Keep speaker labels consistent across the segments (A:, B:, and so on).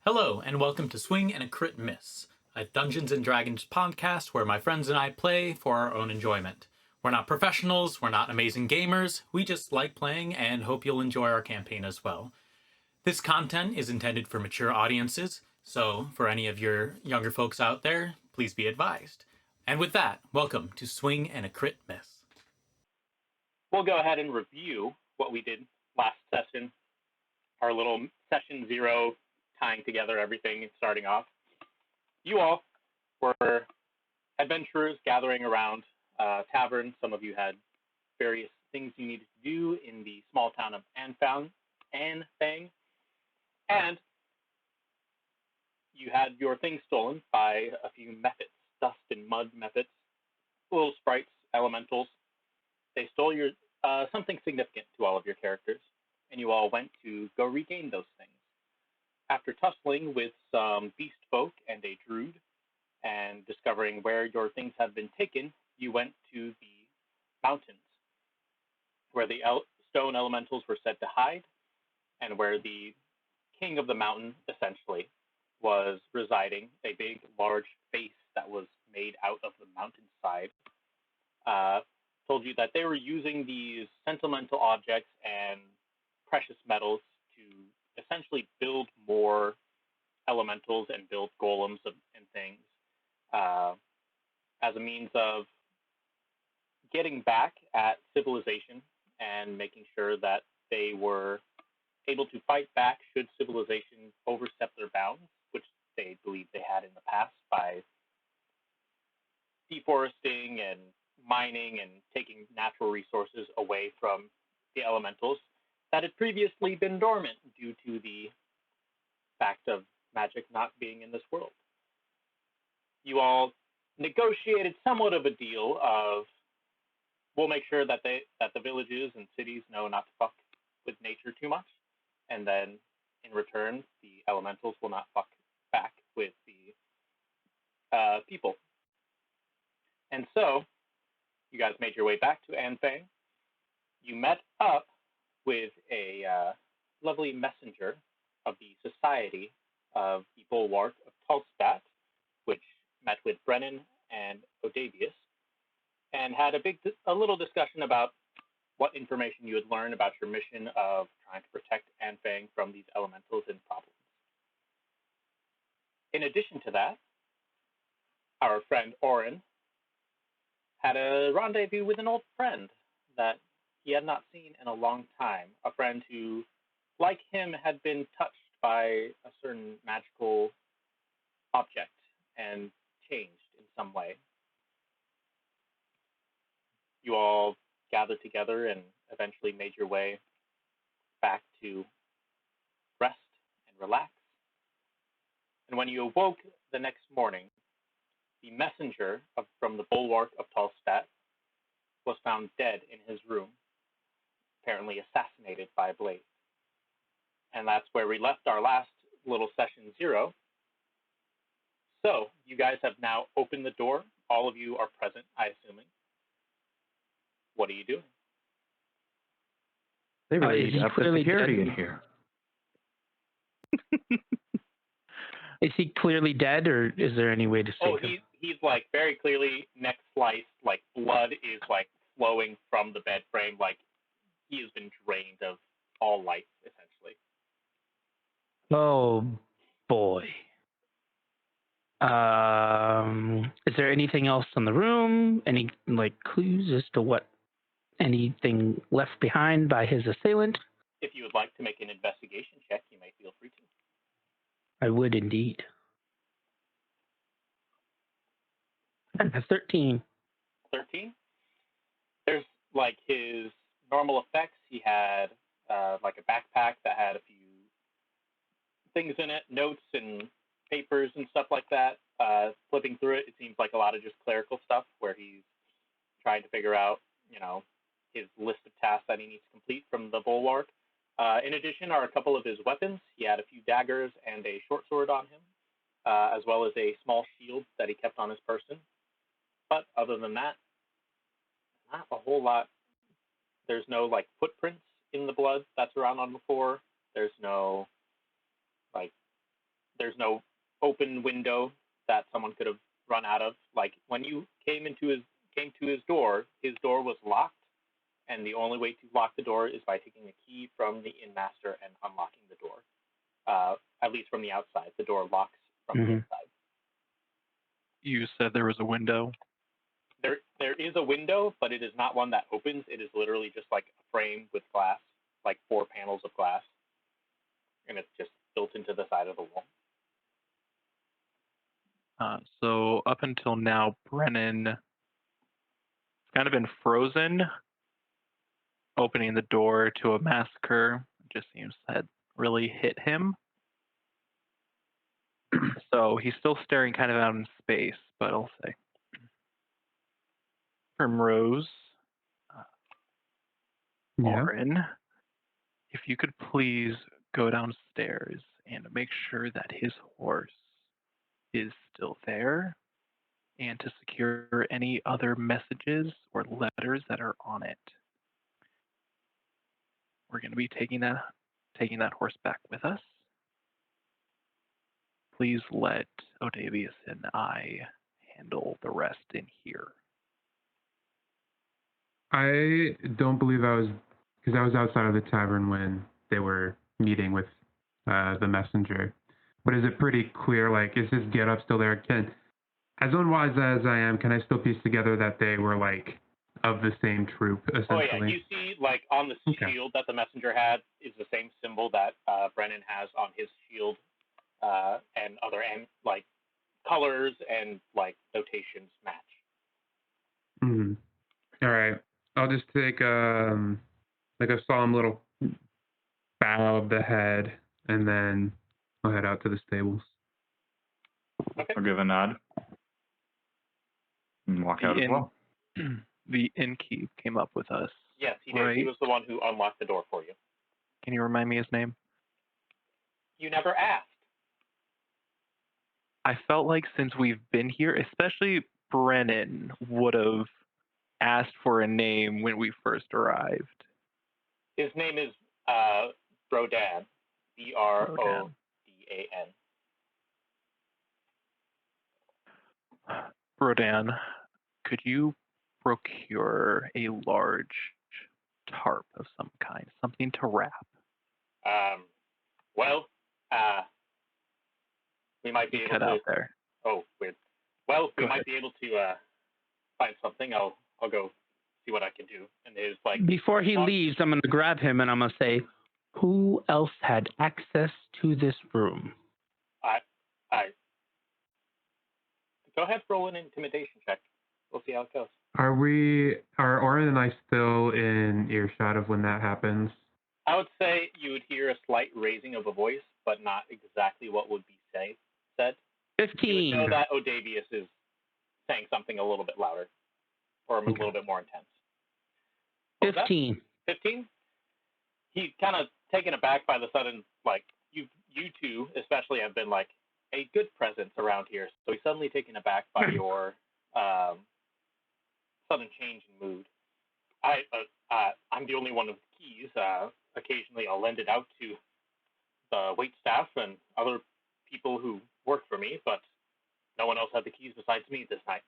A: Hello, and welcome to Swing and a Crit Miss, a Dungeons and Dragons podcast where my friends and I play for our own enjoyment. We're not professionals, we're not amazing gamers, we just like playing and hope you'll enjoy our campaign as well. This content is intended for mature audiences, so for any of your younger folks out there, please be advised. And with that, welcome to Swing and a Crit Miss.
B: We'll go ahead and review what we did last session, our little session 0, tying together everything and starting off. You all were adventurers gathering around a tavern. Some of you had various things you needed to do in the small town of Anfang, and you had your things stolen by a few mephits, dust and mud mephits, little sprites, elementals. They stole your something significant to all of your characters, and you all went to go regain those things. After tussling with some beast folk and a druid, and discovering where your things have been taken, you went to the mountains, where the stone elementals were said to hide, and where the king of the mountain, essentially, was residing, a big, large face that was made out of the mountainside. Told you that they were using these sentimental objects and precious metals to essentially build more elementals and build golems and things as a means of getting back at civilization and making sure that they were able to fight back should civilization overstep their bounds, which they believed they had in the past by deforesting and mining and taking natural resources away from the elementals that had previously been dormant due to the fact of magic not being in this world. You all negotiated somewhat of a deal of, we'll make sure that the villages and cities know not to fuck with nature too much, and then in return, the elementals will not fuck back with the people. And so, you guys made your way back to Anfang. You met up with a lovely messenger of the Society of the Bulwark of Tulstat, which met with Brenin and Odavius, and had a little discussion about what information you had learned about your mission of trying to protect Anfang from these elementals and problems. In addition to that, our friend Auran had a rendezvous with an old friend that he had not seen in a long time, a friend who, like him, had been touched by a certain magical object and changed in some way. You all gathered together and eventually made your way back to rest and relax. And when you awoke the next morning, the messenger from the Bulwark of Tulstat was found dead in his room, apparently assassinated by a blade. And that's where we left our last little session 0. So, you guys have now opened the door. All of you are present, I assuming. What are you doing?
C: They really up the security in here.
D: Is he clearly dead, or is there any way to save him?
B: He's like very clearly neck sliced, like blood is like flowing from the bed frame, like he has been drained of all life, essentially.
D: Oh boy. Is there anything else in the room? Any clues as to what anything left behind by his assailant?
B: If you would like to make an investigation check, you may feel free to.
D: I would indeed. 13.
B: 13? There's like his normal effects. He had like a backpack that had a few things in it, notes and papers and stuff like that. Flipping through it seems like a lot of just clerical stuff where he's trying to figure out, his list of tasks that he needs to complete from the Bulwark. In addition are a couple of his weapons. He had a few daggers and a short sword on him, as well as a small shield that he kept on his person. But other than that, not a whole lot. There's no footprints in the blood that's around on the floor. There's there's no open window that someone could have run out of. Like when you came to his door was locked, and the only way to lock the door is by taking a key from the inn master and unlocking the door. At least from the outside, the door locks from the inside.
E: You said there was a window.
B: There is a window, but it is not one that opens. It is literally just like a frame with glass, like 4 panels of glass, and it's just built into the side of the wall.
E: So up until now, Brenin has kind of been frozen. Opening the door to a massacre just seems to have really hit him. So he's still staring kind of out in space, but I'll say. Primrose, Auran, if you could please go downstairs and make sure that his horse is still there, and to secure any other messages or letters that are on it. We're going to be taking that horse back with us. Please let Odavius and I handle the rest in here.
F: I don't believe because I was outside of the tavern when they were meeting with the messenger. But is it pretty clear, like, is his get-up still there? As unwise as I am, can I still piece together that they were, like, of the same troop, essentially?
B: Oh, yeah. You see, like, on the shield that the messenger had is the same symbol that Brenin has on his shield, and other, like, colors and, like, notations match.
F: Mm-hmm. All right. I'll just take, like, a solemn little bow of the head, and then I'll head out to the stables.
B: Okay.
C: I'll give a nod and walk out as well.
E: The innkeep came up with us.
B: Yes, he did.
E: Right?
B: He was the one who unlocked the door for you.
E: Can you remind me his name?
B: You never asked.
E: I felt like since we've been here, especially Brenin would have asked for a name when we first arrived.
B: His name is Brodan. Brodan.
E: Brodan, could you procure a large tarp of some kind, something to wrap?
B: We might be able to.
E: Out there.
B: Oh, weird. Well, we might be able to find something. I'll go see what I can do. And there's like
D: before he leaves, I'm gonna grab him and I'm gonna say, "Who else had access to this room?"
B: I go ahead, roll an intimidation check. We'll see how it goes.
F: Are Auran and I still in earshot of when that happens?
B: I would say you would hear a slight raising of a voice, but not exactly what would be said.
D: 15.
B: You would know that Odavius is saying something a little bit louder, or a little bit more intense.
D: 15.
B: 15? He's kind of taken aback by the sudden, like, you two especially have been, like, a good presence around here, so he's suddenly taken aback by your sudden change in mood. I'm the only one with keys. Occasionally I'll lend it out to the wait staff and other people who work for me, but no one else had the keys besides me this night.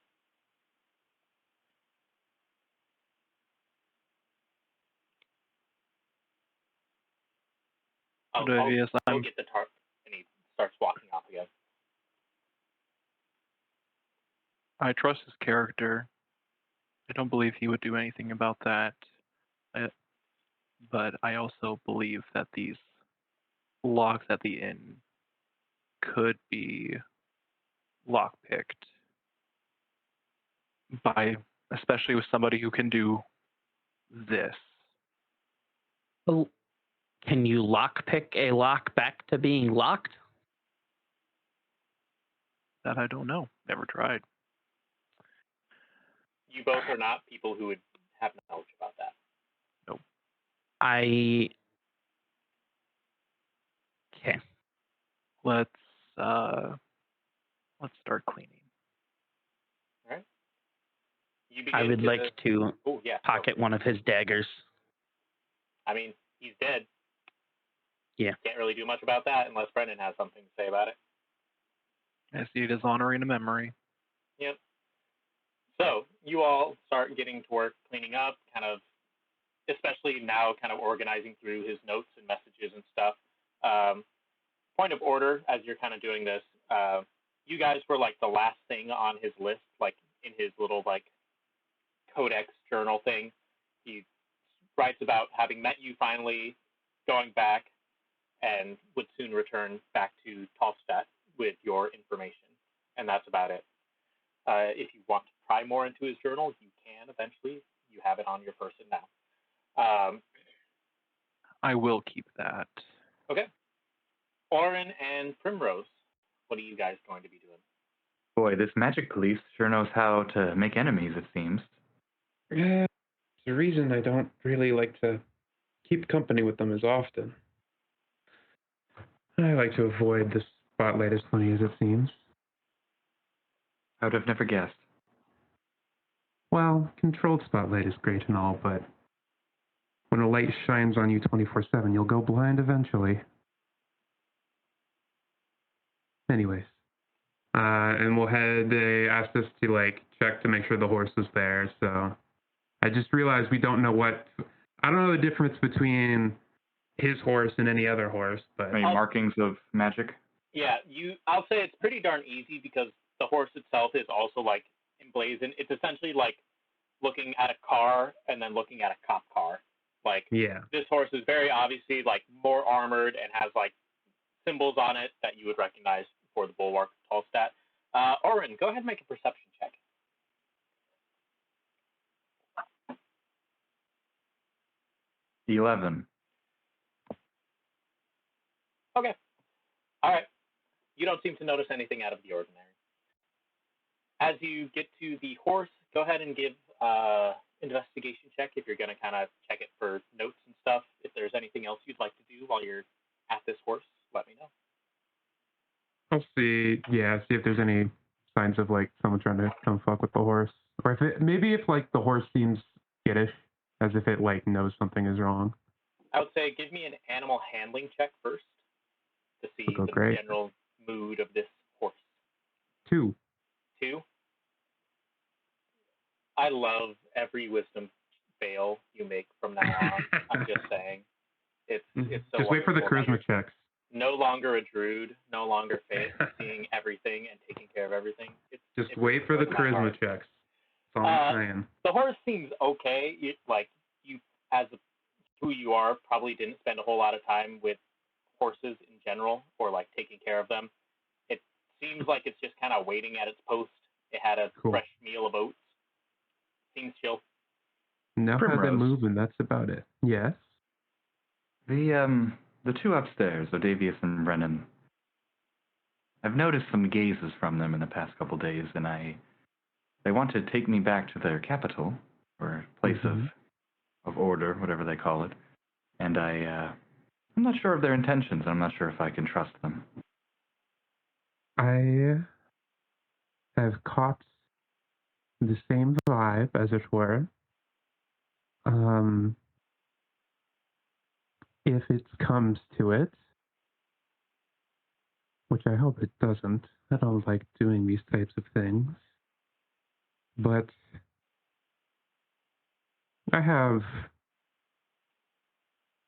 B: I'll get the tarp, and he starts walking off again.
E: I trust his character. I don't believe he would do anything about that. But I also believe that these locks at the inn could be lockpicked especially with somebody who can do this.
D: Well, can you lockpick a lock back to being locked?
E: That I don't know. Never tried.
B: You both are not people who would have knowledge about that.
E: Nope.
D: Okay.
E: Let's start cleaning.
B: All right.
D: I would like to pocket one of his daggers.
B: I mean, he's dead.
D: Yeah.
B: Can't really do much about that unless Brendan has something to say about it.
E: I see it as honoring a memory.
B: Yep. So you all start getting to work cleaning up, kind of, especially now, kind of organizing through his notes and messages and stuff. Point of order, as you're kind of doing this, you guys were like the last thing on his list, like in his little like codex journal thing. He writes about having met you finally, going back, and would soon return back to Tallstadt with your information. And that's about it. If you want to pry more into his journal, you can eventually. You have it on your person now.
E: I will keep that.
B: Okay. Auran and Primrose, what are you guys going to be doing?
C: Boy, this magic police sure knows how to make enemies, it seems.
F: Yeah, it's the reason I don't really like to keep company with them as often. I like to avoid the spotlight as funny as it seems.
C: I would have never guessed.
F: Well, controlled spotlight is great and all, but when a light shines on you 24/7, you'll go blind eventually. Anyways, and they asked us to like check to make sure the horse was there. So I just realized I don't know the difference between his horse and any other horse, but
C: Any markings of magic?
B: Yeah, I'll say it's pretty darn easy because the horse itself is also like emblazoned. It's essentially like looking at a car and then looking at a cop car. Like,
F: yeah.
B: this horse is very obviously like more armored and has like symbols on it that you would recognize for the bulwark of Tallstadt. Auran, go ahead and make a perception check.
C: $11.
B: Okay. All right. You don't seem to notice anything out of the ordinary. As you get to the horse, go ahead and give investigation check if you're going to kind of check it for notes and stuff. If there's anything else you'd like to do while you're at this horse, let me know.
F: I'll see if there's any signs of like someone trying to come fuck with the horse. Or if like the horse seems skittish, as if it like knows something is wrong.
B: I would say give me an animal handling check first to see the general mood of this horse.
F: 2.
B: I love every wisdom fail you make from now on. I'm just saying. It's so
F: just wait for the charisma checks.
B: No longer a druid, no longer seeing everything and taking care of everything.
F: Just wait for the charisma checks. That's all I'm saying.
B: The horse seems okay. You, as who you are, probably didn't spend a whole lot of time with horses in general or like taking care of them. It seems like it's just kind of waiting at its post. It had a fresh meal of oats. Seems chill.
F: Now has it moving, that's about it. Yes?
C: The two upstairs, Odavius and Brenin, I've noticed some gazes from them in the past couple days, and they want to take me back to their capital, or place of order, whatever they call it. And I'm not sure of their intentions. I'm not sure if I can trust them.
F: I have caught the same vibe, as it were. If it comes to it, which I hope it doesn't. I don't like doing these types of things. But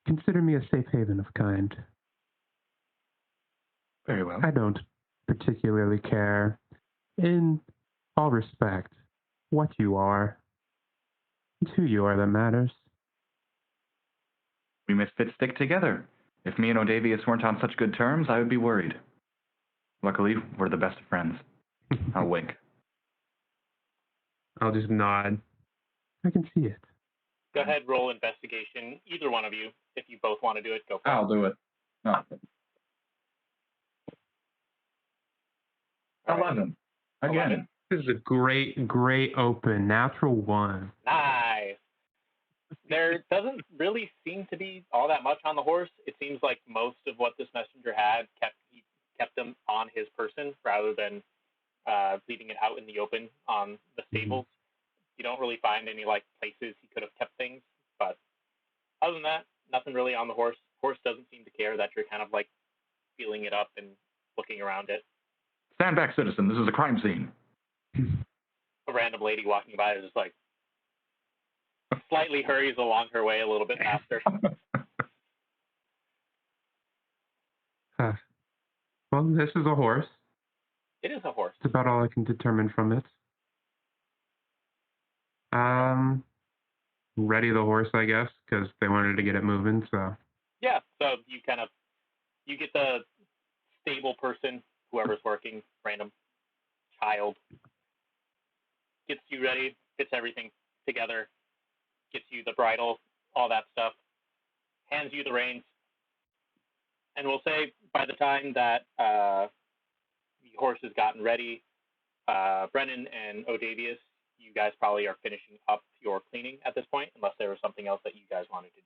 F: consider me a safe haven of kind.
C: Very well.
F: I don't particularly care, in all respect, what you are. It's who you are that matters.
C: We misfit stick together. If me and Odavius weren't on such good terms, I would be worried. Luckily, we're the best of friends. I'll wink.
F: I'll just nod. I can see it.
B: Go ahead, roll investigation. Either one of you, if you both want to do it, go for it.
C: I'll do it. No. 11. Again.
B: 11.
F: This is a great open. Natural 1.
B: Nice. There doesn't really seem to be all that much on the horse. It seems like most of what this messenger had he kept them on his person rather than leaving it out in the open on the stables. You don't really find any like places he could have kept things, but other than that, nothing really on the horse. Horse doesn't seem to care that you're kind of like feeling it up and looking around it.
C: Stand back, citizen. This is a crime scene.
B: A random lady walking by is just like slightly hurries along her way a little bit faster.
F: Well, this is a horse.
B: It is a horse.
F: That's about all I can determine from it. Ready the horse, I guess, because they wanted to get it moving, so.
B: Yeah, so you get the stable person, whoever's working, random child, gets you ready, gets everything together, gets you the bridle, all that stuff, hands you the reins, and we'll say by the time that the horse has gotten ready, Brenin and Odavius, you guys probably are finishing up your cleaning at this point, unless there was something else that you guys wanted to do.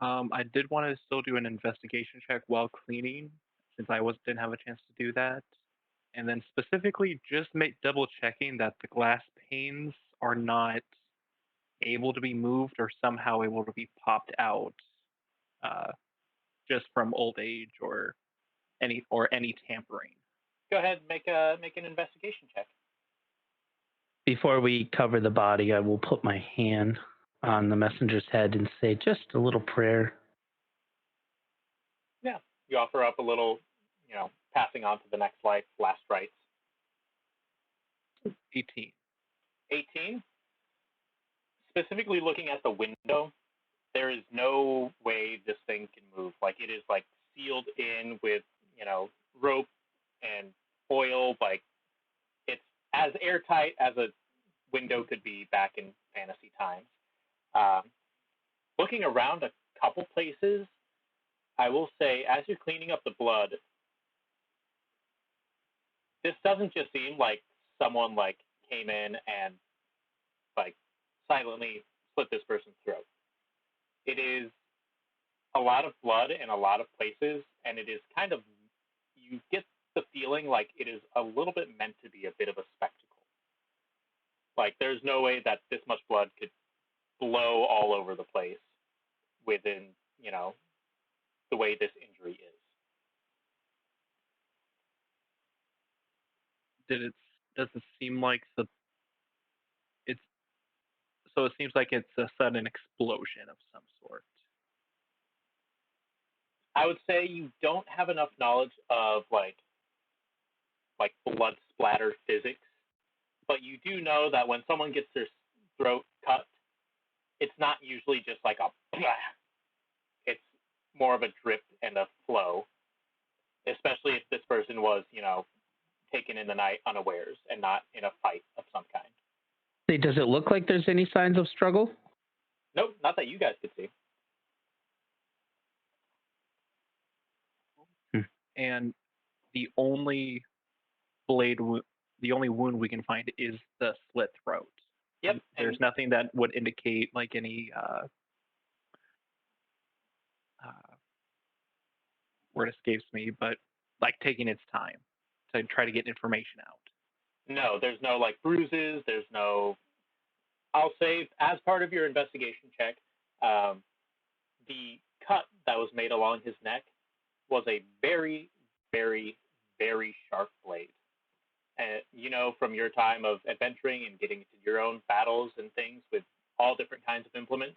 E: I did want to still do an investigation check while cleaning, since I didn't have a chance to do that. And then specifically just double checking that the glass panes are not able to be moved or somehow able to be popped out just from old age or any tampering.
B: Go ahead and make an investigation check.
D: Before we cover the body, I will put my hand on the messenger's head and say just a little prayer.
B: Yeah, you offer up a little, passing on to the next life, last rites.
E: 18.
B: 18. Specifically looking at the window, there is no way this thing can move. Like, it is like sealed in with, rope and oil. Like, it's as airtight as a window could be back in fantasy times. Looking around a couple places, I will say, as you're cleaning up the blood, this doesn't just seem like someone like came in and like silently slit this person's throat. It is a lot of blood in a lot of places, and it is kind of, you get the feeling like it is a little bit meant to be a bit of a spectacle. Like, there's no way that this much blood could blow all over the place within, the way this injury is.
E: Does it seem like so it seems like it's a sudden explosion of some sort?
B: I would say you don't have enough knowledge of like blood splatter physics, but you do know that when someone gets their throat cut, it's not usually just like a blah. It's more of a drip and a flow, especially if this person was, taken in the night unawares and not in a fight of some kind.
D: Does it look like there's any signs of struggle?
B: Nope, not that you guys could see.
E: And the only the only wound we can find is the slit throat.
B: Yep.
E: There's nothing that would indicate like any word escapes me, but like taking its time to try to get information out.
B: No, there's no like bruises. There's no. I'll say, as part of your investigation check, the cut that was made along his neck was a very, very, very sharp blade. And from your time of adventuring and getting into your own battles and things with all different kinds of implements,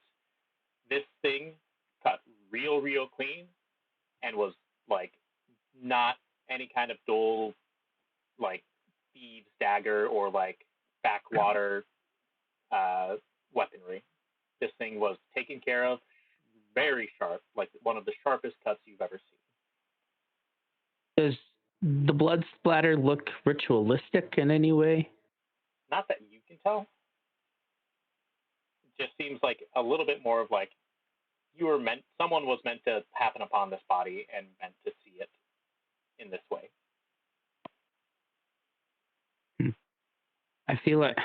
B: this thing cut real, real clean and was like not any kind of dull, like thieves' dagger or like backwater weaponry. This thing was taken care of, very sharp, like one of the sharpest cuts you've ever seen.
D: Does the blood splatter look ritualistic in any way?
B: Not that you can tell. It just seems like a little bit more of like someone was meant to happen upon this body and meant to see it in this way.
D: I feel like.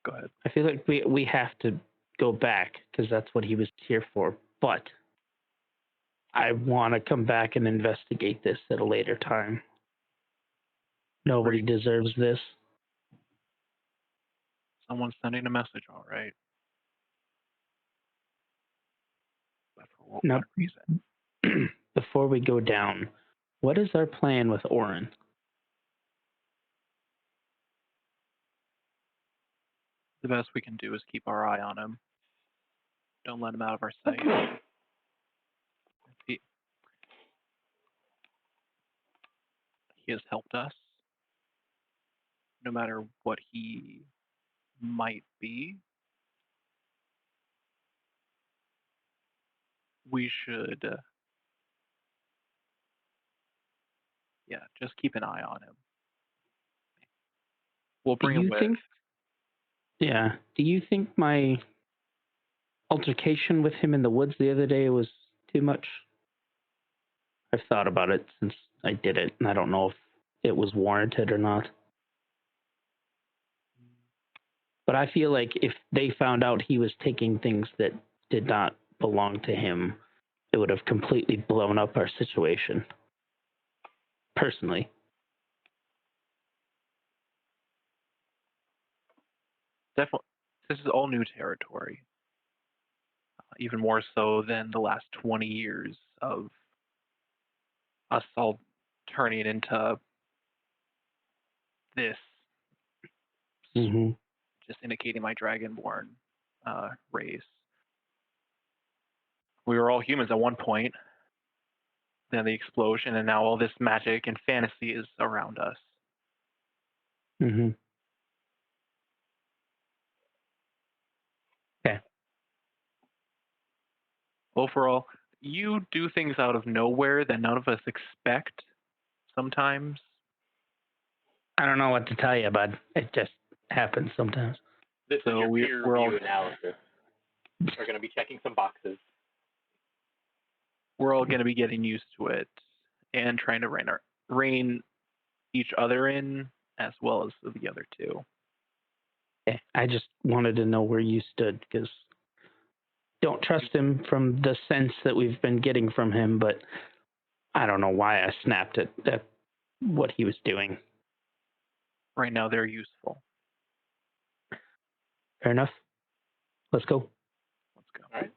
E: Go ahead.
D: I feel like we have to go back because that's what he was here for. But I want to come back and investigate this at a later time. Nobody deserves this.
E: Someone's sending a message, all right. But for what reason?
D: Before we go down, what is our plan with Auran?
E: The best we can do is keep our eye on him. Don't let him out of our sight. He has helped us. No matter what he might be, we should, just keep an eye on him. We'll bring him with.
D: Do you think my altercation with him in the woods the other day was too much? I've thought about it since I did it, and I don't know if it was warranted or not. But I feel like if they found out he was taking things that did not belong to him, it would have completely blown up our situation. Personally.
E: Definitely, this is all new territory. Even more so than the last 20 years of us all turning into this.
D: Mm-hmm.
E: Just indicating my dragonborn race. We were all humans at one point. Then the explosion, and now all this magic and fantasy is around us.
D: Mm-hmm. Okay.
E: Overall, you do things out of nowhere that none of us expect sometimes.
D: I don't know what to tell you, bud. It just happens sometimes.
B: This is your peer
E: we're all
B: review analysis. We're going to be checking some boxes.
E: We're all going to be getting used to it and trying to rein each other in as well as the other two.
D: Okay. I just wanted to know where you stood, because don't trust him from the sense that we've been getting from him, but I don't know why I snapped at what he was doing.
E: Right now, they're useful.
D: Fair enough. Let's go.
E: Let's go.
B: All right.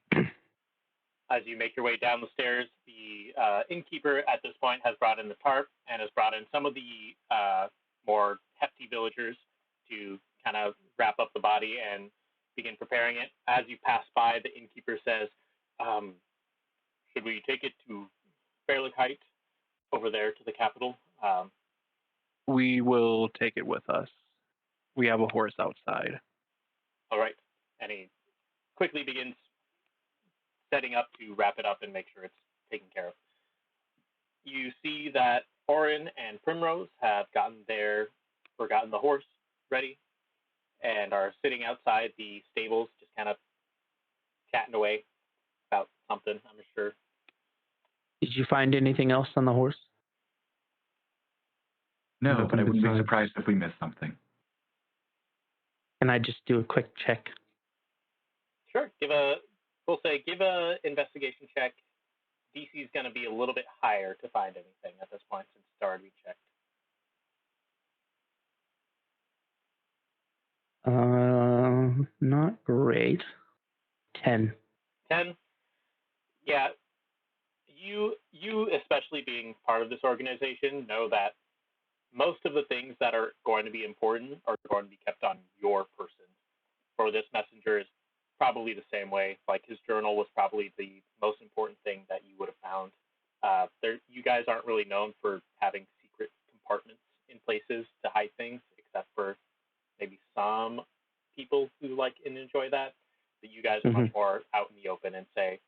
B: As you make your way down the stairs, the innkeeper at this point has brought in the tarp and has brought in some of the more hefty villagers to kind of wrap up the body and begin preparing it. As you pass by, the innkeeper says, should we take it to Heights over there to the capital?
E: We will take it with us. We have a horse outside.
B: All right. And he quickly begins setting up to wrap it up and make sure it's taken care of. You see that Auran and Primrose have gotten the horse ready and are sitting outside the stables, just kind of chatting away about something, I'm sure.
D: Did you find anything else on the horse?
C: No, but I wouldn't be surprised if we missed something.
D: Can I just do a quick check?
B: Sure. Give a investigation check. DC is going to be a little bit higher to find anything at this point since it's already checked.
D: Not great. 10.
B: 10. Yeah. You especially being part of this organization know that most of the things that are going to be important are going to be kept on your person. For this messenger is probably the same way. Like, his journal was probably the most important thing that you would have found. You guys aren't really known for having secret compartments in places to hide things, except for maybe some people who like and enjoy that. But you guys are much more out in the open and say,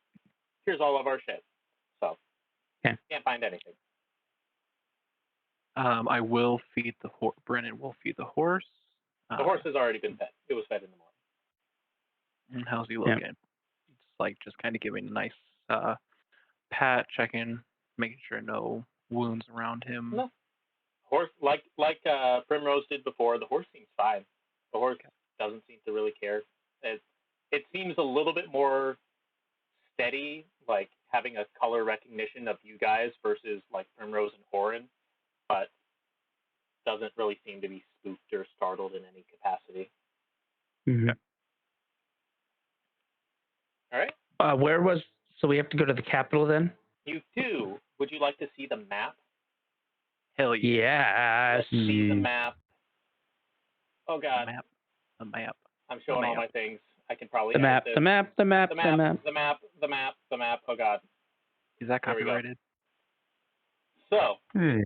B: here's all of our shit. So, can't find anything.
E: I will feed the horse. Brenin will feed the horse.
B: The horse has already been fed. It was fed in the morning.
E: And how's he looking?
D: Yeah.
E: It's like just kind of giving a nice pat, checking, making sure no wounds around him.
B: No. Horse, like Primrose did before, the horse seems fine. The horse doesn't seem to really care. It seems a little bit more steady, like having a color recognition of you guys versus like Primrose and Auran, but doesn't really seem to be spooked or startled in any capacity.
D: Mm-hmm.
B: All right.
D: So we have to go to the capital then?
B: You too. Would you like to see the map?
E: Hell yeah.
D: Yes.
B: Let's see the map. Oh God.
E: The map.
B: I'm showing all my things. I can probably
D: The map,
B: edit
D: the map, the map,
B: the
D: the map.
B: map. Oh God.
E: Is that
B: There we go.
E: copyrighted?
B: So
F: Hey,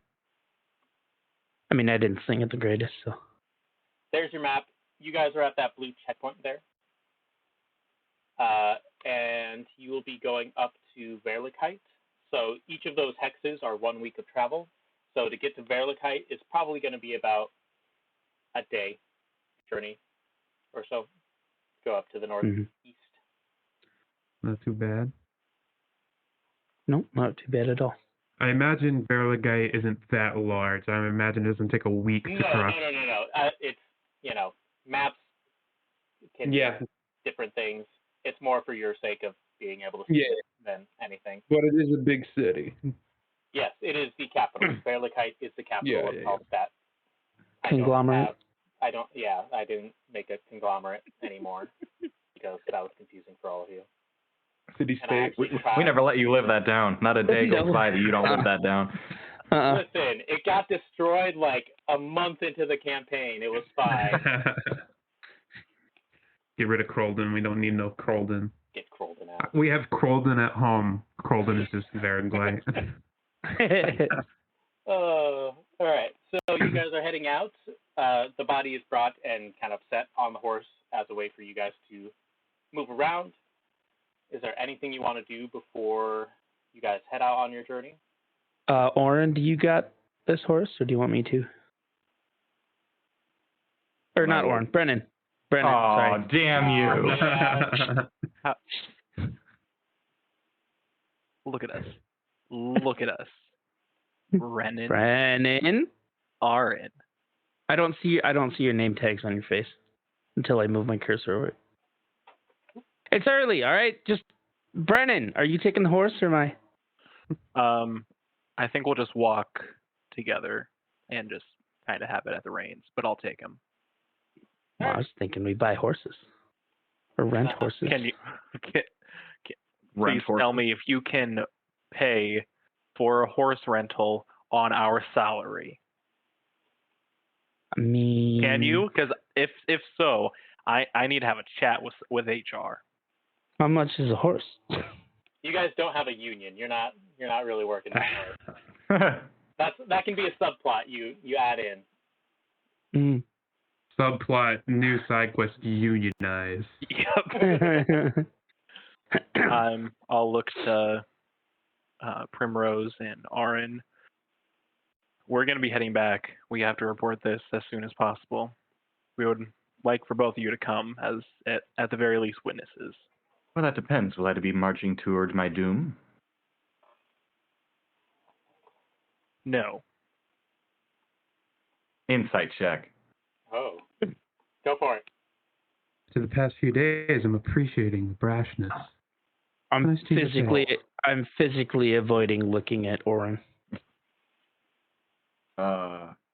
D: I mean, I didn't sing it the greatest, so.
B: there's your map. You guys are at that blue checkpoint there. And you will be going up to Heights. So each of those hexes are 1 week of travel. So to get to Heights is probably going to be about a day journey or so. Go up to the northeast.
F: not too bad.
D: Nope, not too bad at all.
F: I imagine Verligite isn't that large. I imagine it doesn't take a week to cross.
B: No. It's, maps can
G: Yeah.
B: do different things. It's more for your sake of being able to see it than anything.
G: But it is a big city.
B: Yes, it is the capital. Heights is the capital of Hallstatt.
D: Conglomerate.
B: I didn't make a conglomerate anymore because that was confusing for all of you.
G: City
B: And I
G: state.
B: actually
C: We
B: tried.
C: never let you live that down. Not a day goes
D: No.
C: by that you don't live that down.
B: Listen, it got destroyed like a month into the campaign. It was fine.
F: Get rid of Krolden. We don't need no Krolden.
B: Get Krolden out.
F: We have Krolden at home. Krolden is just Verligite.
B: All right. So you guys are heading out. The body is brought and kind of set on the horse as a way for you guys to move around. Is there anything you want to do before you guys head out on your journey?
D: Auran, do you got this horse, or do you want me to? Or not Auran, Brenin.
C: Oh,
D: Sorry.
C: damn you.
E: Look at us. Look at us. Brenin.
D: Brenin.
E: Auran.
D: I don't see your name tags on your face until I move my cursor over it. It's early, all right? Just Brenin, are you taking the horse or am I?
E: I think we'll just walk together and just kind of have it at the reins, but I'll take him.
D: Well, I was thinking we buy horses or rent horses.
E: Can you
C: Rent
E: please tell me if you can pay for a horse rental on our salary?
D: I mean,
E: Can you? Because if so, I need to have a chat with HR.
D: How much is a horse?
B: You guys don't have a union. You're not really working that hard. That can be a subplot you add in.
F: Subplot, new side quest, unionize.
E: Yep. I'll look to Primrose and Auran. We're going to be heading back. We have to report this as soon as possible. We would like for both of you to come as, at the very least, witnesses.
C: Well, that depends. Will I be marching toward my doom?
E: No.
C: Insight check.
B: Oh, go for it.
F: To the past few days, I'm appreciating the brashness.
D: I'm
F: Nice to
D: physically avoiding looking at Auran.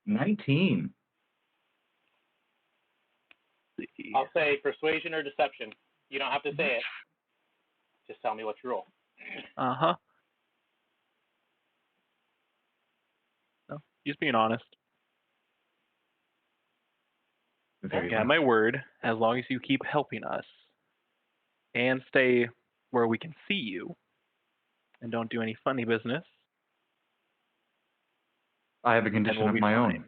C: 19.
B: I'll say persuasion or deception. You don't have to say it. Just tell me what you roll.
E: Uh-huh. No, just being honest.
C: Very
E: Yeah,
C: nice.
E: my word, as long as you keep helping us and stay where we can see you and don't do any funny business.
C: I have a condition
E: we'll
C: of
E: be
C: my
E: fine.
C: own.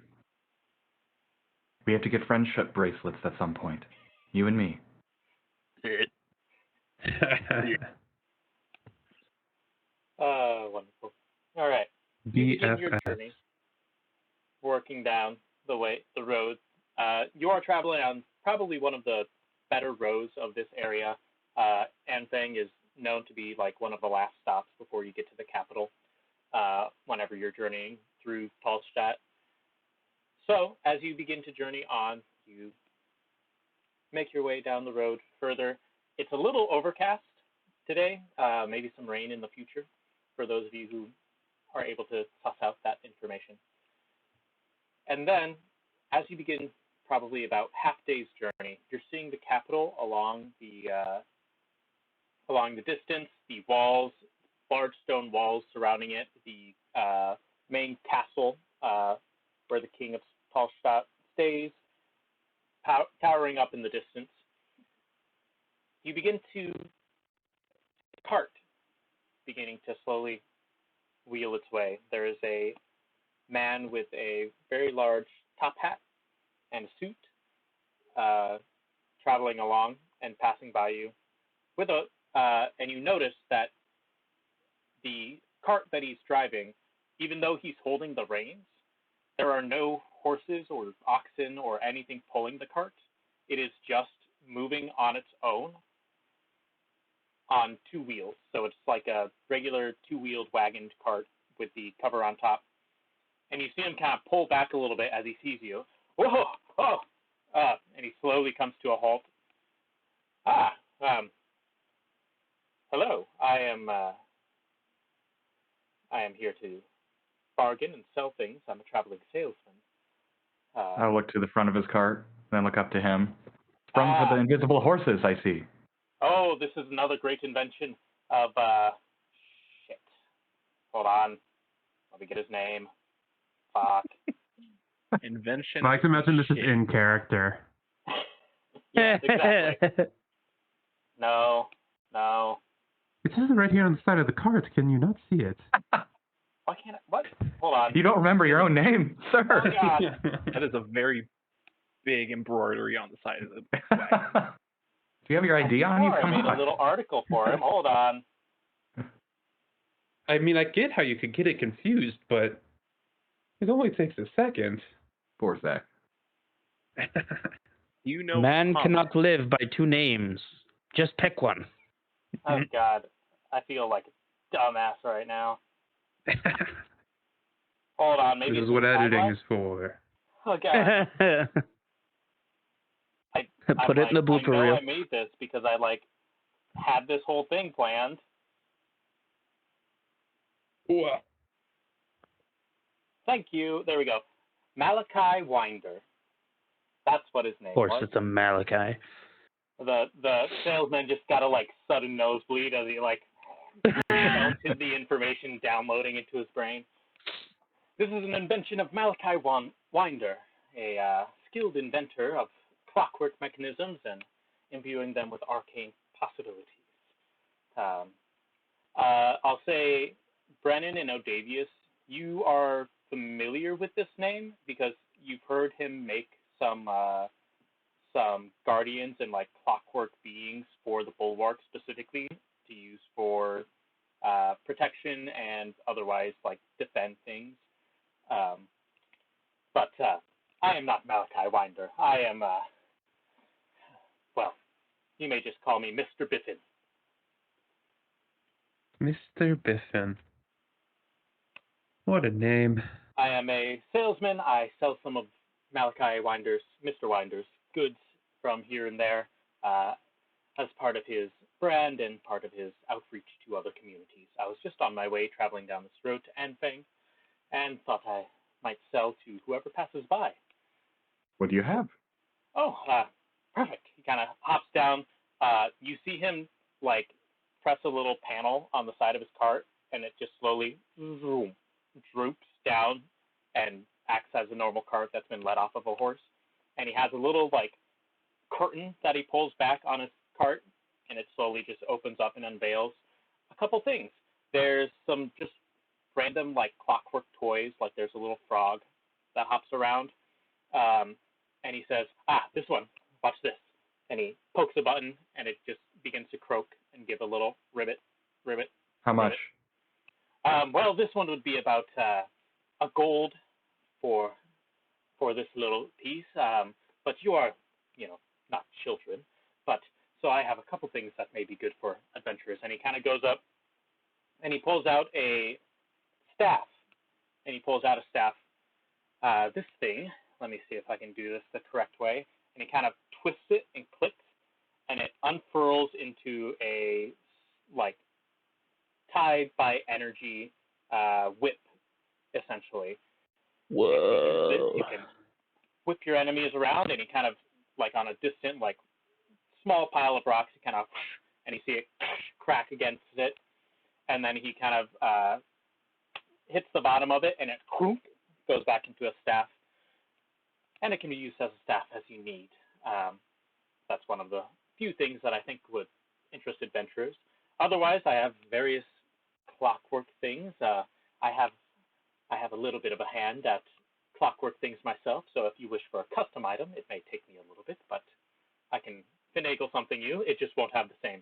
C: We have to get friendship bracelets at some point. You and me.
B: Wonderful. All right. You begin your
F: BFF.
B: journey, working down the road. You are traveling on probably one of the better roads of this area. Anfang is known to be like one of the last stops before you get to the capital. Whenever you're journeying through Talstadt. So as you begin to journey on, you make your way down the road further. It's a little overcast today. Maybe some rain in the future for those of you who are able to suss out that information. And then, as you begin probably about half day's journey, you're seeing the capital along the distance, the walls, large stone walls surrounding it, the main castle where the king of Talstadt stays, towering up in the distance. you begin to cart beginning to slowly wheel its way. There is a man with a very large top hat and a suit traveling along and passing by you with and you notice that the cart that he's driving, even though he's holding the reins, there are no horses or oxen or anything pulling the cart. It is just moving on its own on two wheels. So it's like a regular two-wheeled wagon cart with the cover on top. And you see him kind of pull back a little bit as he sees you. Whoa! Oh! And he slowly comes to a halt. Hello. I am here to bargain and sell things. I'm a traveling salesman.
C: I'll look to the front of his cart, then look up to him. Sprung for the invisible horses, I see.
B: Oh, this is another great invention of, shit. Hold on. Let me get his name. Fuck.
E: Invention.
F: I like to imagine this is
E: shit.
F: in character.
B: Yes, exactly. No.
F: It says it right here on the side of the cart. Can you not see it?
B: Why can't I? What? Hold on.
C: You don't remember your own name, sir.
B: Oh, God.
E: That is a very big embroidery on the side of the wagon.
C: Do you have your ID on you?
B: Sure,
C: Come
B: I made
C: on.
B: a little article for him. Hold on.
G: I mean, I get how you could get it confused, but it only takes a second.
C: Poor Zach.
E: You know,
D: Man
E: Punk.
D: cannot live by two names. Just pick one.
B: Oh, God. I feel like a dumbass right now. Hold on. Maybe
F: This is
B: it's
F: what
B: a
F: editing
B: timeline?
F: is for.
B: Oh, God.
D: Put it in the blooper
B: I know
D: reel.
B: I made this because I, had this whole thing planned.
G: What?
B: Thank you. There we go. Malachi Winder. That's what his name
D: Of course,
B: was.
D: it's a Malachi.
B: The salesman just got a sudden nosebleed as he counted the information downloading into his brain. This is an invention of Malachi Winder, a skilled inventor of clockwork mechanisms and imbuing them with arcane possibilities. I'll say, Brenin and Odavius, you are familiar with this name because you've heard him make some guardians and clockwork beings for the bulwark specifically to use for protection and otherwise defend things. But I am not Malachi Winder. I am you may just call me Mr. Biffin.
F: Mr. Biffin. What a name.
B: I am a salesman. I sell some of Malachi Winder's, Mr. Winder's goods from here and there as part of his brand and part of his outreach to other communities. I was just on my way traveling down this road to Anfang and thought I might sell to whoever passes by.
C: What do you have?
B: Oh, perfect. He kind of hops down. You see him press a little panel on the side of his cart, and it just slowly droops down and acts as a normal cart that's been let off of a horse. And he has a little curtain that he pulls back on his cart, and it slowly just opens up and unveils a couple things. There's some just random clockwork toys, there's a little frog that hops around, and he says, this one, watch this. And he pokes a button, and it just begins to croak and give a little ribbit.
C: How much?
B: Well, this one would be about a gold for this little piece. But you are, not children. But so I have a couple things that may be good for adventurers. And he kind of goes up, and he pulls out a staff. This thing, let me see if I can do this the correct way. And he kind of twists it and clicks, and it unfurls into a tied by energy whip, essentially.
D: Whoa.
B: You can whip your enemies around, and he kind of on a distant small pile of rocks, he kind of and you see it crack against it, and then he kind of hits the bottom of it, and it goes back into a staff. And it can be used as a staff as you need. That's one of the few things that I think would interest adventurers. Otherwise, I have various clockwork things. I have a little bit of a hand at clockwork things myself, so if you wish for a custom item, it may take me a little bit, but I can finagle something new. It just won't have the same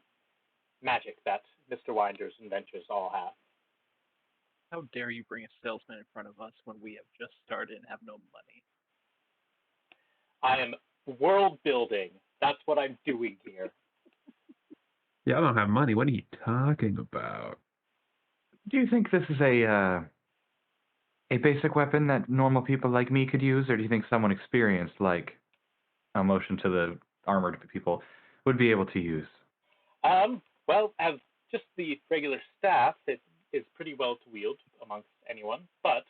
B: magic that Mr. Winder's inventions all have.
E: How dare you bring a salesman in front of us when we have just started and have no money?
B: I am world building. That's what I'm doing here.
F: Yeah, I don't have money. What are you talking about?
C: Do you think this is a basic weapon that normal people like me could use, or do you think someone experienced, like a motion to the armored people, would be able to use?
B: Well, as just the regular staff, it is pretty well to wield amongst anyone, but,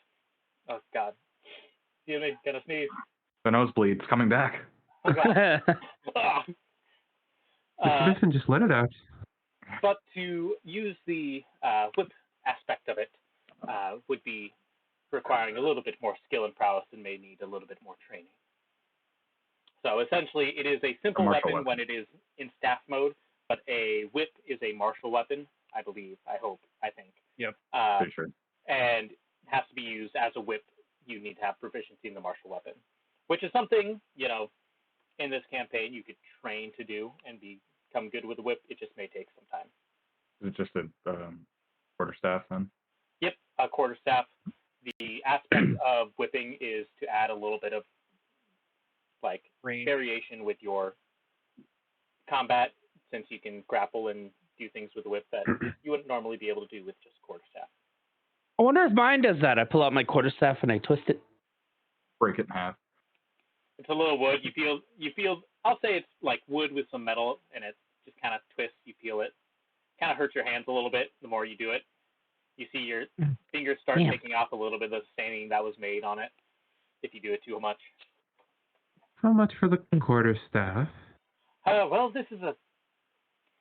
B: oh god, excuse me, gonna sneeze.
C: The nosebleed's coming back.
B: Oh god.
F: Listen, just let it out.
B: But to use the whip aspect of it would be requiring a little bit more skill and prowess and may need a little bit more training. So essentially, it is a simple weapon when it is in staff mode, but a whip is a martial weapon, I believe, I hope, I think.
E: Yep,
C: pretty sure.
B: And has to be used as a whip. You need to have proficiency in the martial weapon, which is something, you know, in this campaign you could train to do and become good with a whip. It just may take some time.
C: Is it just a quarterstaff then?
B: Yep, a quarterstaff. The aspect of whipping is to add a little bit of like variation with your combat, since you can grapple and do things with the whip that you wouldn't normally be able to do with just quarterstaff.
D: I wonder if mine does that. I pull out my quarterstaff and I twist it.
C: Break it in half.
B: It's a little wood. You feel. I'll say it's like wood with some metal, and it just kind of twists. You feel it. Kind of hurts your hands a little bit the more you do it. You see your fingers start taking off a little bit of the staining that was made on it if you do it too much.
F: How much for the quarterstaff?
B: Well, this is a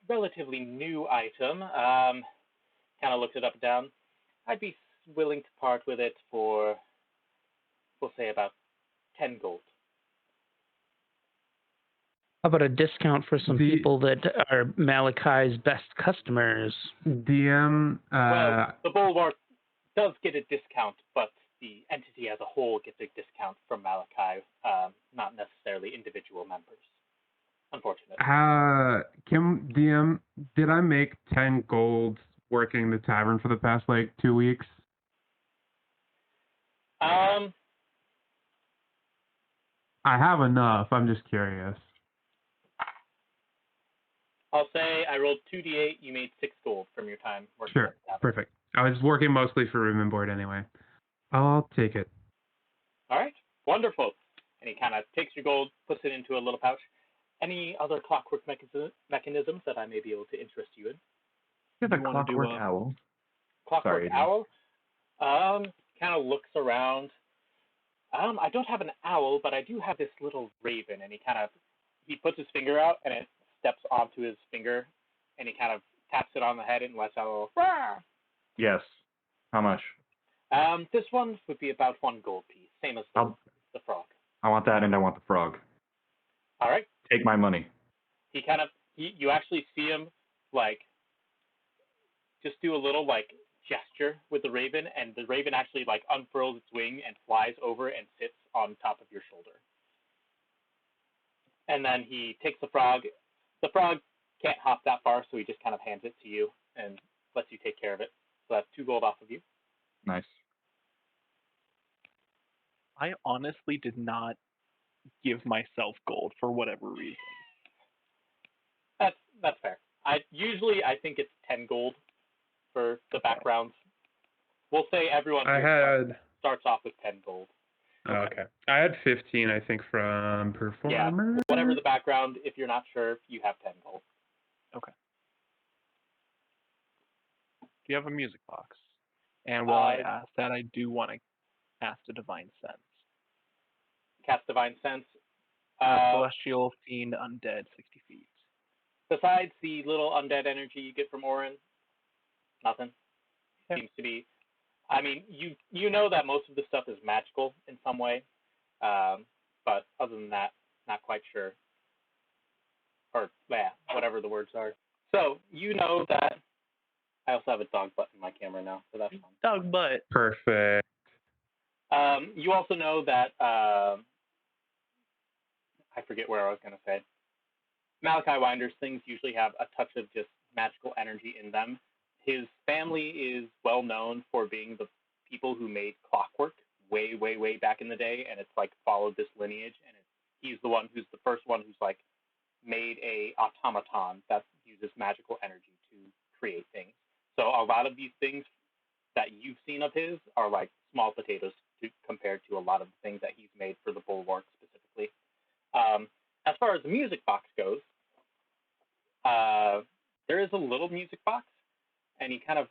B: relatively new item. Kind of looked it up and down. I'd be willing to part with it for, we'll say, about 10 gold.
D: How about a discount for some people that are Malachi's best customers?
F: DM.
B: Well, the Bulwark does get a discount, but the entity as a whole gets a discount from Malachi, not necessarily individual members. Unfortunately.
F: Kim, DM, did I make 10 gold working the tavern for the past, 2 weeks?
B: I
F: have enough. I'm just curious.
B: I'll say I rolled 2d8. You made 6 gold from your time working.
F: Sure. Perfect. I was working mostly for room and board anyway. I'll take it.
B: All right. Wonderful. And he kind of takes your gold, puts it into a little pouch. Any other clockwork mechanisms that I may be able to interest you in?
C: You have a clockwork owl.
B: Clockwork owl? Kind of looks around. I don't have an owl, but I do have this little raven, and he puts his finger out, and it steps onto his finger, and he kind of taps it on the head and lets out a little, "Rah!"
C: Yes. How much?
B: This one would be about 1 gold piece, same as the frog.
C: I want that, and I want the frog.
B: All right.
C: Take my money.
B: You actually see him, just do a little, gesture with the raven, and the raven actually, unfurls its wing and flies over and sits on top of your shoulder. And then he takes the frog. The frog can't hop that far, so he just kind of hands it to you and lets you take care of it. So that's 2 gold off of you.
C: Nice.
E: I honestly did not give myself gold for whatever reason.
B: That's fair. I think it's 10 gold for the backgrounds. We'll say everyone starts off with 10 gold.
F: Okay. I had 15, I think, from Performer.
B: Yeah, whatever the background, if you're not sure, you have 10 gold.
E: Okay. Do you have a music box? And while I ask that, I do want to cast a Divine Sense.
B: Cast Divine Sense.
E: Celestial, Fiend, Undead, 60 feet.
B: Besides the little undead energy you get from Auran, nothing.
E: Yeah.
B: Seems to be. I mean, you know that most of the stuff is magical in some way, but other than that, not quite sure. Or, whatever the words are. So you know that I also have a dog butt in my camera now, so that's fun.
D: Dog butt.
F: Perfect.
B: You also know that I forget where I was going to say. Malachi Winder's things usually have a touch of just magical energy in them. His family is well known for being the people who made clockwork way, way, way back in the day, and it's like followed this lineage, and he's the one who's the first one who's like made a automaton that uses magical energy to create things. So a lot of these things that you've seen of his are like small potatoes compared to a lot of the things that he's made for the Bulwark specifically. As far as the music box goes, there is a little music box, and he kind of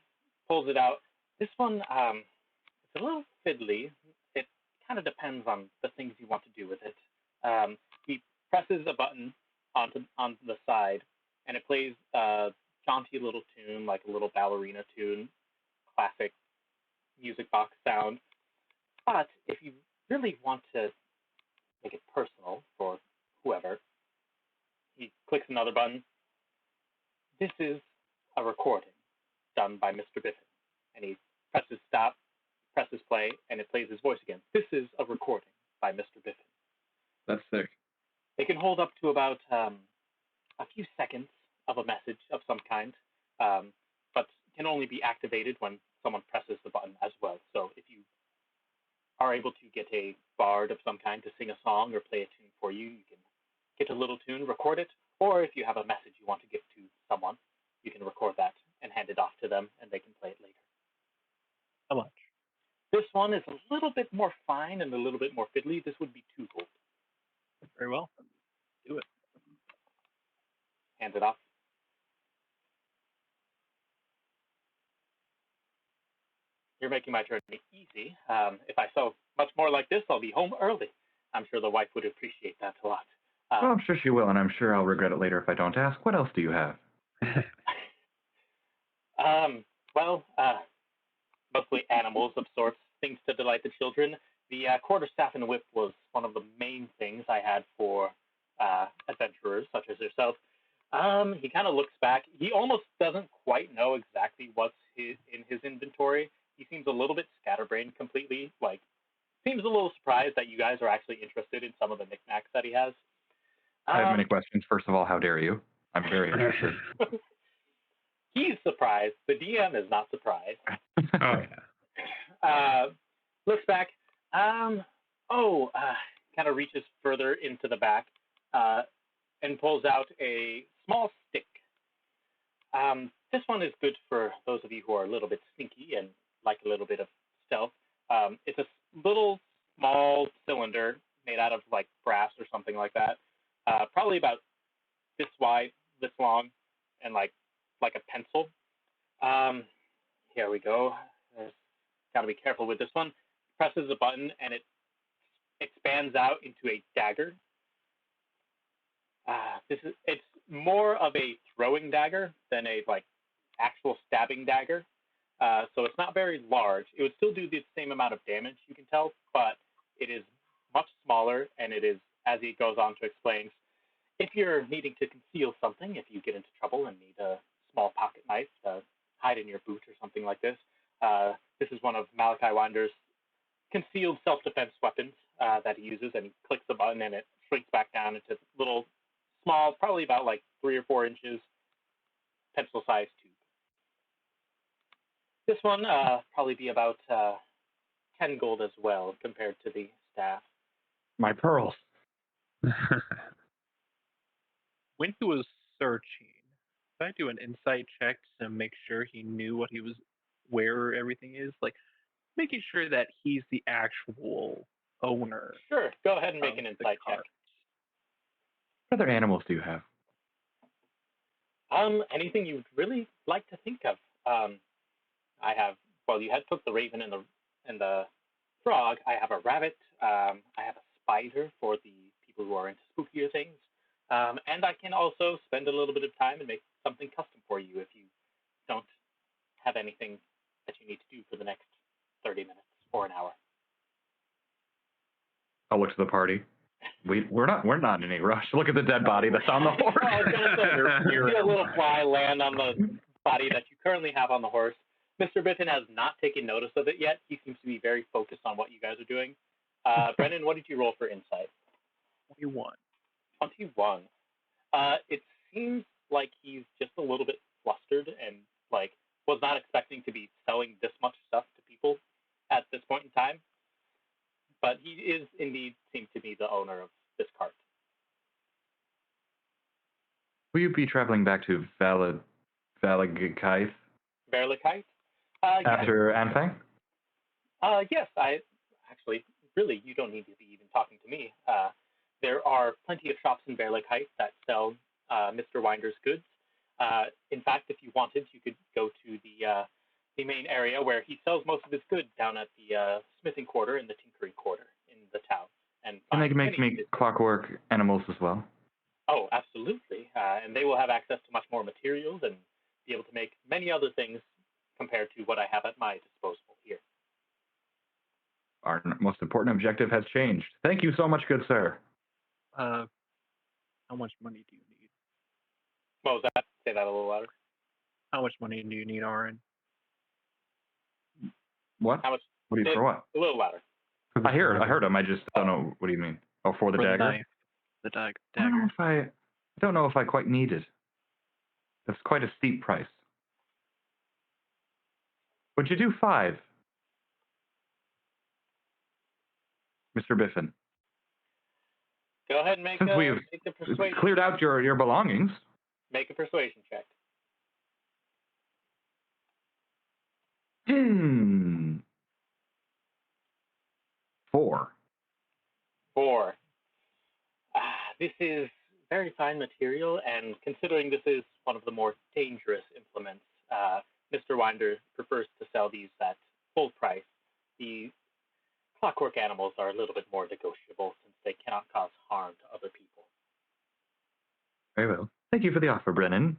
B: pulls it out. This one, it's a little fiddly. It kind of depends on the things you want to do with it. He presses a button on the side, and it plays a jaunty little tune, like a little ballerina tune, classic music box sound. But if you really want to make it personal for whoever, he clicks another button. This is a recording done by Mr. Biffin. And he presses stop, presses play, and it plays his voice again. This is a recording by Mr. Biffin.
C: That's sick.
B: They can hold up to about a few seconds of a message of some kind, but can only be activated when someone presses the button as well. So if you are able to get a bard of some kind to sing a song or play a tune for you, you can get a little tune, record it, or if you have a message you want to give to someone, you can record that and hand it off to them, and they can play it later.
E: How much?
B: This one is a little bit more fine and a little bit more fiddly. This would be 2 gold.
E: Very well. Do it.
B: Hand it off. You're making my journey easy. If I sell much more like this, I'll be home early. I'm sure the wife would appreciate that a lot.
C: Well, I'm sure she will, and I'm sure I'll regret it later if I don't ask. What else do you have?
B: Mostly animals of sorts, things to delight the children. The quarterstaff and whip was one of the main things I had for adventurers such as yourself. He kind of looks back. He almost doesn't quite know exactly what's in his inventory. He seems a little bit scatterbrained completely. Like, seems a little surprised that you guys are actually interested in some of the knickknacks that he has.
C: I have many questions. First of all, how dare you? I'm very interested.
B: He's surprised. The DM is not surprised.
F: Oh, yeah.
B: Looks back. Kind of reaches further into the back and pulls out a small stick. This one is good for those of you who are a little bit sneaky and like a little bit of stealth. It's a little small cylinder made out of like brass or something like that. Probably about this wide, this long, and like a pencil. Here we go. Got to be careful with this one. Presses a button and it expands out into a dagger. It's more of a throwing dagger than a like actual stabbing dagger. So it's not very large. It would still do the same amount of damage, you can tell, but it is much smaller, and it is, as he goes on to explain, if you're needing to conceal something, if you get into trouble and need a small pocket knife to hide in your boot or something like this, this is one of Malachi Winder's concealed self-defense weapons that he uses, and he clicks the button and it shrinks back down into little, small, probably about like 3 or 4 inches, pencil-sized tube. This one probably be about 10 gold as well compared to the staff.
C: My pearls.
E: When he was searching, did I do an insight check to make sure he knew where everything is? Like, making sure that he's the actual owner.
B: Sure, go ahead and make an insight check.
C: What other animals do you have?
B: Anything you'd really like to think of. I have, well, you had took the raven and the frog. I have a rabbit. I have a spider for the people who are into spookier things. And I can also spend a little bit of time and make something custom for you if you don't have anything that you need to do for the next 30 minutes or an hour.
C: I'll look to the party. We're not in any rush. Look at the dead body that's on the horse.
B: I was gonna say, you see a little fly land on the body that you currently have on the horse. Mr. Biffin has not taken notice of it yet. He seems to be very focused on what you guys are doing. Brennan, what did you roll for insight?
E: 21.
B: 21. It seems like he's just a little bit flustered and like was not expecting to be selling this much stuff to people at this point in time. But he is indeed seems to be the owner of this cart.
C: Will you be traveling back to Valagakaith
B: Verlikite?
C: after Anfang?
B: Yes, I actually, really, you don't need to be even talking to me. There are plenty of shops in Verlikite that sell Mr. Winder's goods. In fact, if you wanted, you could go to the main area where he sells most of his goods down at the smithing quarter and the tinkering quarter in the town. And
C: Can they make me clockwork animals as well?
B: Oh, absolutely. And they will have access to much more materials and be able to make many other things compared to what I have at my disposal here.
C: Our most important objective has changed. Thank you so much, good sir.
E: How much money do you need?
B: What was that? Say that a little louder.
E: How much money do you need, Auran?
C: What?
B: How much?
C: What do you for what?
B: A little louder.
C: I heard him. I just don't know. What do you mean? Oh, for the dagger?
E: Knife. The dagger.
C: I don't know if I quite need it. That's quite a steep price. Would you do 5? Mr. Biffin.
B: Go ahead and make
C: Since we've
B: a persuasion.
C: cleared out your belongings.
B: Make a persuasion check.
C: 4.
B: 4. This is very fine material, and considering this is one of the more dangerous implements, Mr. Winder prefers to sell these at full price. The clockwork animals are a little bit more negotiable since they cannot cause harm to other people.
C: Very well. Thank you for the offer, Brenin.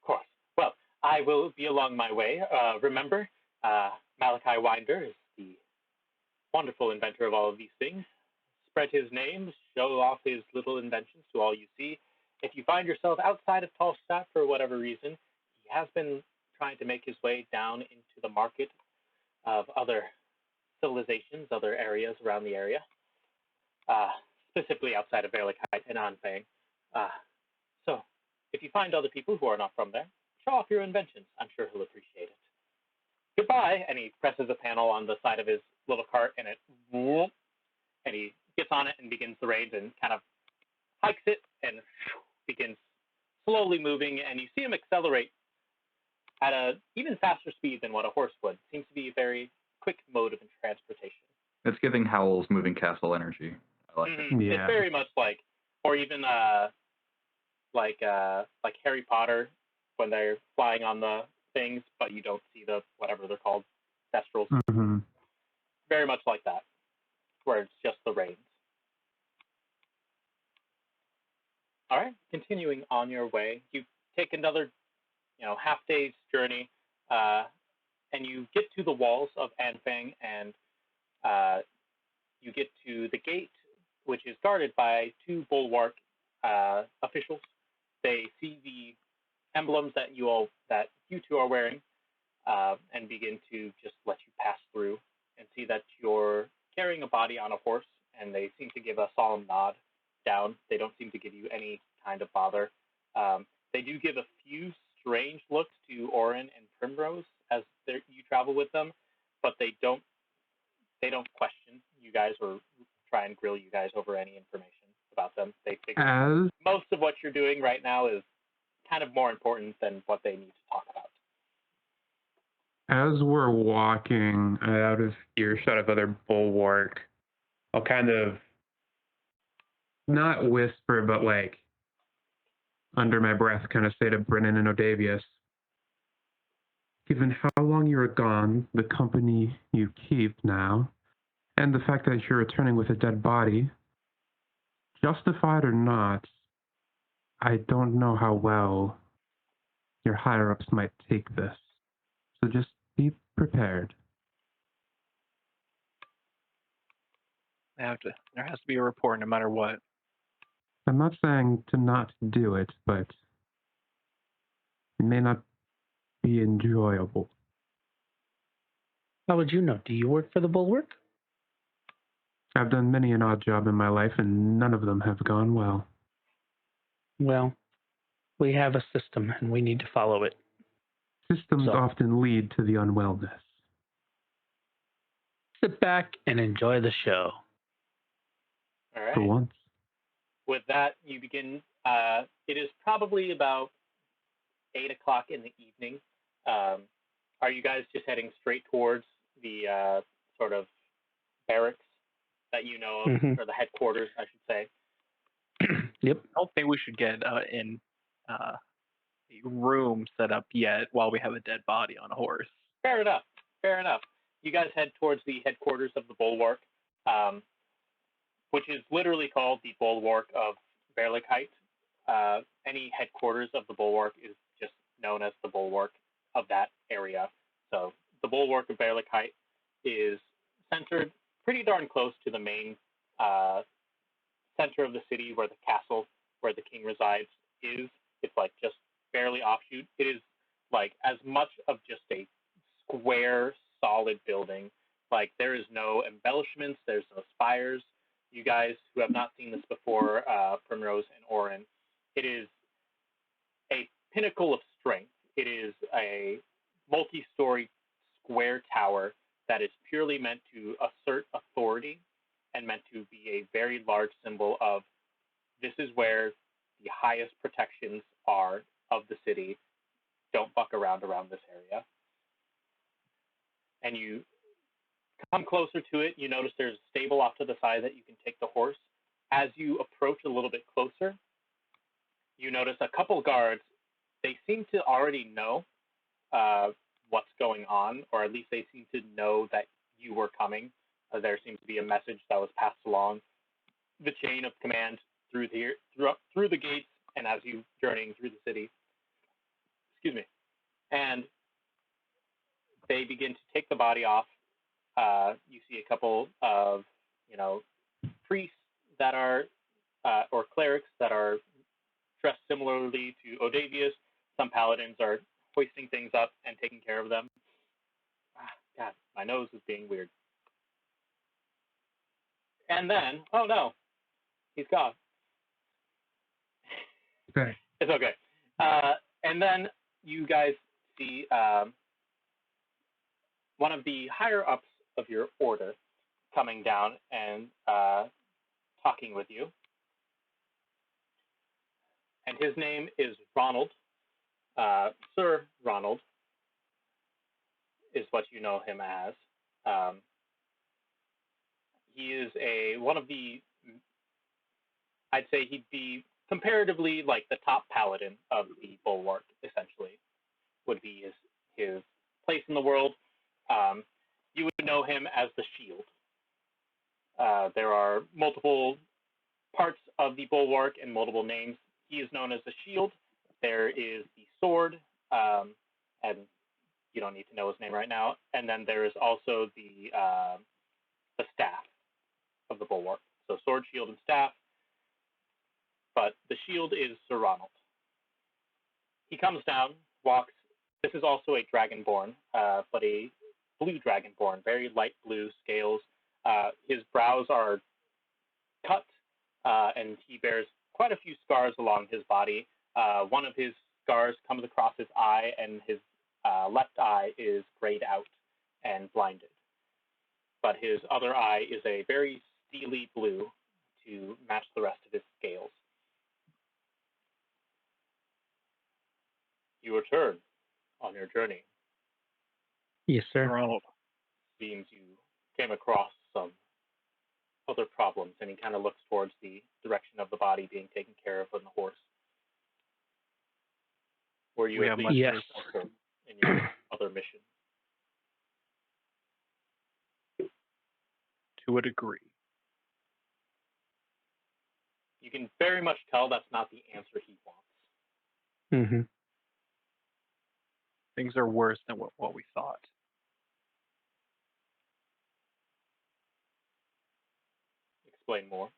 B: Of course. Well, I will be along my way. Remember, Malachi Winder is the wonderful inventor of all of these things. Spread his name, show off his little inventions to all you see. If you find yourself outside of Tallstadt for whatever reason, he has been trying to make his way down into the market of other civilizations, other areas around the area, specifically outside of Verlikite and Anfang. So, if you find other people who are not from there, show off your inventions. I'm sure he'll appreciate it. Goodbye, and he presses a panel on the side of his little cart, and he gets on it and begins the reins and kind of hikes it and begins slowly moving, and you see him accelerate at a even faster speed than what a horse would. Seems to be a very quick mode of transportation.
C: It's giving Howl's moving castle energy. I like it.
F: Yeah.
B: It's very much like, or even like Harry Potter when they're flying on the things, but you don't see the whatever they're called, thestrals.
F: Mm-hmm.
B: Very much like that, where it's just the reins. All right, continuing on your way, you take another, half day's journey, and you get to the walls of Anfang, and you get to the gate, which is guarded by 2 bulwark officials. They see the emblems that you two are wearing, and begin to just let you pass through, and see that you're carrying a body on a horse, and they seem to give a solemn nod down. They don't seem to give you any kind of bother. They do give a few strange looks to Auran and Primrose as you travel with them, but they don't question you guys or try and grill you guys over any information about them. They figure most of what you're doing right now is kind of more important than what they need to talk about.
F: As we're walking out of earshot of other bulwark, I'll kind of not whisper, but like under my breath, kind of say to Brenin and Odavius, given how long you were gone, the company you keep now, and the fact that you're returning with a dead body, justified or not, I don't know how well your higher-ups might take this. So just be prepared.
E: There has to be a report no matter what.
F: I'm not saying to not do it, but it may not be enjoyable.
D: How would you know? Do you work for the Bulwark?
F: I've done many an odd job in my life, and none of them have gone well.
D: Well, we have a system, and we need to follow it.
F: Systems often lead to the unwellness.
D: Sit back and enjoy the show.
B: All right.
F: For once.
B: With that, you begin. It is probably about 8 o'clock in the evening. Are you guys just heading straight towards the sort of barracks that you know of, or the headquarters, I should say?
D: Yep.
E: I don't think we should get in a room set up yet while we have a dead body on a horse.
B: Fair enough. Fair enough. You guys head towards the headquarters of the Bulwark, which is literally called the Bulwark of Berlichheit. Any headquarters of the Bulwark is just known as the Bulwark of that area. So the Bulwark of Berlichheit is centered pretty darn close to the main center of the city where the castle, where the king resides, is. It's like just barely offshoot. It is like as much of just a square, solid building. Like there is no embellishments, there's no spires. You guys who have not seen this before, Primrose and Auran, it is a pinnacle of strength. It is a multi-story square tower that is purely meant to assert authority and meant to be a very large symbol of this is where the highest protections are of the city. Don't fuck around this area. And you come closer to it, you notice there's a stable off to the side that you can take the horse. As you approach a little bit closer, you notice a couple guards. They seem to already know what's going on, or at least they seem to know that you were coming. There seems to be a message that was passed along the chain of command through the gates, and as you journeying through the city. Excuse me. And they begin to take the body off. You see a couple of, priests that are, or clerics that are dressed similarly to Odavius. Some paladins are hoisting things up and taking care of them. God, my nose is being weird. And then, oh no, he's gone.
F: Okay.
B: It's okay. And then you guys see one of the higher ups of your order coming down and talking with you. And his name is Ronald. Sir Ronald is what you know him as. He is one of the, I'd say he'd be comparatively like the top paladin of the Bulwark, essentially, would be his place in the world. You would know him as the Shield. There are multiple parts of the Bulwark and multiple names. He is known as the Shield. There is the Sword, and you don't need to know his name right now. And then there is also the Staff of the Bulwark. So Sword, Shield, and Staff. But the Shield is Sir Ronald. He comes down, walks. This is also a Dragonborn, but a blue Dragonborn, very light blue scales. His brows are cut, and he bears quite a few scars along his body. One of his scars comes across his eye, and his left eye is grayed out and blinded. But his other eye is a very steely blue to match the rest of his scales. You return on your journey.
D: Yes, sir.
E: Ronald.
B: Seems you came across some other problems, and he kind of looks towards the direction of the body being taken care of on the horse. Were you at least successful in your other mission?
E: To a degree.
B: You can very much tell that's not the answer he wants.
D: Mm-hmm.
E: Things are worse than what we thought.
B: explain more.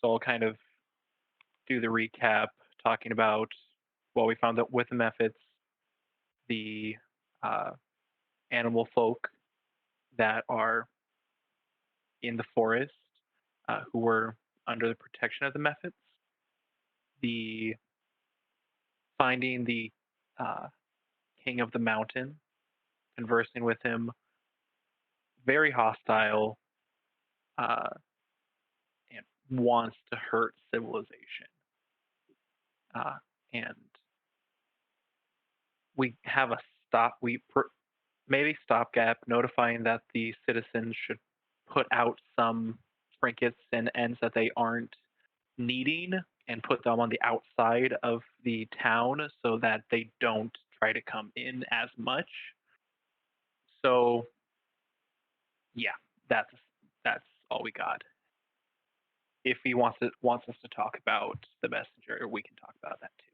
E: So I'll kind of do the recap, talking about what we found out with the methods, the animal folk that are in the forest who were under the protection of the methods, the finding the king of the mountain, conversing with him, very hostile, and wants to hurt civilization. And we have made a stopgap notifying that the citizens should put out some trinkets and ends that they aren't needing and put them on the outside of the town so that they don't try to come in as much. So yeah, that's all we got. If he wants us to talk about the messenger, we can talk about that too.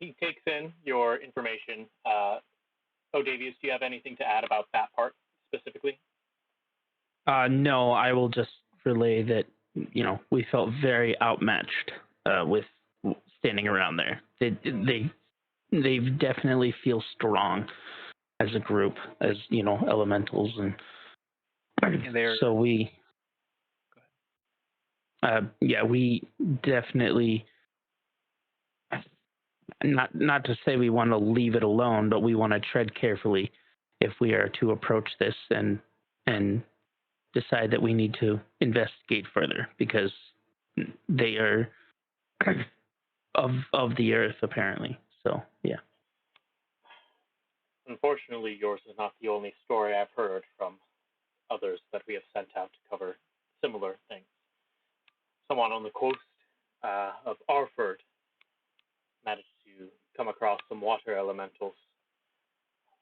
B: He takes in your information. Odavius, do you have anything to add about that part specifically?
D: No, I will just relay that, we felt very outmatched with standing around there. They definitely feel strong as a group, as, elementals. And so we definitely, not to say we want to leave it alone, but we want to tread carefully if we are to approach this and decide that we need to investigate further, because they are of the earth apparently. So yeah.
B: Unfortunately, yours is not the only story I've heard from others that we have sent out to cover similar things. Someone on the coast of Arford managed to come across some water elementals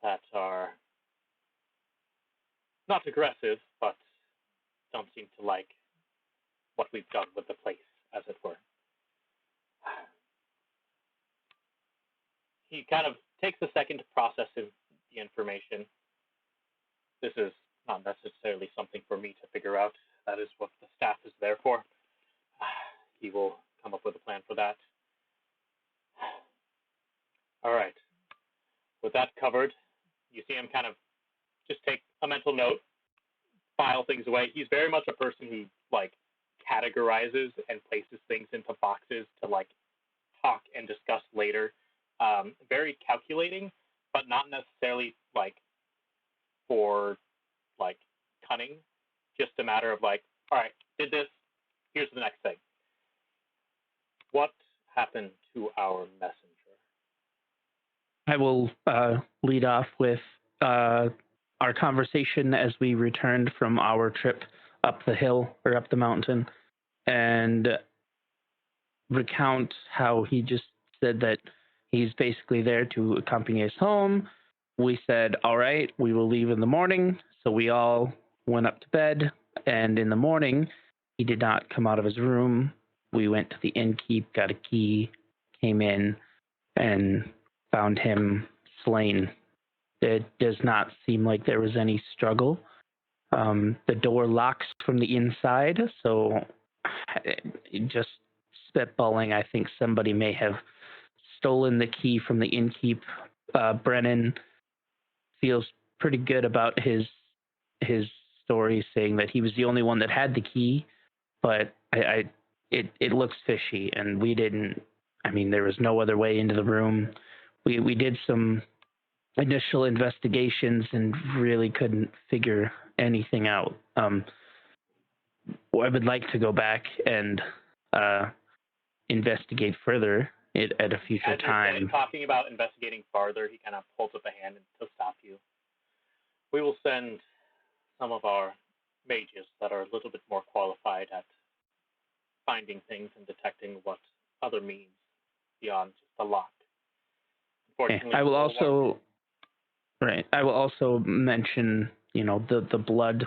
B: that are not aggressive, but don't seem to like what we've done with the place, as it were. He kind of takes a second to process the information. This is not necessarily something for me to figure out. That is what the staff is there for. He will come up with a plan for that. All right. With that covered, you see him kind of just take a mental note, file things away. He's very much a person who categorizes and places things into boxes to talk and discuss later. Very calculating, but not necessarily for cunning. Just a matter of all right, did this, here's the next thing. What happened to our messenger?
D: I will lead off with our conversation as we returned from our trip up the hill or up the mountain, and recount how he just said that he's basically there to accompany us home. We said, all right, we will leave in the morning. So we all went up to bed, and in the morning, he did not come out of his room. We went to the innkeep, got a key, came in, and found him slain. It does not seem like there was any struggle. The door locks from the inside, so just spitballing, I think somebody may have stolen the key from the innkeep. Brenin feels pretty good about his story, saying that he was the only one that had the key, but it looks fishy, and we didn't. I mean, there was no other way into the room. We did some initial investigations and really couldn't figure anything out. I would like to go back and investigate further at a future time.
B: As talking about investigating farther, he kind of holds up a hand to stop you. We will send some of our mages that are a little bit more qualified at finding things and detecting what other means beyond just a lock. Unfortunately,
D: I will also mention, the blood,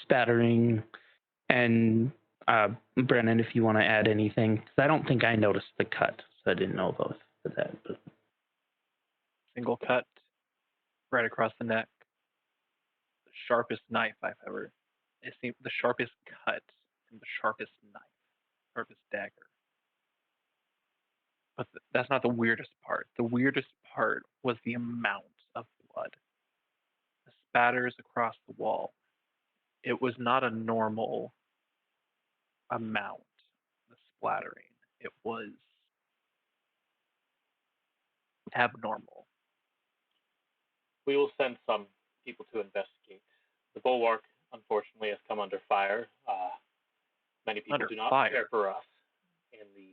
D: spattering, and Brenin, if you want to add anything, because I don't think I noticed the cut, so I didn't know about that. But
E: single cut right across the neck. The sharpest knife I've ever. It seemed the sharpest cut and the sharpest knife, sharpest dagger. But that's not the weirdest part. The weirdest part was the amount of blood. The spatters across the wall. It was not a normal amount, the splattering. It was abnormal.
B: We will send some people to investigate. The bulwark, unfortunately, has come under fire. Many people
E: Under
B: do not
E: fire?
B: care for us in the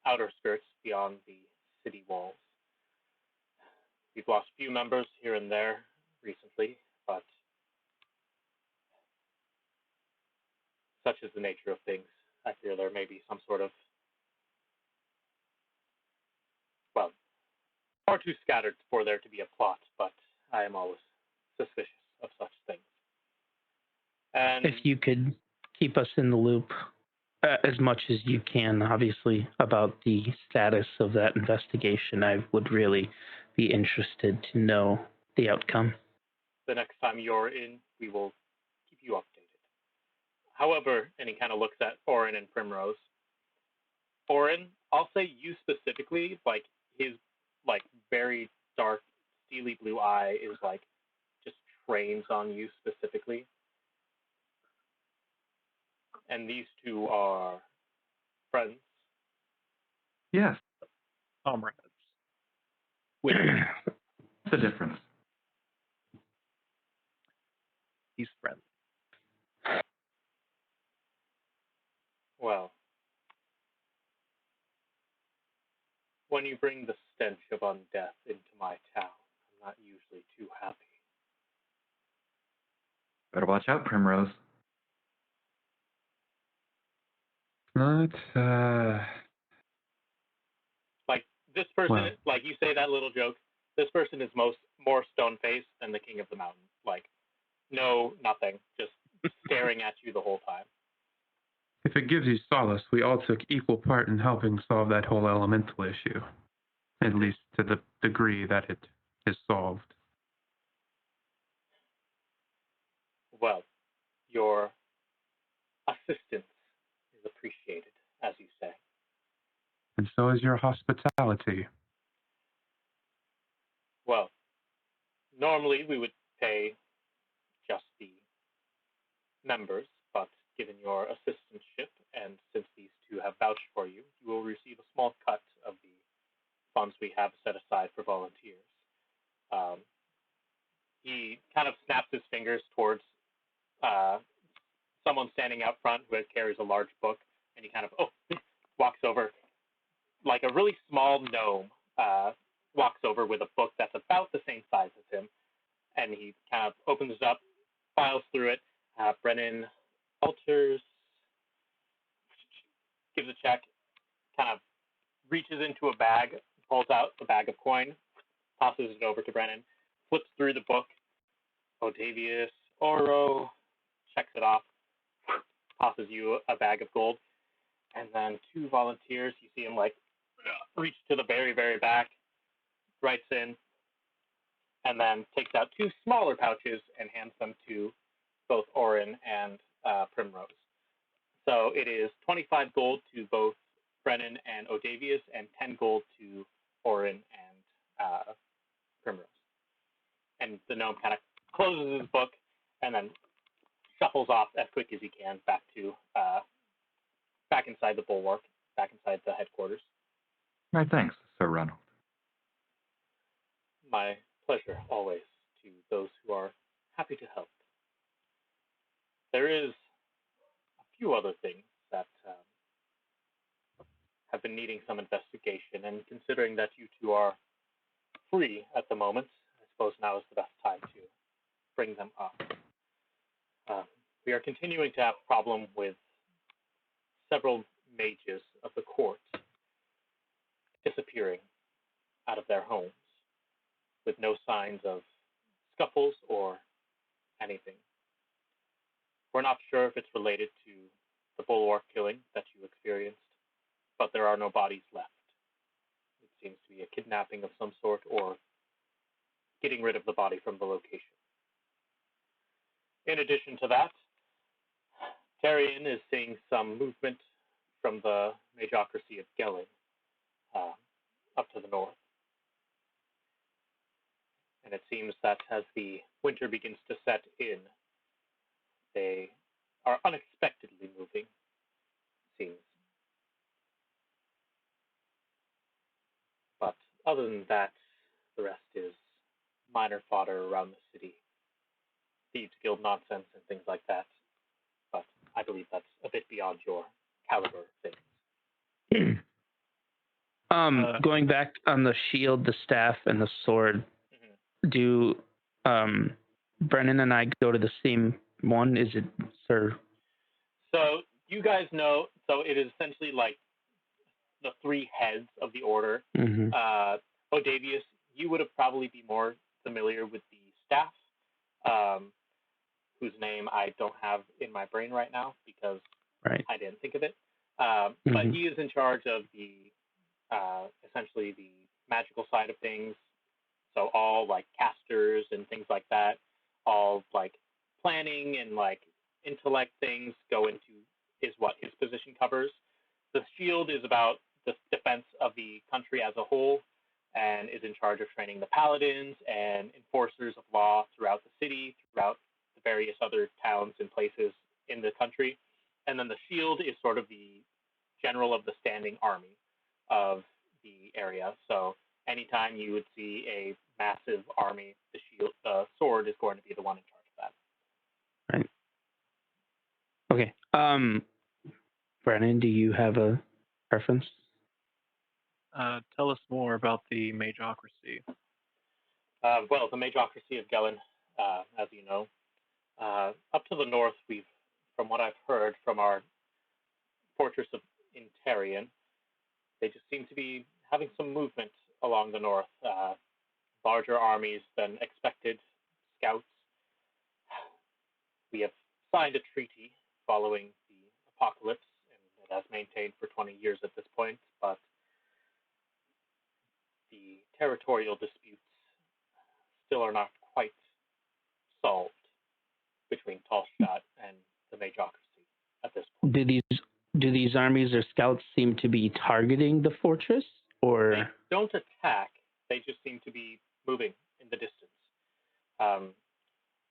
B: outer skirts beyond the city walls. We've lost a few members here and there recently, but such is the nature of things. I fear there may be some sort of, well, far too scattered for there to be a plot, but I am always suspicious of such things. And
D: If you could keep us in the loop as much as you can, obviously, about the status of that investigation, I would really be interested to know the outcome.
B: the next time you're in, we will keep you updated. However, and he kind of looks at Auran and Primrose. Auran, I'll say you specifically, like his like very dark, steely blue eye is like just trains on you specifically. And these two are friends.
C: Yes.
E: Comrades.
B: With
C: What's the difference?
E: He's friendly.
B: well, when you bring the stench of undeath into my town, I'm not usually too happy.
C: Better watch out, Primrose.
F: Not,
B: Like this person,
F: Well.
B: like you say that little joke. This person is more stone-faced than the king of the mountain. Like, no, nothing, just staring at you the whole time.
F: if it gives you solace, we all took equal part in helping solve that whole elemental issue. At least to the degree that it is solved.
B: Well, your assistance is appreciated, as you say.
F: And so is your hospitality.
B: Well, normally we would pay just the members, but given your assistantship, and since these two have vouched for you, you will receive a small cut of the funds we have set aside for volunteers. He kind of snaps his fingers towards someone standing out front who carries a large book, and he kind of walks over, like a really small gnome, walks over with a book that's about the same size as him, and he kind of opens it up, files through it. Brenin alters, gives a check, kind of reaches into a bag, pulls out a bag of coin, tosses it over to Brenin, flips through the book. Odavius Oro checks it off, tosses you a bag of gold, and then two volunteers. You see him like reach to the very, very back, writes in, and then takes out two smaller pouches and hands them to both Auran and Primrose. So it is 25 gold to both Brenin and Odavius, and 10 gold to Auran and Primrose. And the gnome kind of closes his book and then shuffles off as quick as he can back to back inside the bulwark, back inside the headquarters.
C: My thanks, Sir Ronald.
B: My pleasure, always, to those who are happy to help. There is a few other things that have been needing some investigation, and considering that you two are free at the moment, I suppose now is the best time to bring them up. We are continuing to have a problem with several mages of the court disappearing out of their homes with no signs of scuffles or anything. We're not sure if it's related to the bulwark killing that you experienced, but there are no bodies left. It seems to be a kidnapping of some sort or getting rid of the body from the location. In addition to that, Tarian is seeing some movement from the Majocracy of Gelen up to the north. And it seems that as the winter begins to set in, they are unexpectedly moving, it seems. But other than that, the rest is minor fodder around the city. Thieves Guild nonsense and things like that. But I believe that's a bit beyond your caliber of things.
D: Going back on the shield, the staff, and the sword, do Brenin and I go to the same one? Is it, sir?
B: So you guys know, so it is essentially like the three heads of the order.
D: Mm-hmm.
B: Odavius, you would have probably be more familiar with the staff, whose name I don't have in my brain right now because I didn't think of it. But he is in charge of the essentially the magical side of things. So all like casters and things like that, all like planning and like intellect things go into is what his position covers. The shield is about the defense of the country as a whole and is in charge of training the paladins and enforcers of law throughout the city, throughout the various other towns and places in the country. And then the shield is sort of the general of the standing army of the area. So anytime you would see a massive army, the sword is going to be the one in charge of
D: that. Right. Okay. Brenin, do you have a preference?
E: Tell us more about the Majocracy.
B: Well, the Majocracy of Gelen, as you know, up to the north, from what I've heard from our fortress in Tarian, they just seem to be having some movement along the north. Larger armies than expected, scouts. We have signed a treaty following the apocalypse, and it has maintained for 20 years at this point, but the territorial disputes still are not quite solved between Talstadt and the Majocracy at this point.
D: Do these armies or scouts seem to be targeting the fortress, or
B: they don't attack? They just seem to be moving in the distance.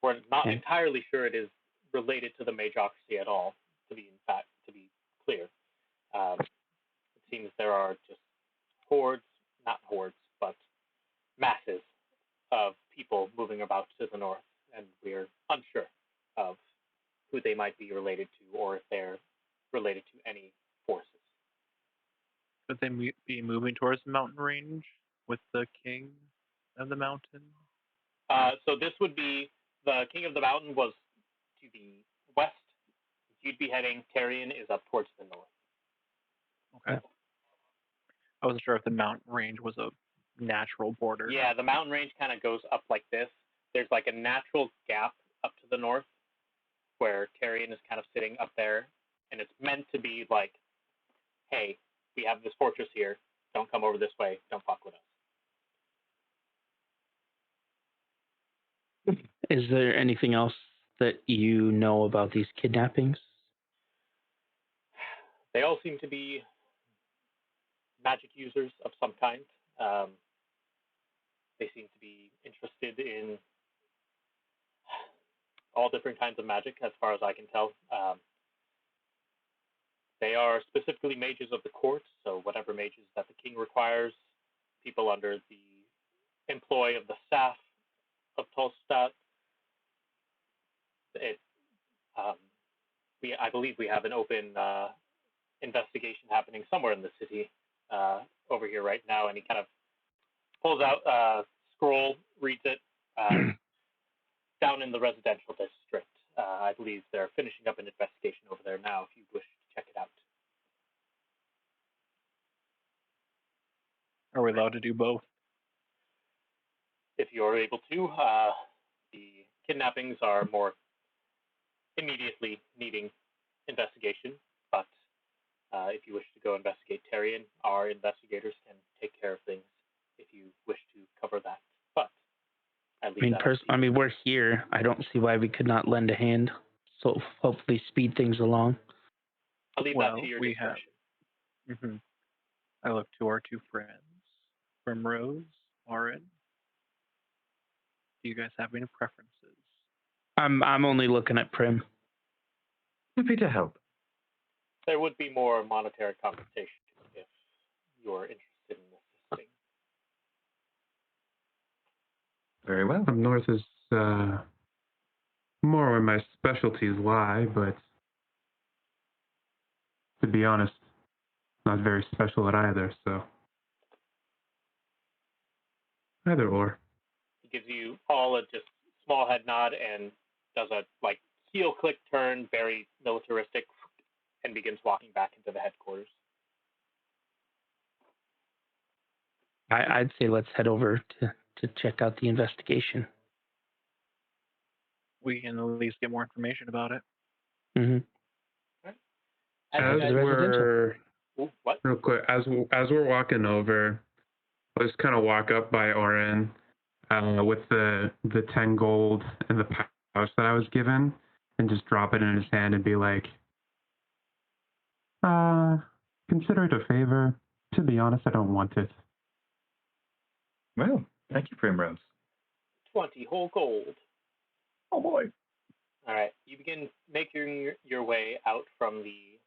B: We're not entirely sure it is related to the Majocracy at all. To be clear, it seems there are just not hordes, but masses of people moving about to the north, and we're unsure of who they might be related to or if they're related to any forces.
E: Could they be moving towards the mountain range with the king of the mountain?
B: So this would be, the king of the mountain was to the west. You'd be heading, Tarian is up towards the north.
E: Okay. I wasn't sure if the mountain range was a natural border.
B: Yeah, the mountain range kind of goes up like this. There's like a natural gap up to the north where Tarian is kind of sitting up there, and it's meant to be like, hey, we have this fortress here. Don't come over this way. Don't fuck with us.
D: Is there anything else that you know about these kidnappings?
B: They all seem to be magic users of some kind. They seem to be interested in all different kinds of magic, as far as I can tell. They are specifically mages of the court, so whatever mages that the king requires, people under the employ of the staff of Talstadt. I believe we have an open investigation happening somewhere in the city over here right now, and he kind of pulls out a scroll, reads it, down in the residential district. I believe they're finishing up an investigation over there now, if you wish to check it out.
E: Are we allowed to do both?
B: If you're able to. The kidnappings are more immediately needing investigation, but if you wish to go investigate Tarian, our investigators can take care of things if you wish to cover that. But I leave that up to
D: I
B: you.
D: mean, we're here. I don't see why we could not lend a hand. So hopefully speed things along.
B: I'll leave that to your
E: we have.
B: discretion.
E: I look to our two friends, Primrose, Auran. Do you guys have any preferences?
D: I'm only looking at Prim.
C: Happy to help.
B: There would be more monetary compensation if you're interested in assisting.
C: Very well.
F: Up north is more where my specialties lie, but to be honest, not very special at either, so either or.
B: He gives you all a just small head nod and does a like heel click turn, very militaristic, and begins walking back into the headquarters.
D: I'd say let's head over to check out the investigation.
E: We can at least get more information about it.
D: Mm-hmm.
B: As you guys, ooh, what?
F: Real quick, as we're walking over, let's kind of walk up by Auran with the 10 gold and the pouch that I was given, and just drop it in his hand and be like, consider it a favor. To be honest, I don't want it.
C: Well, thank you, Primrose.
B: 20 whole gold.
C: Oh boy.
B: All right, you begin making your way out from the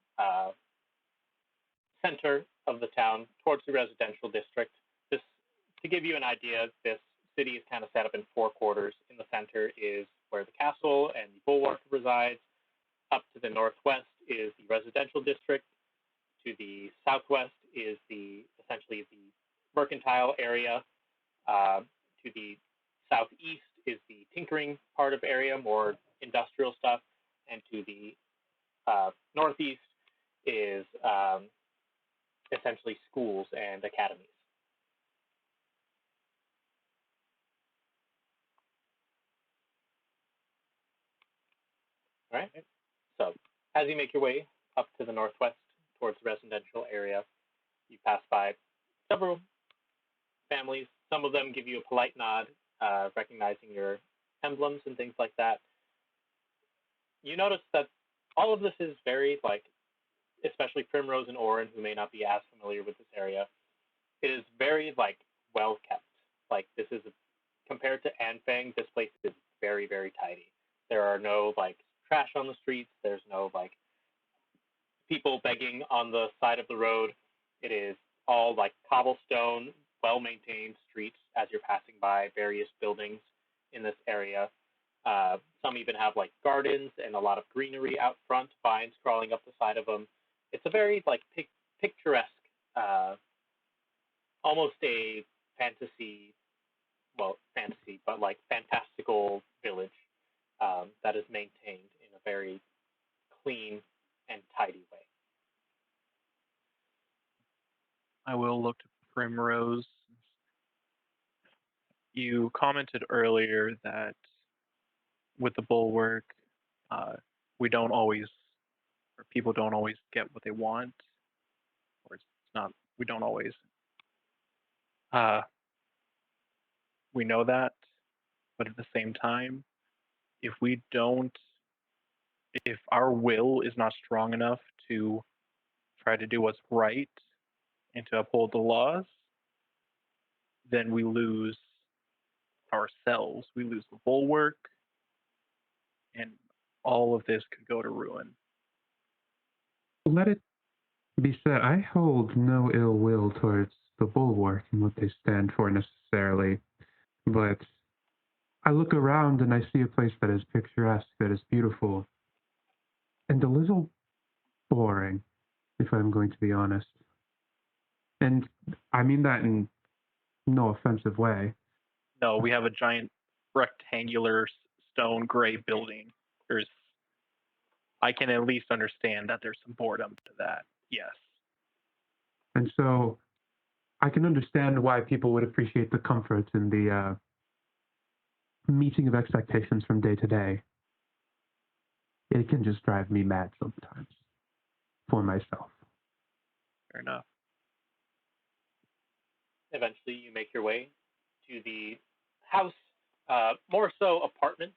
B: center of the town towards the residential district. This, to give you an idea, this city is kind of set up in four quarters. In the center is where the castle and the bulwark resides. Up to the northwest is the residential district. To the southwest is essentially the mercantile area. To the southeast is the tinkering part of area, more industrial stuff, and to the northeast is essentially schools and academies. All right. So as you make your way up to the northwest towards the residential area, you pass by several families. Some of them give you a polite nod, recognizing your emblems and things like that. You notice that all of this is very, especially Primrose and Auran, who may not be as familiar with this area, it is very, well kept. This is, compared to Anfang, this place is very, very tidy. There are no, trash on the streets. There's no, people begging on the side of the road. It is all, cobblestone, well-maintained streets as you're passing by various buildings in this area. Some even have gardens and a lot of greenery out front, vines crawling up the side of them. It's a very picturesque, almost a fantasy, but fantastical village that is maintained in a very clean and tidy way.
E: I will look to Primrose. You commented earlier that with the bulwark, we don't always, or people don't always get what they want, or it's not, we don't always. We know that, but at the same time, if our will is not strong enough to try to do what's right and to uphold the laws, then we lose ourselves. We lose the bulwark, and all of this could go to ruin.
F: Let it be said, I hold no ill will towards the bulwark and what they stand for necessarily, but I look around and I see a place that is picturesque, that is beautiful, and a little boring, if I'm going to be honest. And I mean that in no offensive way.
E: No, we have a giant rectangular stone gray building. I can at least understand that there's some boredom to that. Yes.
F: And so I can understand why people would appreciate the comfort and the meeting of expectations from day to day. It can just drive me mad sometimes for myself.
E: Fair enough.
B: Eventually, you make your way to the house more so apartment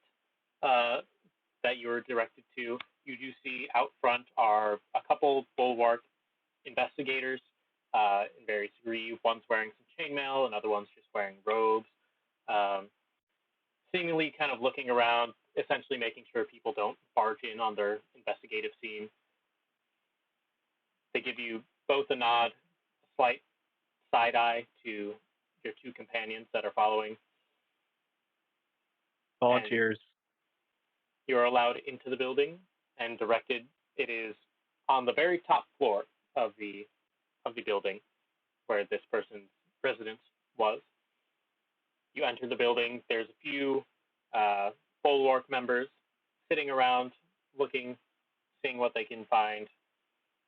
B: that you were directed to. You do see out front are a couple bulwark investigators in various degrees. One's wearing some chainmail, another one's just wearing robes, seemingly kind of looking around, essentially making sure people don't barge in on their investigative scene. They give you both a nod, a slight side eye to your two companions that are following.
E: Volunteers.
B: You're allowed into the building and directed. It is on the very top floor of the building where this person's residence was. You enter the building. There's a few bulwark members sitting around, looking, seeing what they can find.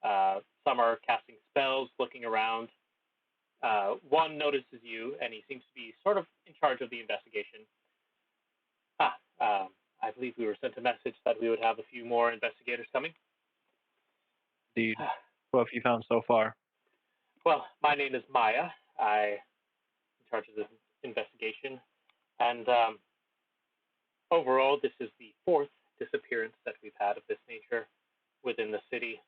B: Some are casting spells, looking around. One notices you, and he seems to be sort of in charge of the investigation. I believe we were sent a message that we would have a few more investigators coming.
E: Indeed. What have you found so far?
B: Well, my name is Maya. I'm in charge of this investigation. And overall, this is the fourth disappearance that we've had of this nature within the city.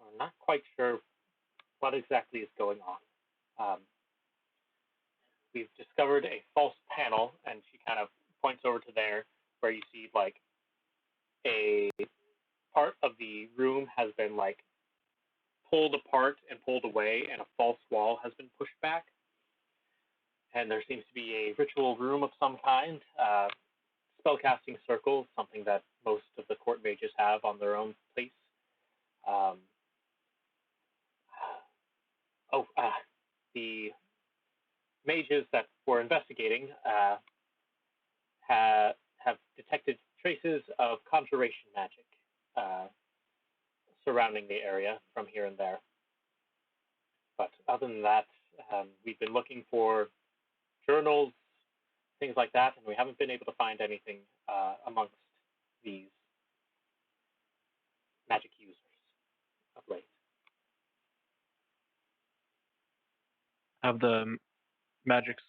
B: I'm not quite sure what exactly is going on. We've discovered a false panel, and she kind of points over to there, where you see like a part of the room has been like pulled apart and pulled away, and a false wall has been pushed back. And there seems to be a ritual room of some kind, spellcasting circle, something that most of the court mages have on their own place. The mages that were investigating have detected traces of conjuration magic surrounding the area from here and there. But other than that, we've been looking for journals, things like that, and we haven't been able to find anything amongst these magic users of late.
E: Have the magics,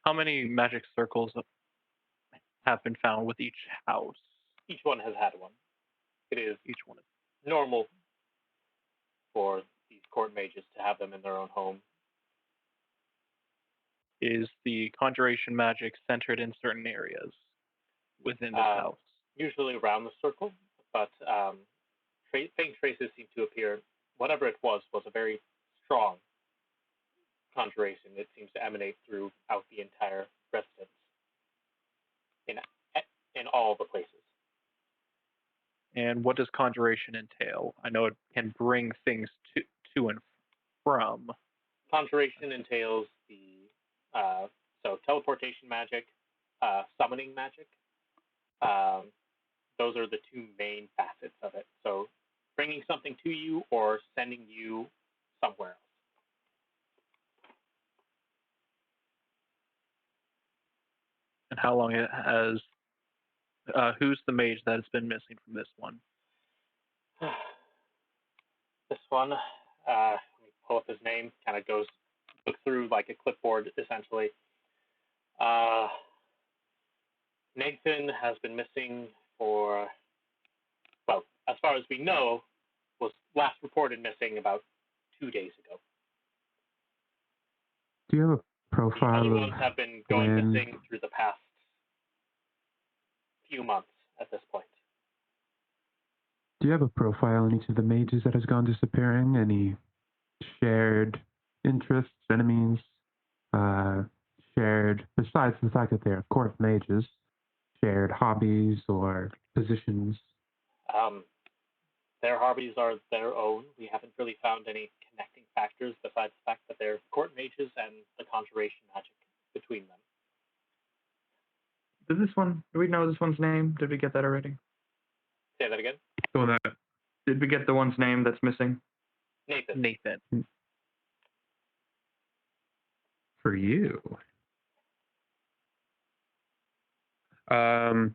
E: how many magic circles have been found with each house?
B: Each one has had one. It is
E: Each one is.
B: normal for these court mages to have them in their own home.
E: Is the conjuration magic centered in certain areas within this house?
B: Usually around the circle, but faint traces seem to appear. Whatever it was a very strong conjuration. It seems to emanate throughout the entire residence in all the places.
E: And what does conjuration entail? I know it can bring things to and from.
B: Conjuration entails the so teleportation magic, summoning magic. Those are the two main facets of it. So bringing something to you or sending you somewhere else.
E: And how long it has, who's the mage that has been missing from this one?
B: This one, let me pull up his name, kind of look through like a clipboard essentially. Nathan has been missing for, well, as far as we know, was last reported missing about 2 days ago.
F: Do you have a
B: The
F: profile
B: other
F: of
B: ones have been going
F: when-
B: missing through the past few months at this point.
F: Do you have a profile on each of the mages that has gone disappearing? Any shared interests, enemies, shared, besides the fact that they're court mages, shared hobbies or positions?
B: Their hobbies are their own. We haven't really found any connecting factors besides the fact that they're court mages and the conjuration magic between them.
C: Do we know this one's name? Did we get that already?
B: Say that again?
F: The one that
C: Did we get the one's name that's missing?
B: Nathan.
F: for you. Are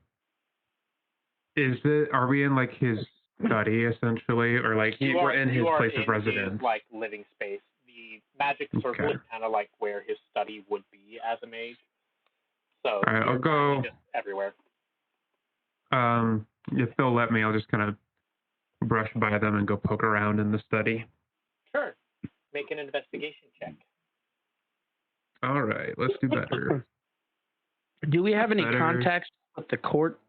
F: we in like his study essentially, or like we're in his place of residence?
B: His, like living space. The magic circle is kind of like where his study would be as a mage. So
F: All right,
B: you're
F: I'll go.
B: currently just everywhere.
F: If they'll let me, I'll just kind of brush by them and go poke around in the study.
B: Sure. Make an investigation check.
F: All right, let's do better.
D: Do we have any
F: Better.
D: contacts with the court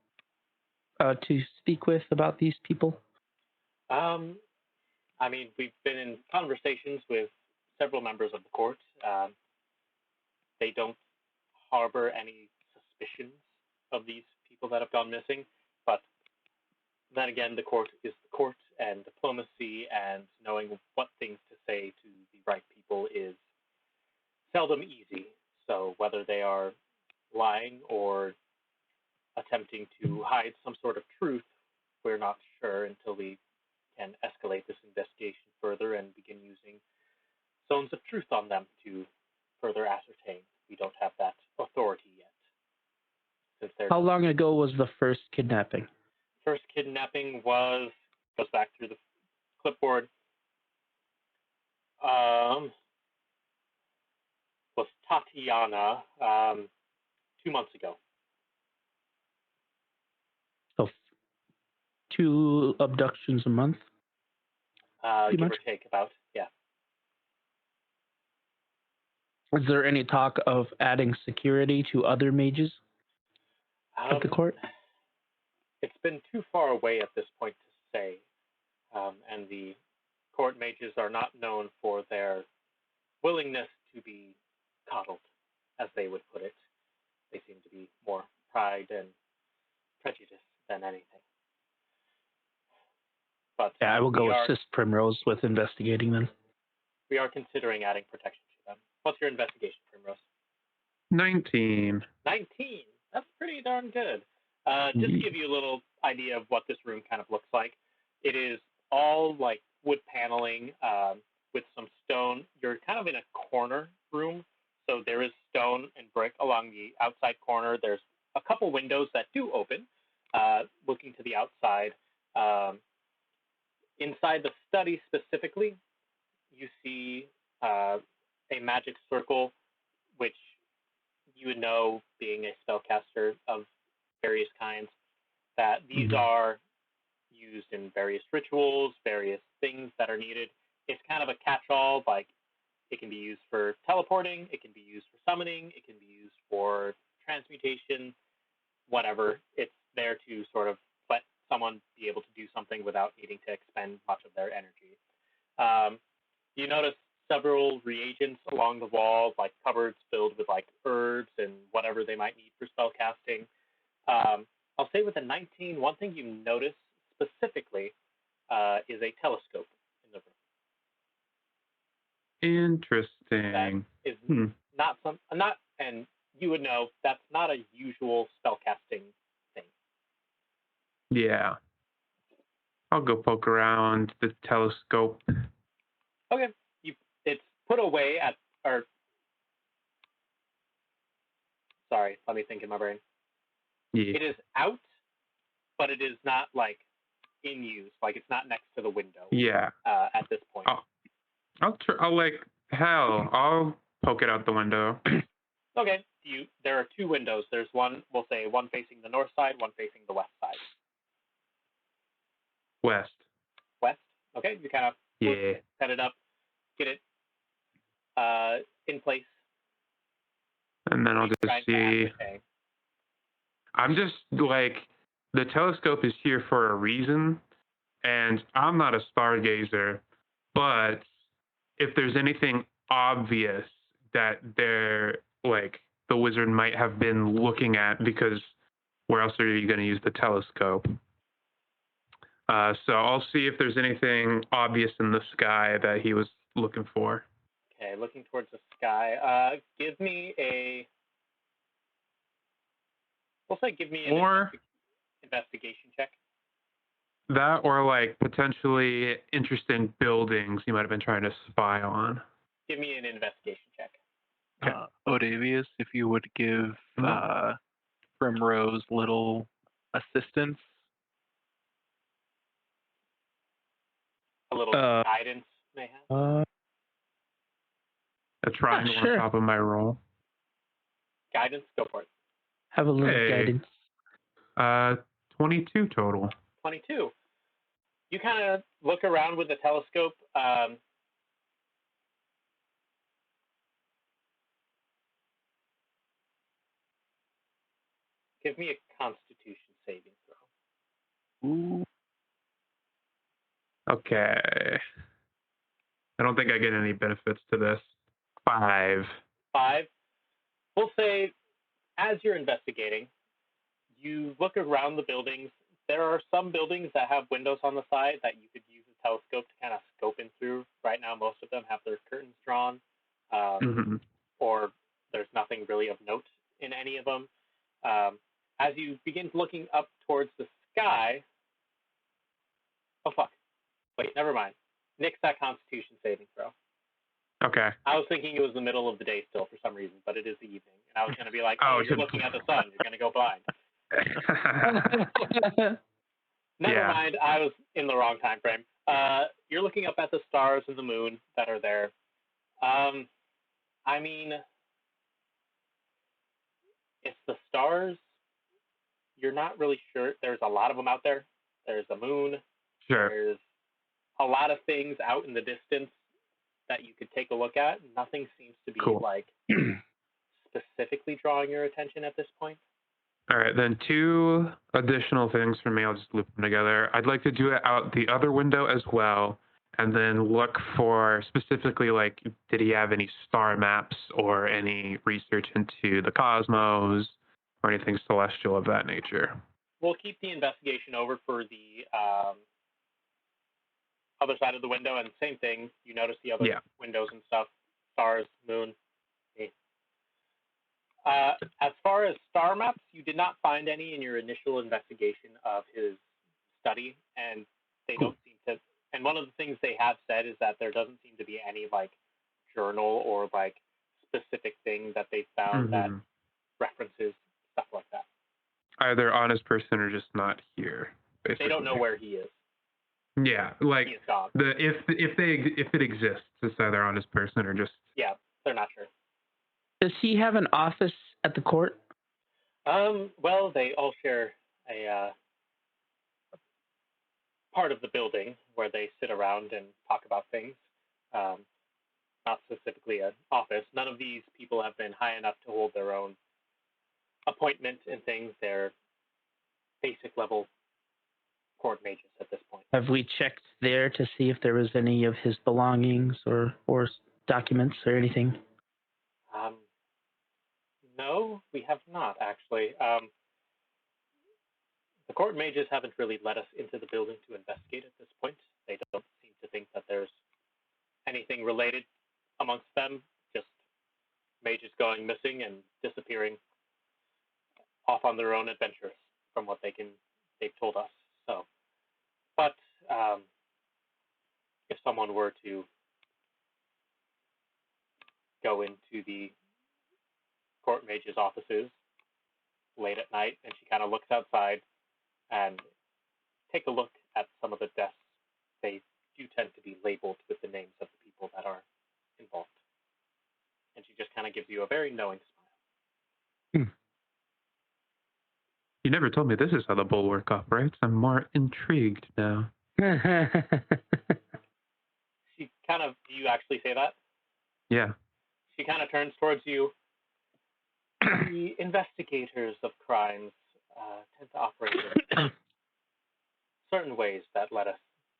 D: to speak with about these people?
B: I mean, we've been in conversations with several members of the court. They don't harbor any suspicions of these people that have gone missing, but then again, the court is the court, and diplomacy and knowing what things to say to the right people is seldom easy. So whether they are lying or attempting to hide some sort of truth, we're not sure until we can escalate this investigation further and begin using zones of truth on them to further ascertain. We don't have that authority yet. Since
D: How long ago was the first kidnapping?
B: First kidnapping goes back through the clipboard. Was Tatiana 2 months ago.
D: So 2 abductions a month?
B: Give or take about, yeah.
D: Is there any talk of adding security to other mages at the court?
B: It's been too far away at this point to say, and the court mages are not known for their willingness to be coddled, as they would put it. They seem to be more pride and prejudice than anything. But
D: yeah, I will go assist Primrose with investigating them.
B: We are considering adding protection to them. What's your investigation, Primrose?
F: 19.
B: 19. That's pretty darn good. Just to give you a little idea of what this room kind of looks like, it is all like wood paneling with some stone. You're kind of in a corner room, so there is stone and brick along the outside corner. There's a couple windows that do open, looking to the outside. Inside the study specifically, you see a magic circle, which you would know, being a spellcaster of various kinds, that these are used in various rituals, various things that are needed. It's kind of a catch-all, like it can be used for teleporting, it can be used for summoning, it can be used for transmutation, whatever. It's there to sort of let someone be able to do something without needing to expend much of their energy. You notice several reagents along the wall, like cupboards filled with like herbs and whatever they might need for spell casting. I'll say with a 19, one thing you notice specifically is a telescope in the room.
F: Interesting.
B: That is not, and you would know that's not a usual spellcasting thing.
F: Yeah. I'll go poke around the telescope.
B: Okay. It's put away at, or, sorry, let me think in my brain.
F: Yeah.
B: It is out, but it is not like in use. Like it's not next to the window.
F: Yeah.
B: At this point.
F: I'll like, hell, I'll poke it out the window.
B: Okay. There are 2 windows. There's one, we'll say one facing the north side, one facing the west side.
F: West.
B: West? Okay. You kind of set it up, get it in place.
F: And then I'll just see. I'm just like, the telescope is here for a reason, and I'm not a stargazer, but if there's anything obvious that they're like the wizard might have been looking at, because where else are you going to use the telescope? So I'll see if there's anything obvious in the sky that he was looking for.
B: Okay, looking towards the sky. Give me an investigation check.
F: That, or like potentially interesting buildings you might have been trying to spy on.
B: Give me an investigation check.
E: Odavius, if you would give Primrose little assistance.
B: A little guidance, mayhap.
F: A triangle on top of my roll.
B: Guidance, go for it.
D: Have a little
F: Hey.
D: guidance.
F: 22 total.
B: 22. You kind of look around with the telescope. Give me a Constitution saving throw.
E: Ooh.
F: Okay. I don't think I get any benefits to this. 5.
B: 5. We'll say, as you're investigating, you look around the buildings. There are some buildings that have windows on the side that you could use a telescope to kind of scope in through. Right now, most of them have their curtains drawn, or there's nothing really of note in any of them. As you begin looking up towards the sky, oh fuck, wait, never mind. Nix that Constitution saving throw.
F: Okay.
B: I was thinking it was the middle of the day still for some reason, but it is the evening, and I was going to be like, oh, you're looking at the sun, you're going to go blind. Never mind, I was in the wrong time frame. You're looking up at the stars and the moon that are there. I mean, it's the stars. You're not really sure. There's a lot of them out there. There's the moon.
F: Sure.
B: There's a lot of things out in the distance that you could take a look at. Nothing seems to be like specifically drawing your attention at this point.
F: All right, then 2 additional things for me. I'll just loop them together. I'd like to do it out the other window as well, and then look for specifically, like, did he have any star maps or any research into the cosmos or anything celestial of that nature?
B: We'll keep the investigation over for the other side of the window, and same thing. You notice the other windows and stuff, stars, moon. As far as star maps, you did not find any in your initial investigation of his study, and they don't seem to. And one of the things they have said is that there doesn't seem to be any like journal or like specific thing that they found that references stuff like that.
F: Either honest person or just not here. Basically.
B: They don't know where he is.
F: Yeah, like
B: he is gone.
F: if it exists, it's either honest person or just.
B: Yeah, they're not sure.
D: Does he have an office at the court?
B: Well, they all share a part of the building where they sit around and talk about things. Not specifically an office. None of these people have been high enough to hold their own appointment and things. They're basic level court mages at this point.
D: Have we checked there to see if there was any of his belongings or documents or anything?
B: No, we have not, actually. The court mages haven't really let us into the building to investigate at this point. They don't seem to think that there's anything related amongst them, just mages going missing and disappearing off on their own adventures from what they've told us. So, but if someone were to go into the court mage's offices late at night, and she kind of looks outside and take a look at some of the desks. They do tend to be labeled with the names of the people that are involved. And she just kind of gives you a very knowing smile.
F: You never told me this is how the bulwark operates. I'm more intrigued now.
B: She kind of, do you actually say that?
F: Yeah.
B: She kind of turns towards you. The investigators of crimes tend to operate in certain ways that let us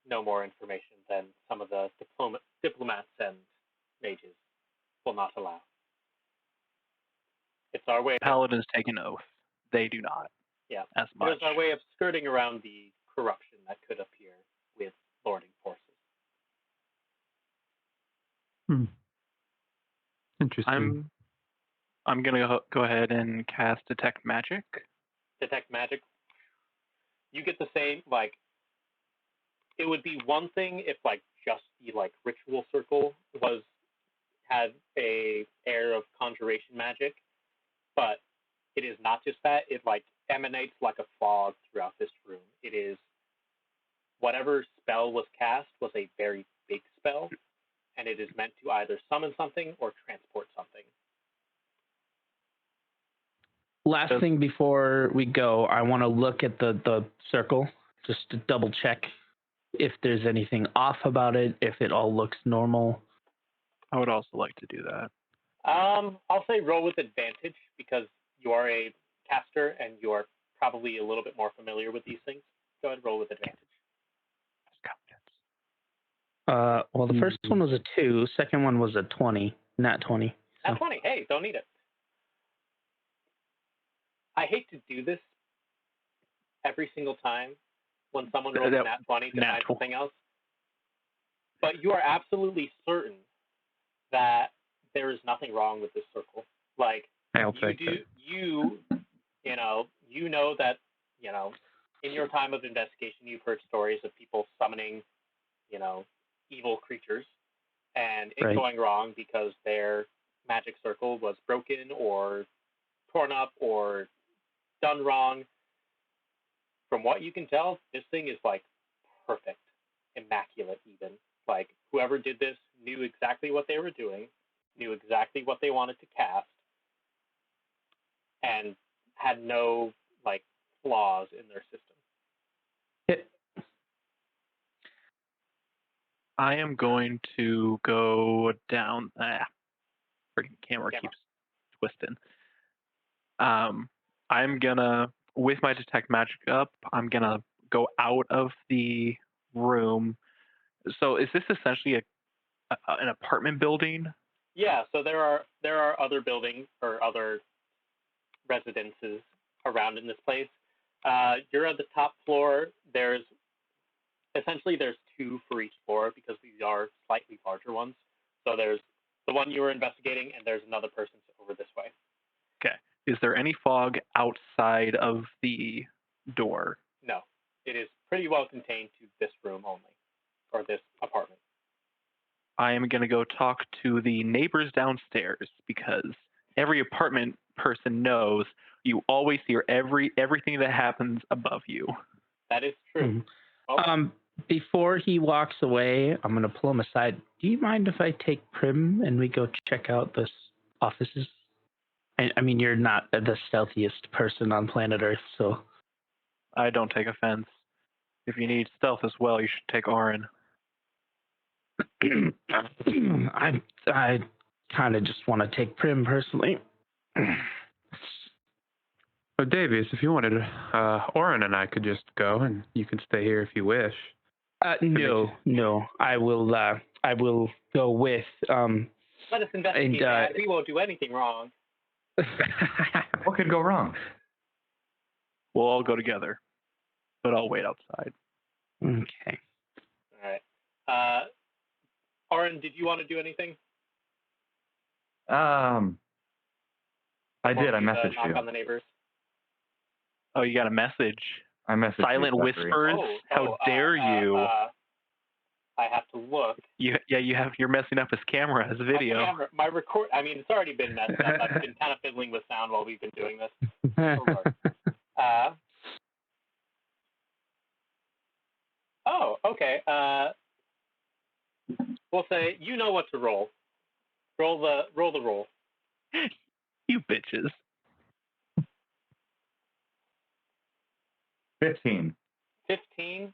B: know more information than some of the diplomats and mages will not allow. It's our way.
E: Paladins take an oath. They do not.
B: Yeah.
E: As much.
B: It's our way of skirting around the corruption that could appear with lording forces.
F: Interesting.
E: I'm gonna go ahead and cast Detect Magic.
B: Detect Magic. You get the same, like, it would be one thing if like just the like ritual circle had a air of conjuration magic, but it is not just that. It like emanates like a fog throughout this room. It is whatever spell was cast was a very big spell, and it is meant to either summon something or transport something.
D: last thing before we go, I want to look at the circle just to double check if there's anything off about it, if it all looks normal.
E: I would also like to do that.
B: I'll say roll with advantage because you are a caster and you are probably a little bit more familiar with these things. Go ahead and roll with advantage.
D: Well, the first one was a 2, second one was a 20, not 20. So.
B: Nat 20, hey, don't need it. I hate to do this every single time when someone rolls a nat 20 to find something else, but you are absolutely certain that there is nothing wrong with this circle. Like,
F: I'll take it.
B: You know that, in your time of investigation, you've heard stories of people summoning, evil creatures, and it going wrong because their magic circle was broken or torn up or done wrong. From what you can tell, this thing is like perfect, immaculate even. Like whoever did this knew exactly what they were doing, knew exactly what they wanted to cast, and had no like flaws in their system.
E: I am going to go down. Freaking camera keeps twisting. I'm gonna, with my detect magic up, I'm gonna go out of the room. So is this essentially an apartment building?
B: Yeah. So there are other buildings or other residences around in this place. You're at the top floor. There's 2 for each floor because these are slightly larger ones. So there's the one you were investigating, and there's another person over this way.
E: Okay. Is there any fog outside of the door?
B: No. It is pretty well contained to this room only, or this apartment.
E: I am going to go talk to the neighbors downstairs because every apartment person knows you always hear everything that happens above you.
B: That is true.
D: Before he walks away, I'm going to pull him aside. Do you mind if I take Prim and we go check out this offices? I mean, you're not the stealthiest person on planet Earth, so...
E: I don't take offense. If you need stealth as well, you should take Auran.
D: I kind of just want to take Prim personally.
F: Odavius, if you wanted, Auran and I could just go, and you can stay here if you wish.
D: No. I will go with.
B: Let us investigate that. We won't do anything wrong.
C: What could go wrong?
E: We'll all go together, but I'll wait outside.
D: Okay.
B: All right. Auran, did you want to do anything?
C: I did. I messaged
B: knock
C: you.
B: on the neighbors.
E: Oh, you got a message?
C: I messaged
E: Silent
C: you, Zachary.
E: whispers. How dare you?
B: I have to look.
E: You're messing up his camera, his video.
B: My record. I mean, it's already been messed up. I've been kind of fiddling with sound while we've been doing this. Okay. We'll say you know what to roll. Roll the roll.
E: You bitches.
C: 15.
B: 15.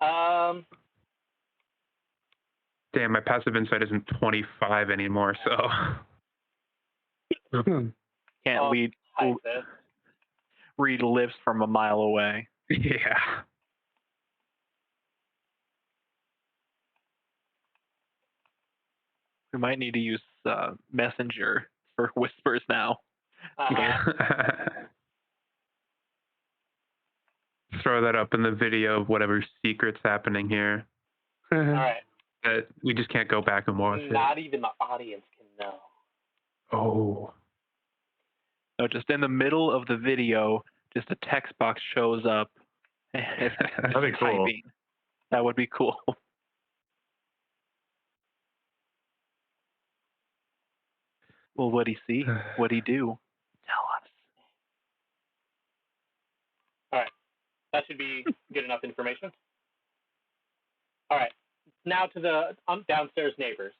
F: Damn, my passive insight isn't 25 anymore, so...
E: Can't read lips from a mile away.
F: Yeah.
E: We might need to use Messenger for whispers now.
F: Throw that up in the video of whatever secret's happening here.
B: All right.
F: We just can't go back and watch it.
B: Not even the audience can know.
F: Oh.
E: No, just in the middle of the video, just a text box shows up.
C: That'd be cool.
E: Typing. That would be cool. Well, what'd he see? What'd he do? Tell us.
B: All right. That should be good enough information. All right. Now to the downstairs neighbors.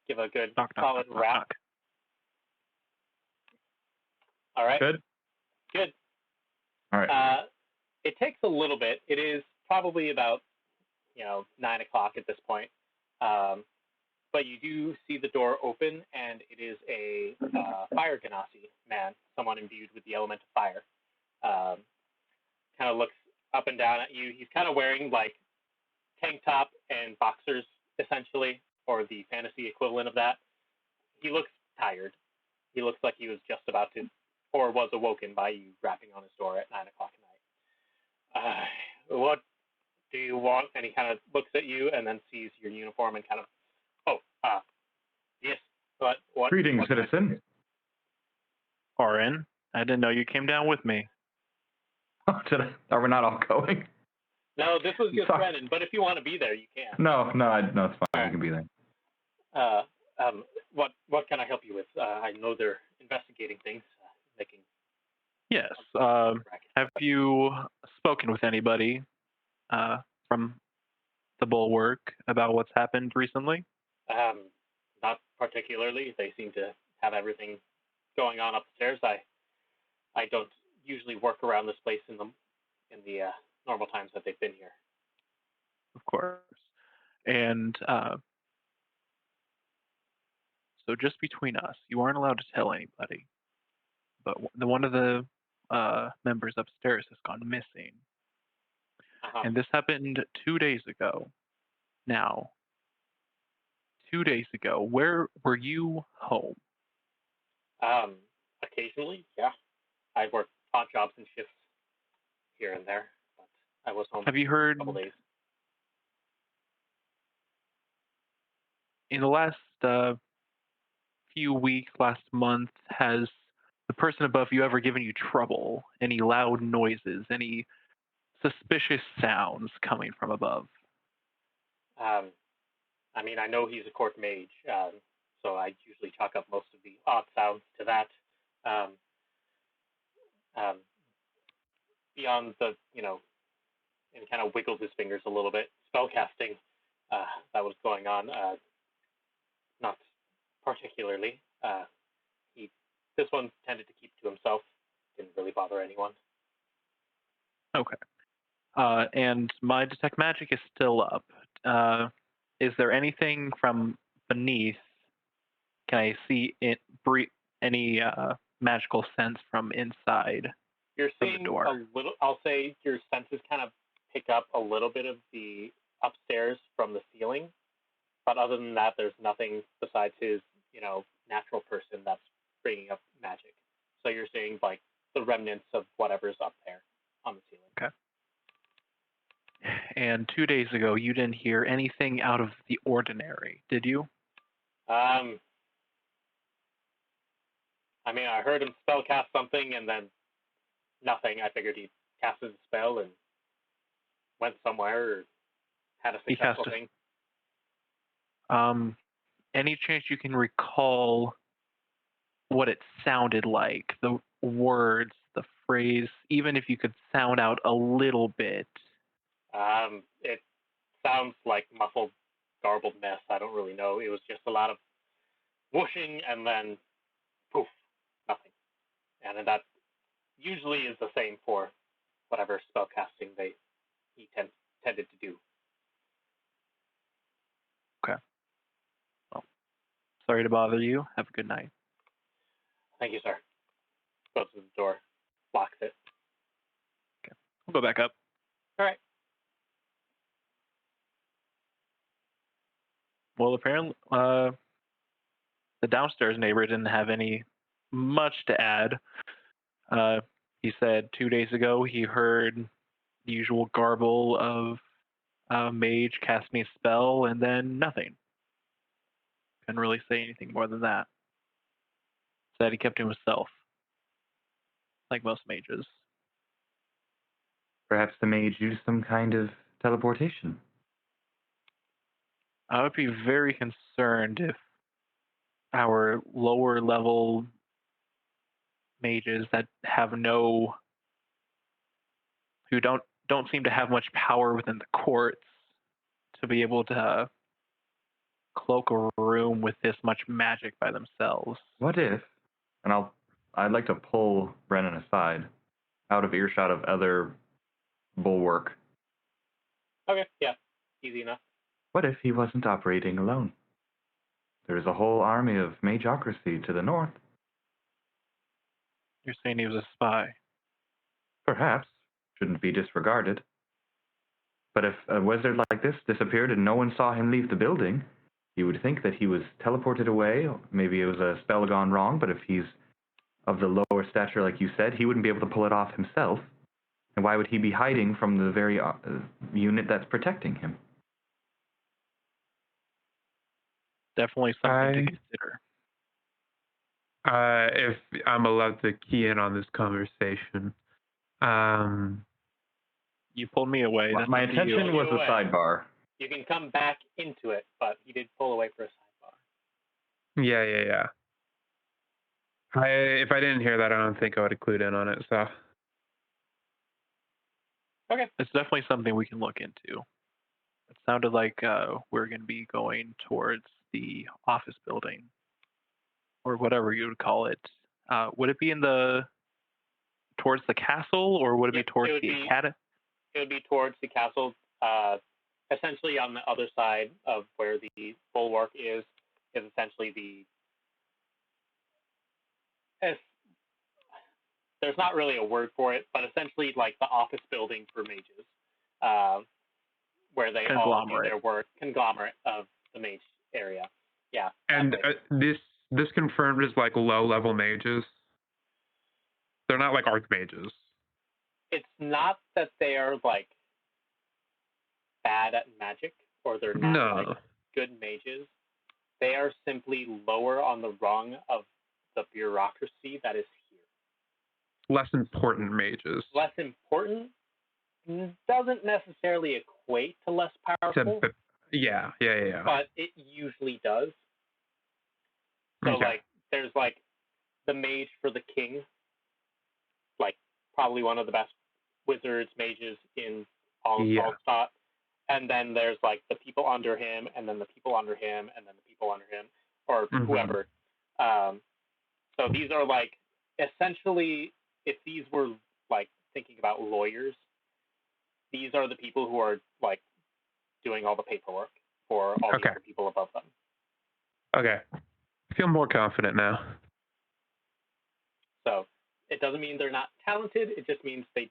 B: Give a good solid rap. All right.
C: Good.
B: Good.
C: All right.
B: It takes a little bit. It is probably about 9 o'clock at this point. But you do see the door open, and it is a fire ganassi man, someone imbued with the element of fire. Kind of looks up and down at you. He's kind of wearing like tank top and boxers, essentially, or the fantasy equivalent of that. He looks tired. He looks like he was just about to, or was awoken by you rapping on his door at 9 o'clock at night. What do you want? And he kind of looks at you and then sees your uniform and kind of, yes, but what?
C: Greetings,
B: what
C: citizen.
E: Auran, I didn't know you came down with me.
C: Are we not all going?
B: No, this was just
C: Sorry.
B: Brenin, but if you want to be there, you can.
C: No, it's fine. You can be there.
B: What can I help you with? I know they're investigating things, making.
E: Yes. Have you spoken with anybody from the Bulwark about what's happened recently?
B: Not particularly. They seem to have everything going on upstairs. I don't usually work around this place in the normal times that they've been here.
E: Of course. And so just between us, you aren't allowed to tell anybody, but one of the members upstairs has gone missing. And this happened 2 days ago. Now, 2 days ago, where were you home?
B: Occasionally, yeah. I work odd jobs and shifts here and there, but I was home
E: Have you heard,
B: a couple days.
E: in the last few weeks, last month, has the person above you ever given you trouble? Any loud noises, any suspicious sounds coming from above?
B: I mean, I know he's a court mage, so I usually chalk up most of the odd sounds to that. Beyond the, and kind of wiggles his fingers a little bit, spellcasting that was going on, not particularly. This one tended to keep to himself, didn't really bother anyone.
E: Okay. And my detect magic is still up. Is there anything from beneath? Can I see any magical sense from inside?
B: You're
E: the
B: seeing
E: door?
B: a little. I'll say your senses kind of pick up a little bit of the upstairs from the ceiling, but other than that, there's nothing besides his, natural person that's bringing up magic. So you're seeing like the remnants of whatever's up there on the ceiling.
E: Okay. And 2 days ago, you didn't hear anything out of the ordinary, did you?
B: I mean, I heard him spellcast something and then nothing. I figured he casted a spell and went somewhere or had a successful thing.
E: Any chance you can recall what it sounded like? The words, the phrase, even if you could sound out a little bit.
B: It sounds like muffled, garbled mess. I don't really know. It was just a lot of whooshing and then poof, nothing. And that usually is the same for whatever spellcasting he tended to do.
E: Okay. Well, sorry to bother you. Have a good night.
B: Thank you, sir. Closes the door, locks it.
E: Okay. We'll go back up.
B: All right.
E: Well, apparently, the downstairs neighbor didn't have much to add. He said 2 days ago he heard the usual garble of a mage casting a spell and then nothing. Couldn't really say anything more than that. Said he kept to himself, like most mages.
C: Perhaps the mage used some kind of teleportation.
E: I would be very concerned if our lower level mages that have who don't seem to have much power within the courts to be able to cloak a room with this much magic by themselves.
C: What if, and I'd like to pull Brenin aside. out of earshot of other bulwark.
B: Okay, yeah, easy enough.
C: What if he wasn't operating alone? There's a whole army of magocracy to the north.
E: You're saying he was a spy.
C: Perhaps. Shouldn't be disregarded. But if a wizard like this disappeared and no one saw him leave the building, you would think that he was teleported away. Maybe it was a spell gone wrong, but if he's of the lower stature, like you said, he wouldn't be able to pull it off himself. And why would he be hiding from the very unit that's protecting him?
E: Definitely something to consider.
F: If I'm allowed to key in on this conversation,
E: You pulled me away.
C: Well,
E: That's
C: my
E: up to you.
C: attention was the
B: Away.
C: sidebar.
B: You can come back into it, but he did pull away for a sidebar.
F: yeah. If I didn't hear that, I don't think I would have clued in on it. So
B: Okay.
E: It's definitely something we can look into. It sounded like we're going to be going towards the office building, or whatever you would call it. Would it be towards the castle, or would it
B: Yep,
E: be towards
B: it would
E: the
B: be-
E: academy?
B: It would be towards the castle, essentially on the other side of where the bulwark is essentially there's not really a word for it, but essentially like the office building for mages, where they all do their work, conglomerate of the mage area. Yeah.
F: and this confirmed is like low-level mages. They're not like archmages.
B: It's not that they are like bad at magic or they're not like good mages. They are simply lower on the rung of the bureaucracy that is here.
F: Less important mages.
B: Less important doesn't necessarily equate to less powerful.
F: Yeah.
B: But it usually does. So like there's like the mage for the king, like probably one of the best wizards, mages in all of Falstaff. And then there's like the people under him, and then the people under him, and then the people under him, or whoever. So these are like essentially, if these were like thinking about lawyers, these are the people who are like doing all the paperwork for all the other people above them.
F: Okay. I feel more confident now.
B: So it doesn't mean they're not talented. It just means they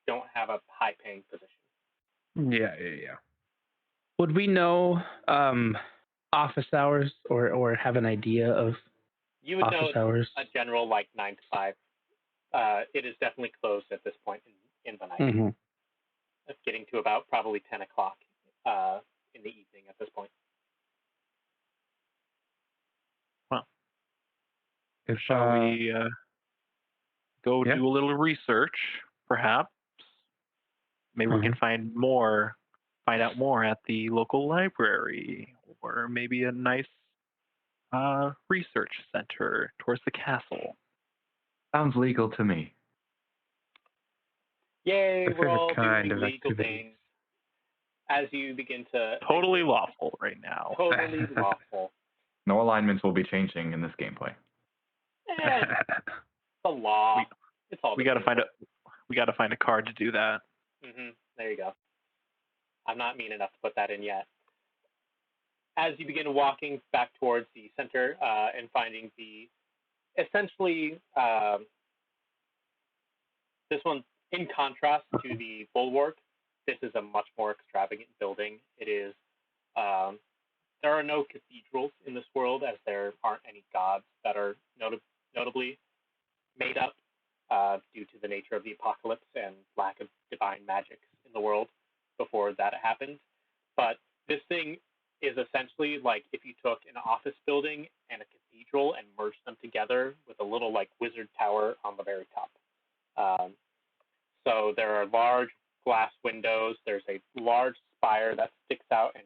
B: don't have a high-paying position.
F: Yeah.
D: Would we know office hours or have an idea of
B: you would
D: office
B: know
D: hours?
B: A general like 9 to 5. It is definitely closed at this point in the night.
D: Mm-hmm.
B: It's getting to about probably 10 o'clock in the evening at this point.
E: Well,
F: If,
E: shall we go do a little research, perhaps? Maybe we can find out more at the local library, or maybe a nice research center towards the castle.
C: Sounds legal to me.
B: Yay, we're all
F: kind
B: doing
F: of
B: legal things. As you begin to...
E: Totally lawful right now.
B: Totally lawful.
C: No alignments will be changing in this gameplay.
B: The law. It's all.
E: We got to find a card to do that.
B: There you go. I'm not mean enough to put that in yet. As you begin walking back towards the center and finding essentially this one, in contrast to the bulwark, this is a much more extravagant building. It is. There are no cathedrals in this world, as there aren't any gods that are notably made up due to the nature of the apocalypse and lack of divine magic in the world before that happened. But this thing is essentially like if you took an office building and a cathedral and merged them together with a little like wizard tower on the very top. So there are large glass windows. There's a large spire that sticks out and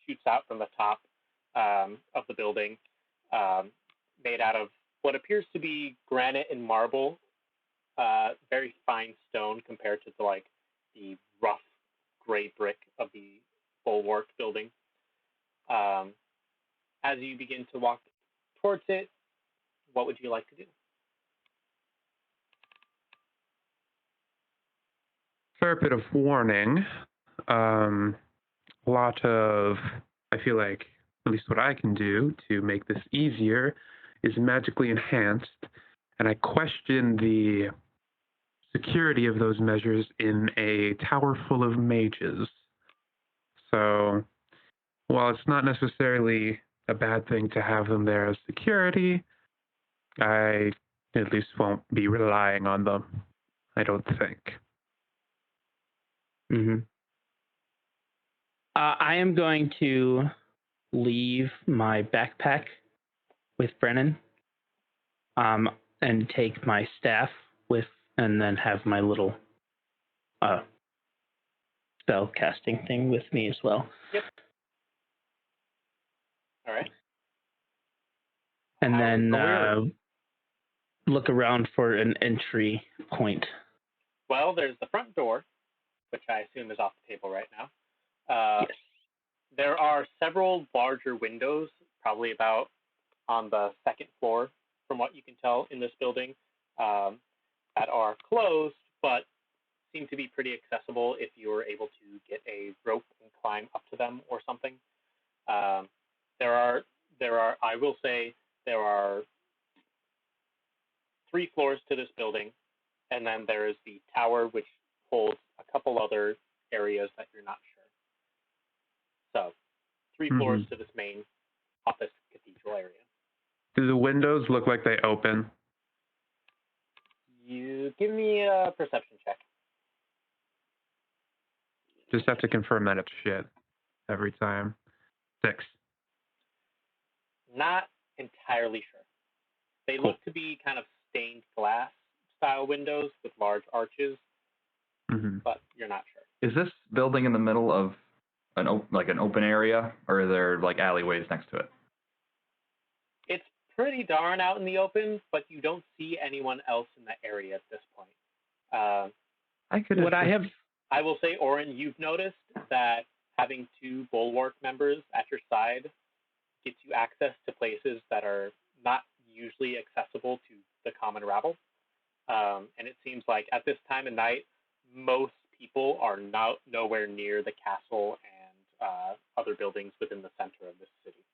B: shoots out from the top of the building, made out of what appears to be granite and marble, very fine stone compared to the rough gray brick of the bulwark building. As you begin to walk towards it, what would you like to do?
F: fair bit of warning. A lot of, I feel like, at least what I can do to make this easier is magically enhanced, and I question the security of those measures in a tower full of mages. So, while it's not necessarily a bad thing to have them there as security, I at least won't be relying on them, I don't think.
D: Mm-hmm. I am going to leave my backpack with Brenin, and take my staff with, and then have my little spell casting thing with me as well.
B: Yep. All right.
D: And then
B: Career.
D: look around for an entry point.
B: Well, there's the front door, which I assume is off the table right now.
D: Yes.
B: There are several larger windows, probably about on the second floor, from what you can tell in this building, that are closed, but seem to be pretty accessible if you were able to get a rope and climb up to them or something. There are, I will say, there are 3 floors to this building, and then there is the tower, which holds a couple other areas that you're not sure. So, 3 floors to this main office cathedral area.
F: Do the windows look like they open?
B: You give me a perception check.
F: Just have to confirm that it's shit every time. 6.
B: Not entirely sure. They
F: Cool.
B: look to be kind of stained glass style windows with large arches, but you're not sure.
C: Is this building in the middle of an open area, or are there like alleyways next to it?
B: It's pretty darn out in the open, but you don't see anyone else in the area at this point. I will say, Auran, you've noticed that having 2 bulwark members at your side gets you access to places that are not usually accessible to the common rabble. And it seems like at this time of night, most people are nowhere near the castle and other buildings within the center of this city.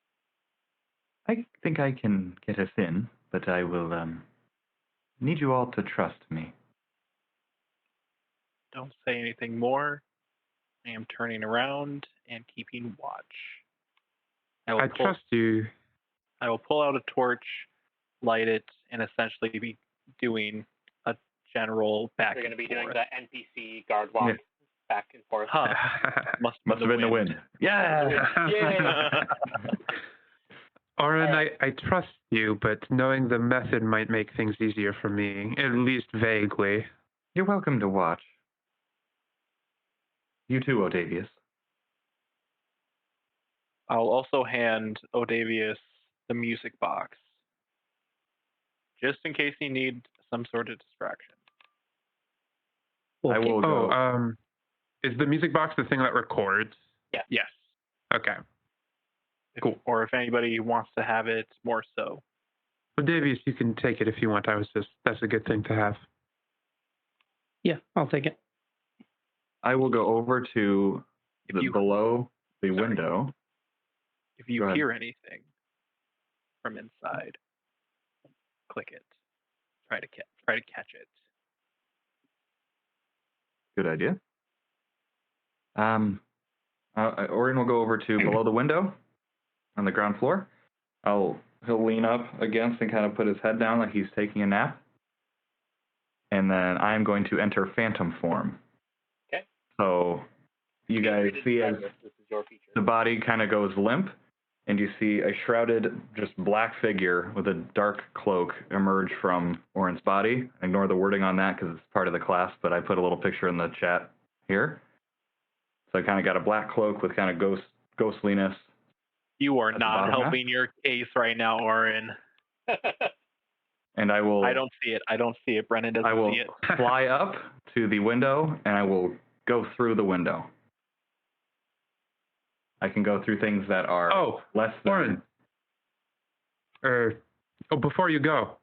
C: I think I can get us in, but I will need you all to trust me.
E: Don't say anything more. I am turning around and keeping watch.
F: I trust you.
E: I will pull out a torch, light it, and essentially be doing a general back
B: You're
E: and
B: going to be
E: forth.
B: doing the NPC guard walk back and forth.
E: Huh. Must
C: have been the wind. Yeah!
B: Yeah.
F: Auran, I trust you, but knowing the method might make things easier for me, at least vaguely.
C: You're welcome to watch. You too, Odavius.
E: I'll also hand Odavius the music box, just in case you need some sort of distraction.
D: Okay.
C: I will go.
F: Is the music box the thing that records?
B: Yeah.
E: Yes.
F: Okay.
E: Cool. Or if anybody wants to have it, more so.
F: Well, Davies, you can take it if you want. That's a good thing to have.
D: Yeah, I'll take it.
C: I will go over to below the window.
E: If you hear anything from inside, click it. Try to catch it.
C: Good idea. Auran will go over to below the window on the ground floor. He'll lean up against and kind of put his head down like he's taking a nap. And then I'm going to enter phantom form.
B: Okay.
C: So you guys see as
B: this is your feature.
C: the body kind of goes limp, and you see a shrouded, just black figure with a dark cloak emerge from Auran's body. Ignore the wording on that because it's part of the class, but I put a little picture in the chat here. So I kind of got a black cloak with kind of ghostliness.
E: You are not helping your case right now, Auran.
C: And I will...
E: I don't see it. Brenin doesn't see it.
C: I will fly up to the window, and I will go through the window. I can go through things that are less than...
F: Before you go,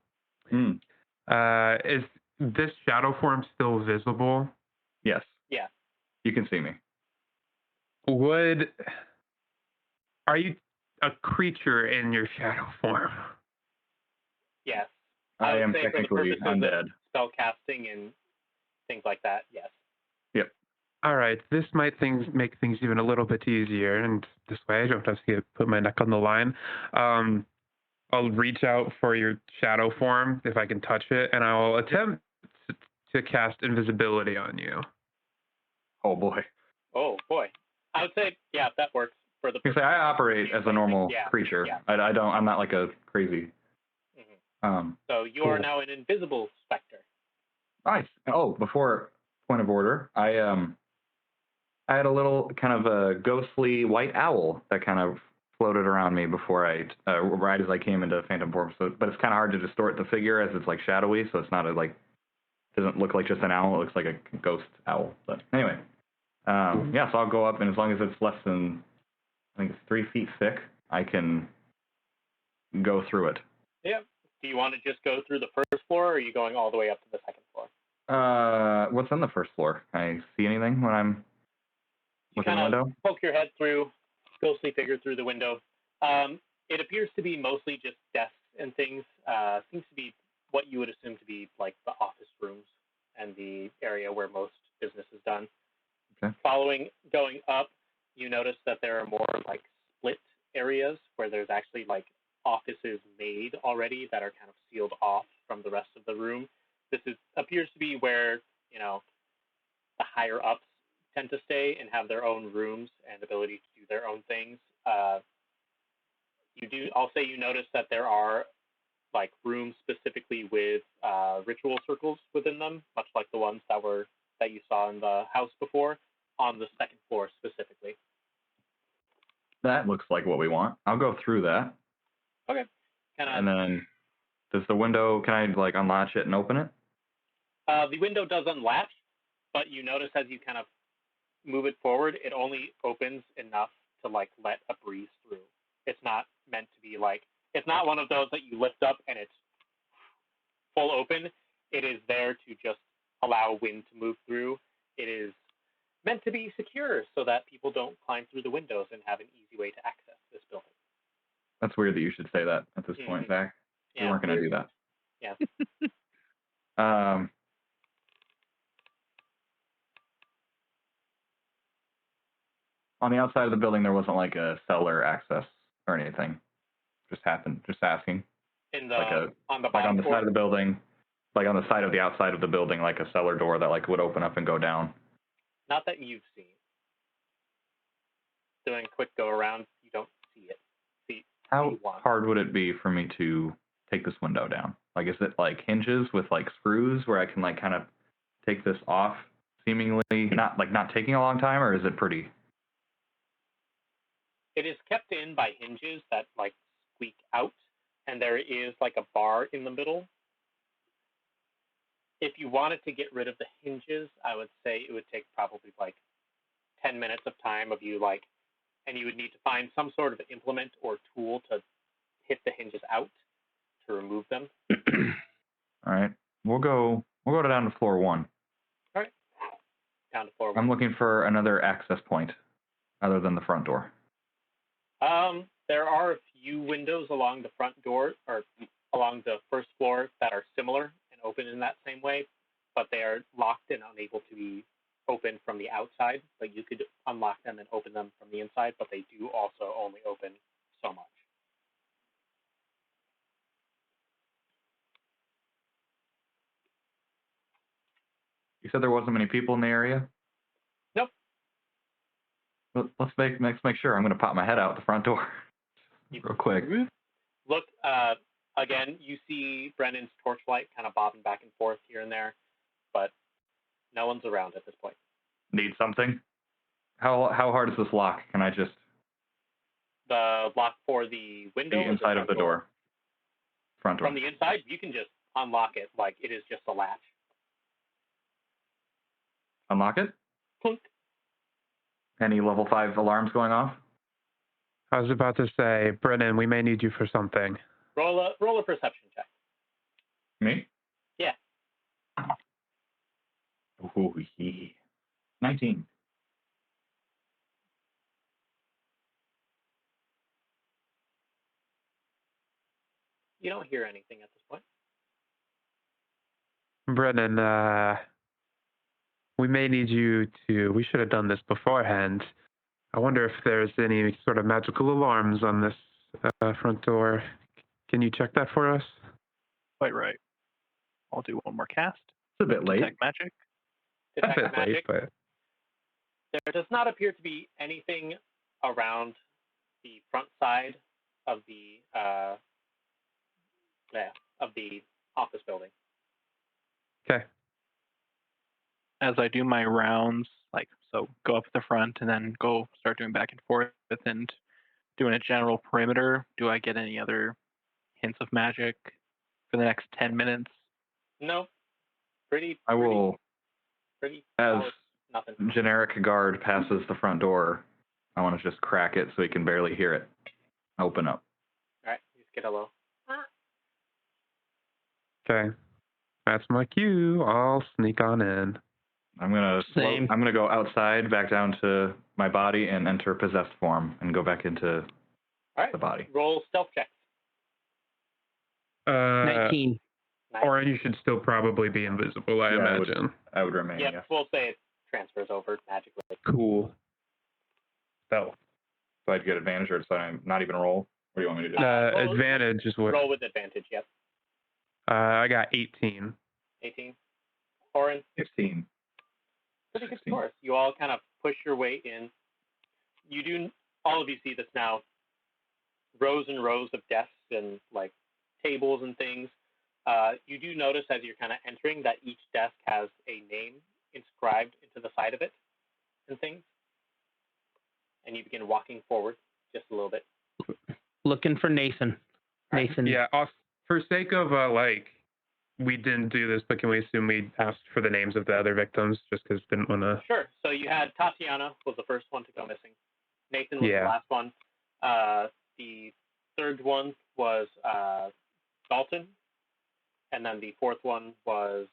F: is this shadow form still visible?
C: Yes.
B: Yeah.
C: You can see me.
F: Are you a creature in your shadow form?
B: Yes.
C: I
B: would
C: am
B: say
C: technically
B: for the purposes
C: undead.
B: of spell casting and things like that, yes.
C: Yep.
F: All right, this might make things even a little bit easier, and this way I don't have to put my neck on the line. I'll reach out for your shadow form if I can touch it, and I'll attempt to cast invisibility on you.
C: Oh boy.
B: Oh boy. I would say, yeah, that works for the.
C: Because I operate as a normal creature.
B: Yeah.
C: I'm not like a crazy.
B: Mm-hmm. So you are now an invisible specter.
C: Nice. Oh, before point of order, I had a little kind of a ghostly white owl that kind of floated around me before right as I came into phantom form. So, but it's kind of hard to distort the figure as it's like shadowy, so it's not doesn't look like just an owl. It looks like a ghost owl. But anyway, yeah. So I'll go up, and as long as it's less than, I think it's 3 feet thick, I can go through it.
B: Yeah. Do you want to just go through the first floor, or are you going all the way up to the second floor?
C: What's on the first floor? Can I see anything when I'm looking at the window?
B: Poke your head through, ghostly figure through the window. It appears to be mostly just desks and things. Seems to be what you would assume to be like the office rooms and the area where most business is done.
C: Okay.
B: Going up, you notice that there are more like split areas where there's actually like offices made already that are kind of sealed off from the rest of the room. This appears to be where, the higher ups tend to stay and have their own rooms and ability to do their own things. I'll say you notice that there are like rooms specifically with ritual circles within them, much like the ones that you saw in the house before, on the second floor specifically.
C: That looks like what we want. I'll go through that.
B: Okay.
C: And then, can I like unlatch it and open it?
B: The window does unlatch, but you notice as you kind of move it forward, it only opens enough to like let a breeze through. It's not meant to be it's not one of those that you lift up and it's full open. It is there to just allow wind to move through. It is meant to be secure so that people don't climb through the windows and have an easy way to access this building.
C: That's weird that you should say that at this point, Zach. We weren't going to do that.
B: Yeah.
C: On the outside of the building, there wasn't like a cellar access or anything. Just asking.
B: On the
C: side of the building, like on the side of the outside of the building, like a cellar door that like would open up and go down.
B: Not that you've seen. Doing a quick go around, you don't see it.
C: How hard would it be for me to take this window down? Like, is it like hinges with like screws where I can like kind of take this off, seemingly not taking a long time, or is it pretty?
B: It is kept in by hinges that like squeak out, and there is like a bar in the middle. If you wanted to get rid of the hinges, I would say it would take probably like 10 minutes of time of you and you would need to find some sort of implement or tool to hit the hinges out to remove them.
C: All right, we'll go down to floor 1.
B: All right, down to floor 1.
C: I'm looking for another access point other than the front door.
B: There are a few windows along the front door or along the first floor that are similar and open in that same way, but they are locked and unable to be open from the outside. But you could unlock them and open them from the inside, but they do also only open so much.
C: You said there wasn't many people in the area?
B: Nope.
C: But let's make sure. I'm going to pop my head out the front door real quick.
B: Look, again, you see Brennan's torchlight kind of bobbing back and forth here and there, but no one's around at this point.
C: Need something? How hard is this lock? Can I just...
B: The lock for the window?
C: The inside of the door. Front door.
B: From the inside, you can just unlock it like it is just a latch.
C: Unlock it?
B: Clunk.
C: Any level 5 alarms going off?
F: I was about to say, Brenin, we may need you for something.
B: Roll a perception check.
C: Me?
B: Yeah.
C: Ooh, yeah. 19.
B: You don't hear anything at this point.
F: Brenin, we may need you to. We should have done this beforehand. I wonder if there's any sort of magical alarms on this front door. Can you check that for us?
E: Quite right. I'll do one more cast.
C: It's a bit late.
E: Detect magic.
F: A
B: Detect
F: bit late,
B: magic.
F: but
B: There does not appear to be anything around the front side of the office building.
F: okay.
E: As I do my rounds, so go up at the front and then go start doing back and forth and doing a general perimeter. Do I get any other hints of magic for the next 10 minutes?
B: No. Pretty
C: I will, as
B: solid, nothing.
C: generic guard passes the front door, I want to just crack it so he can barely hear it. Open up.
B: All right, just get a little.
F: Okay. That's my cue. I'll sneak on in.
C: I'm gonna
D: Same.
C: I'm gonna go outside, back down to my body, and enter possessed form, and go back into
B: All right,
C: the body.
B: roll stealth checks.
D: 19.
F: Auran, you should still probably be invisible, I
C: Yeah,
F: imagine.
C: I would remain.
B: Yep,
C: Yes.
B: we'll say it transfers over magically.
F: Cool. So,
C: So I'd get advantage, or so I'm not even roll. What do you want me to do?
B: Roll-
F: advantage is what.
B: Roll with advantage, yep.
F: I got 18.
B: 18. Oren,
C: 16.
B: pretty good
C: 16.
B: scores. You all kind of push your way in. All of you see this now, rows and rows of desks and tables and things. You do notice as you're kind of entering that each desk has a name inscribed into the side of it and things. And you begin walking forward just a little bit.
D: Looking for Nathan. Nathan.
F: Yeah, for sake of, we didn't do this, but can we assume we asked for the names of the other victims just because didn't want to...
B: Sure. So you had Tatiana was the first one to go missing. Nathan was the last one. The third one was Dalton. And then the fourth one was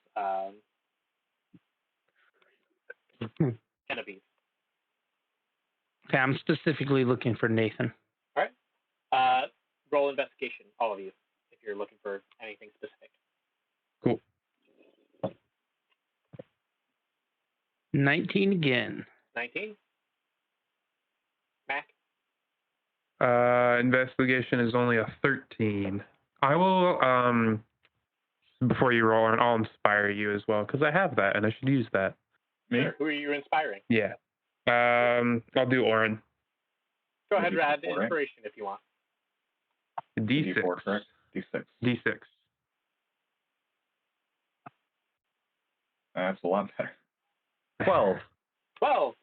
B: Genevieve.
D: Okay, I'm specifically looking for Nathan.
B: All right. Roll investigation, all of you, if you're looking for anything specific.
F: Cool.
D: 19 again.
B: 19. Mack.
F: Investigation is only a 13. I will, before you roll, I'll inspire you as well, because I have that, and I should use that.
C: Me?
B: Sure. Who are you inspiring?
F: Yeah. I'll do Auran.
B: Go ahead,
C: D4,
B: add
C: right?
B: inspiration if you want.
F: D6.
C: D4, correct? D6.
F: D6.
C: That's a lot better. 12.
B: 12.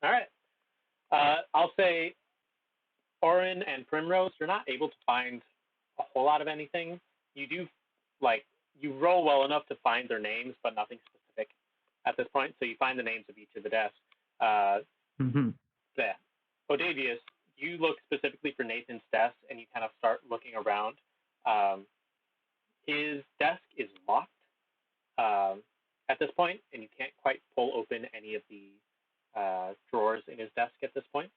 B: All right. I'll say Auran and Primrose, you're not able to find a whole lot of anything. You do, you roll well enough to find their names, but nothing specific at this point. So you find the names of each of the desks. Yeah. Odavius, you look specifically for Nathan's desk, and you kind of start looking around. His desk is locked at this point, and you can't quite pull open any of the drawers in his desk at this point.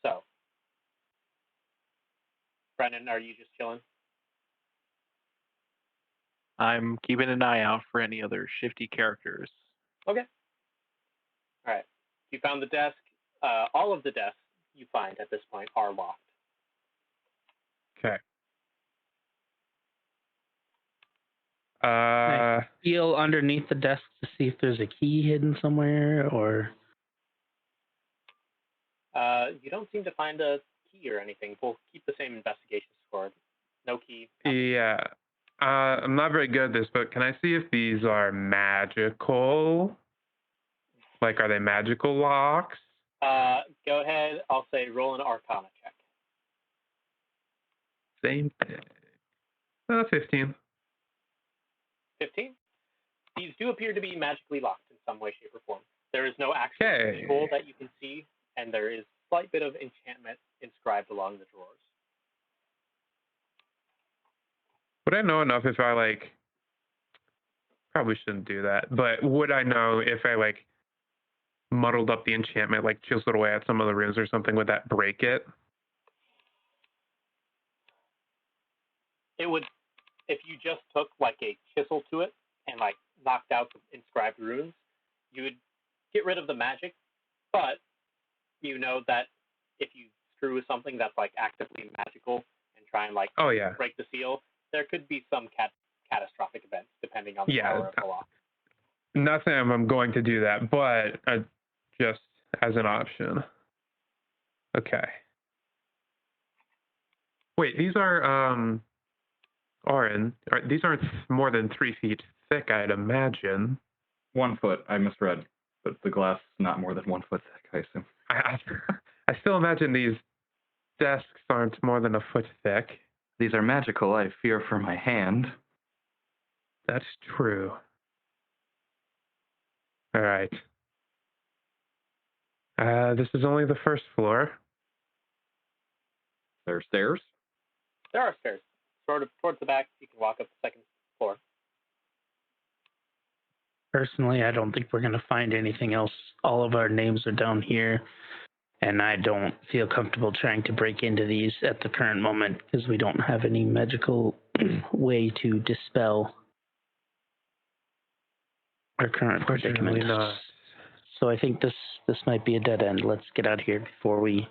B: So, Brenin, are you just chilling?
E: I'm keeping an eye out for any other shifty characters.
B: Okay. All right. You found the desk. All of the desks you find at this point are locked.
F: Okay.
D: I feel underneath the desk to see if there's a key hidden somewhere, or...
B: You don't seem to find a key or anything. We'll keep the same investigation score. No key. Nothing.
F: Yeah. I'm not very good at this, but can I see if these are magical? Like, are they magical locks?
B: Go ahead. I'll say roll an Arcana check.
F: Same thing. 15.
B: 15. These do appear to be magically locked in some way, shape, or form. There is no actual
F: Okay.
B: keyhole that you can see, and there is a slight bit of enchantment inscribed along the drawers.
F: Would I know enough if I, probably shouldn't do that, but would I know if I, muddled up the enchantment, chiseled away at some of the runes or something, would that break it?
B: it would, if you just took like a chisel to it and like knocked out the inscribed runes, you would get rid of the magic, but you know that if you screw with something that's like actively magical and try and like
F: Oh yeah.
B: break the seal, there could be some catastrophic events depending on the
F: Yeah.
B: power of the lock.
F: Not saying I'm going to do that, but just as an option. Okay. Wait, these are Auran. These aren't more than 3 feet thick, I'd imagine.
C: 1 foot. I misread, but the glass is not more than 1 foot thick, I assume.
F: I still imagine these desks aren't more than a foot thick.
C: These are magical. I fear for my hand.
F: That's true. All right. This is only the first floor.
C: There are stairs.
B: There are stairs. Sort of towards the back, you can walk up the second floor.
D: Personally, I don't think we're going to find anything else. All of our names are down here, and I don't feel comfortable trying to break into these at the current moment because we don't have any magical way to dispel our current predicament.
F: Not.
D: So I think this might be a dead end. Let's get out of here before we.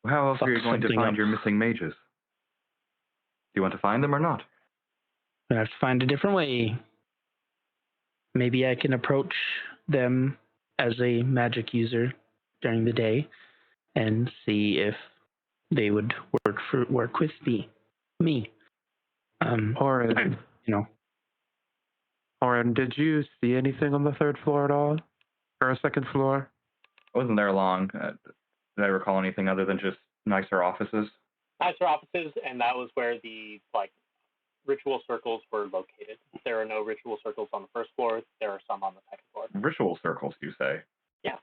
C: How else are you
D: Fuck
C: going to
D: something
C: find
D: up.
C: your missing mages? Do you want to find them or not?
D: We have to find a different way. Maybe I can approach them as a magic user during the day and see if they would work with me.
F: Auran,
D: You know,
F: Auran, did you see anything on the 3rd floor at all? Or a 2nd floor?
C: I wasn't there long. Did I recall anything other than just nicer offices?
B: Nicer offices, and that was where the like ritual circles were located. There are no ritual circles on the 1st floor. There are some on the 2nd floor.
C: Ritual circles, you say?
B: Yeah.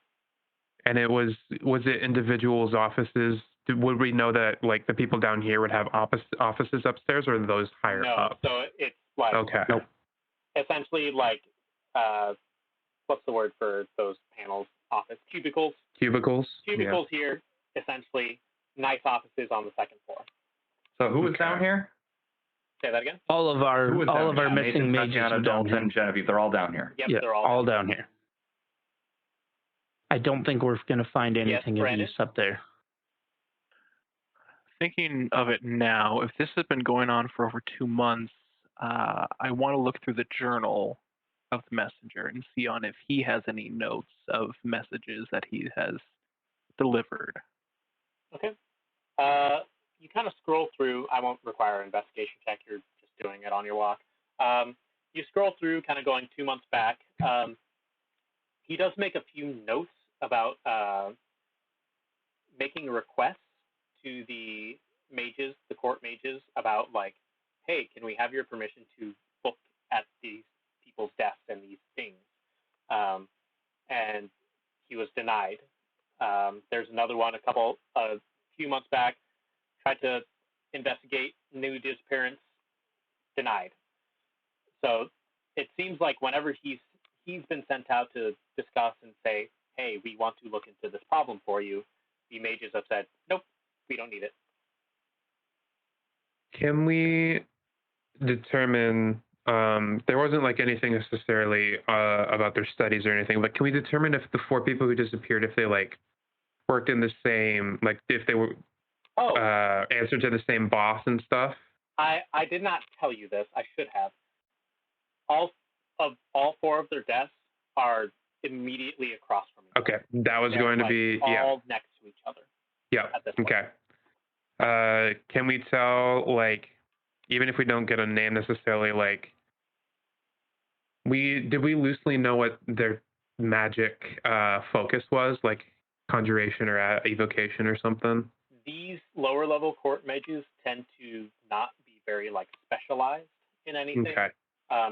F: And it was it individuals' offices? Would we know that like the people down here would have offices upstairs, or those higher
B: No,
F: up?
B: so it's like
F: Okay.
B: essentially like what's the word for those panels? Office cubicles.
F: Cubicles.
B: Cubicles here, essentially nice offices on the 2nd floor.
C: So who was
F: Okay.
C: down here?
B: Say that again.
D: all of our
C: Who was down here?
D: missing
C: Nathan,
D: mages
C: Tatiana,
D: are down
C: Dalton,
D: here.
C: Genevieve, they're all down here.
B: Yep,
D: Yeah,
B: they're all
D: down here. I don't think we're going to find anything of
B: Brenin?
D: use up there.
E: Thinking of it now, if this has been going on for over 2 months, I want to look through the journal of the messenger and see on if he has any notes of messages that he has delivered.
B: Okay. You kind of scroll through. I won't require an investigation check. You're just doing it on your walk. You scroll through, kind of going 2 months back. He does make a few notes about making requests to the mages, the court mages, about like, hey, can we have your permission to look at these people's deaths and these things? And he was denied. There's another one a few months back, tried to investigate new disappearance, denied. So it seems like whenever he's been sent out to discuss and say, hey, we want to look into this problem for you, the mages have said, nope, we don't need it.
F: Can we determine? There wasn't like anything necessarily about their studies or anything, but can we determine if the 4 people who disappeared, if they like worked in the same, like if they were answered to the same boss and stuff?
B: I did not tell you this. I should have. All 4 of their desks are immediately across from each other.
F: Okay, that was going to be
B: all next to each other.
F: Yeah.
B: At this point.
F: Okay. Can we tell, like, even if we don't get a name necessarily, like, did we loosely know what their magic focus was, like conjuration or evocation or something?
B: These lower level court mages tend to not be very like specialized in anything.
F: Okay.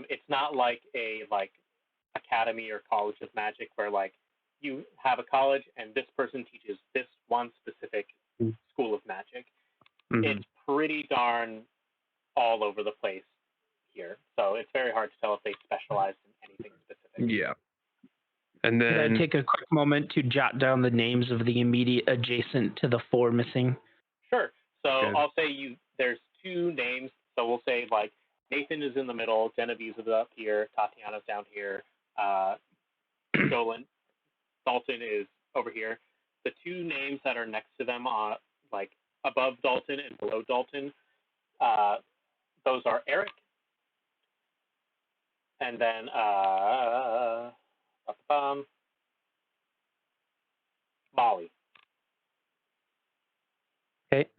B: It's not like a academy or college of magic where like you have a college and this person teaches this one specific school of magic.
F: Mm-hmm.
B: It's pretty darn all over the place here. So it's very hard to tell if they specialize in anything specific.
F: Yeah. And then
D: Could I take a quick moment to jot down the names of the immediate adjacent to the 4 missing?
B: Sure. So
F: Good.
B: I'll say there's 2 names So we'll say like Nathan is in the middle, Genevieve is up here, Tatiana's down here, Dalton is over here. The two names that are next to them are like above Dalton and below Dalton. Those are Eric, and then Molly.
D: Okay.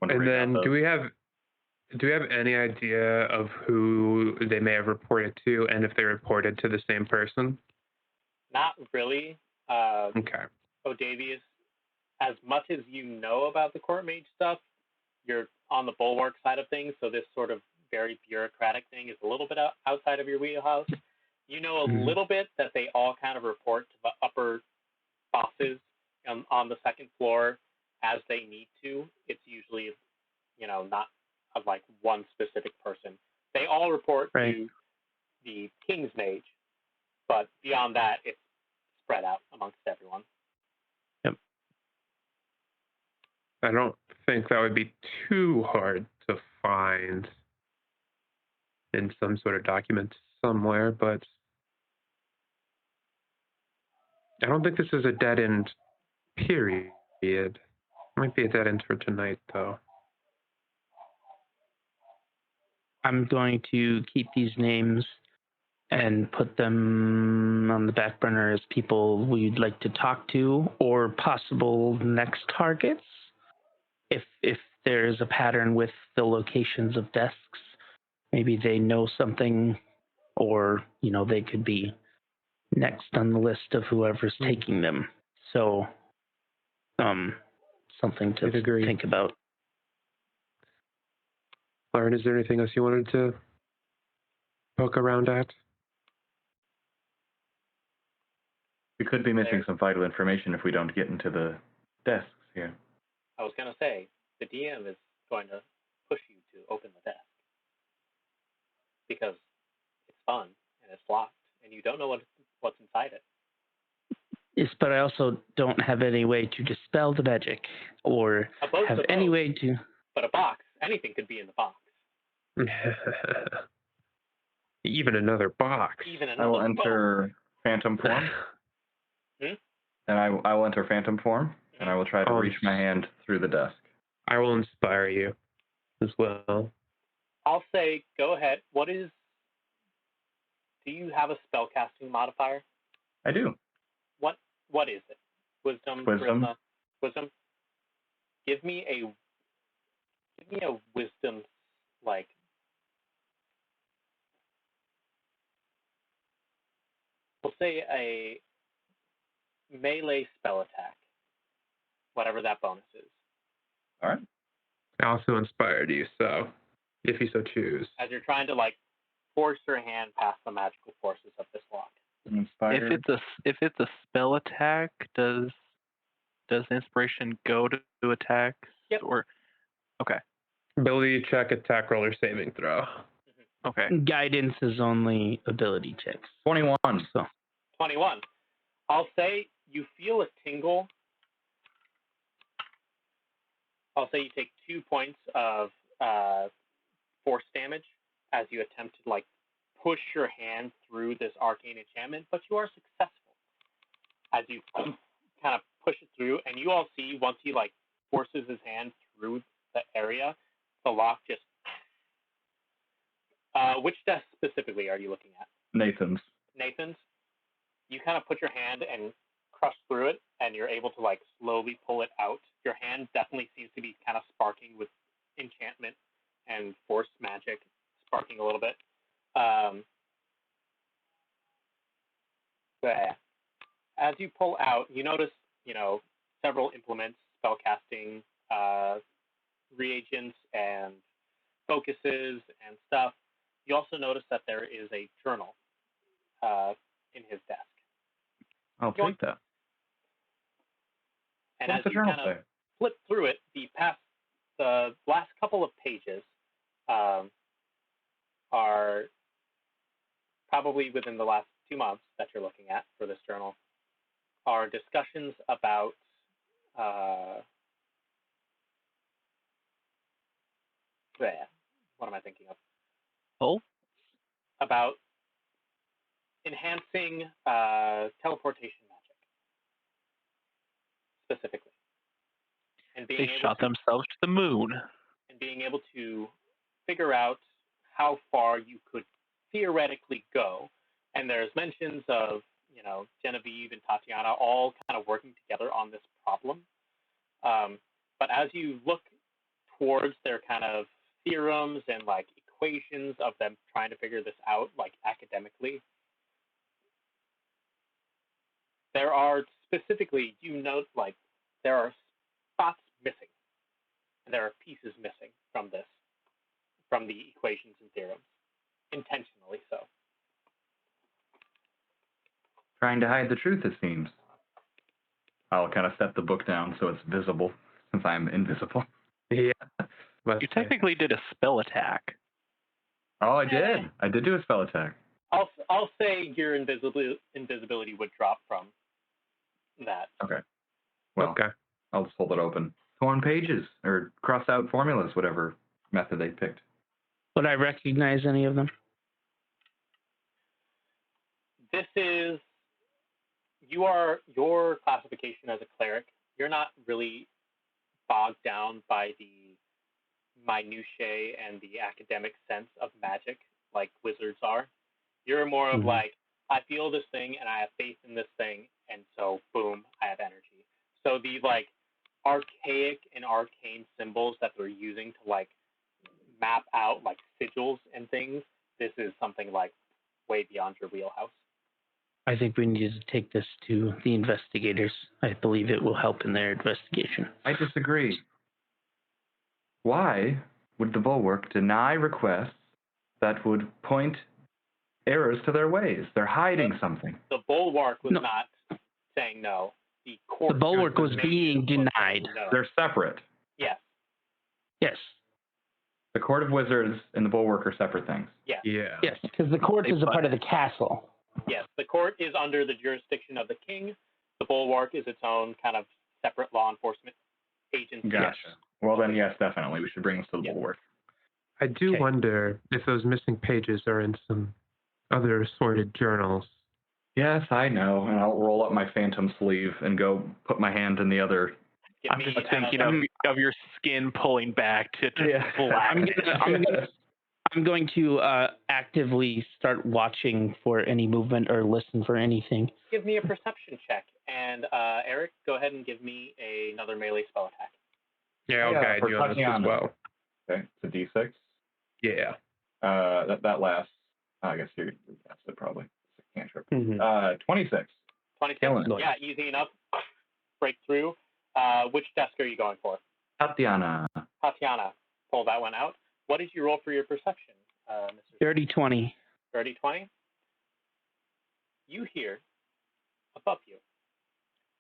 F: And then do we have any idea of who they may have reported to, and if they reported to the same person?
B: Not really.
F: Okay.
B: Odavius, as much as you know about the court mage stuff, you're on the bulwark side of things, so this sort of very bureaucratic thing is a little bit outside of your wheelhouse. You know a little bit that they all kind of report to the upper bosses on the second floor as they need to. It's usually, not like one specific person. They all report to the King's Mage, but beyond that, it's spread out amongst everyone.
D: Yep.
F: I don't think that would be too hard to find in some sort of document somewhere, but I don't think this is a dead end period. Might be a dead end for tonight, though.
D: I'm going to keep these names and put them on the back burner as people we'd like to talk to or possible next targets. If there's a pattern with the locations of desks, maybe they know something, or they could be next on the list of whoever's taking them. So, something to think about.
F: Lauren, is there anything else you wanted to poke around at?
C: We could be missing some vital information if we don't get into the desks here.
B: I was going to say, the DM is going to push you to open the desk because it's fun and it's locked and you don't know what's inside it.
D: Yes, but I also don't have any way to dispel the magic or have any way to...
B: But a box, anything could be in the box.
F: Even another box.
C: I will enter phantom form. And I will enter phantom form, and I will try to reach my hand through the desk.
F: I will inspire you as well.
B: I'll say, go ahead. Do you have a spellcasting modifier?
C: I do.
B: What is it? Wisdom. Wisdom. Give me a wisdom, like, we'll say a melee spell attack, whatever that bonus is.
C: All right.
F: I also inspired you, so if you so choose.
B: As you're trying to force your hand past the magical forces of this lock.
C: Inspired.
E: If it's a spell attack, does inspiration go to attacks?
B: Yep.
E: Or okay.
F: Ability check, attack roll, or saving throw.
E: Okay.
D: Guidance is only ability checks.
C: 21.
D: So
B: 21. I'll say you feel a tingle. I'll say you take 2 points of force damage as you attempt to push your hand through this arcane enchantment, but you are successful as you kind of push it through, and you all see once he forces his hand through the area, the lock just. Which desk specifically are you looking at?
C: Nathan's.
B: Nathan's. You kind of put your hand and crush through it, and you're able to slowly pull it out. Your hand definitely seems to be kind of sparking with enchantment and force magic, sparking a little bit. But as you pull out, you notice, several implements, spellcasting reagents and focuses and stuff. You also notice that there is a journal in his desk.
C: I'll take that.
B: And as you kind of flip through it, the last couple of pages are probably within the last 2 months that you're looking at for this journal, are discussions about what am I thinking of?
E: Oh,
B: About enhancing teleportation magic specifically, and being
E: they
B: able
E: shot
B: to
E: themselves to the moon.
B: and being able to figure out how far you could theoretically go. And there's mentions of, Genevieve and Tatiana all kind of working together on this problem. But as you look towards their kind of theorems and like equations of them trying to figure this out, like academically, there are specifically, like there are spots missing. And there are pieces missing from the equations and theorems, intentionally so.
C: Trying to hide the truth, it seems. I'll kind of set the book down so it's visible, since I'm invisible.
F: Yeah.
E: You technically did a spell attack.
C: Oh, I did. I did do a spell attack.
B: I'll say your invisibility would drop from that.
C: Okay. Well,
F: Okay.
C: I'll just hold it open. Torn pages, or cross out formulas, whatever method they picked.
D: Would I recognize any of them?
B: This is your classification as a cleric. You're not really bogged down by the minutiae and the academic sense of magic like wizards are. You're more of like, I feel this thing and I have faith in this thing, and so boom, I have energy. So these like archaic and arcane symbols that they're using to like map out like sigils and things, this is something like way beyond your wheelhouse.
D: I think we need to take this to the investigators. I believe it will help in their investigation.
C: I disagree. Why would the Bulwark deny requests that would point errors to their ways? They're hiding something.
B: The Bulwark was
D: No.
B: not saying no. The
D: Bulwark was being denied.
B: No.
C: They're separate.
B: Yes.
D: Yes.
C: The Court of Wizards and the Bulwark are separate things.
B: Yes.
F: Yeah.
D: Yes, because the court is a part of the castle.
B: Yes. The court is under the jurisdiction of the king. The Bulwark is its own kind of separate law enforcement agency.
C: Gotcha. Well, then, yes, definitely. We should bring this to the
B: Yeah.
C: Bulwark.
F: I do
D: Okay.
F: wonder if those missing pages are in some other assorted journals.
C: Yes, I know. And I'll roll up my phantom sleeve and go put my hand in the other.
B: Give
E: I'm
B: me
E: just
B: another-
E: thinking of your skin pulling back to just black.
D: I'm going to actively start watching for any movement or listen for anything.
B: Give me a perception check. And Eric, go ahead and give me another melee spell attack.
F: Yeah, I'll
C: Yeah,
F: guide
C: for
F: you on this as
C: Tatiana.
F: well.
C: Okay, it's a D6.
F: Yeah.
C: That lasts. I guess you guessed it probably. It's a cantrip. 26.
B: 26.
C: Killing it.
B: Yeah, easy enough. Break through. Which desk are you going for?
C: Tatiana.
B: Tatiana, pull that one out. What did you roll for your perception, Mr.
D: Dirty 20.
B: 30-20? You hear above you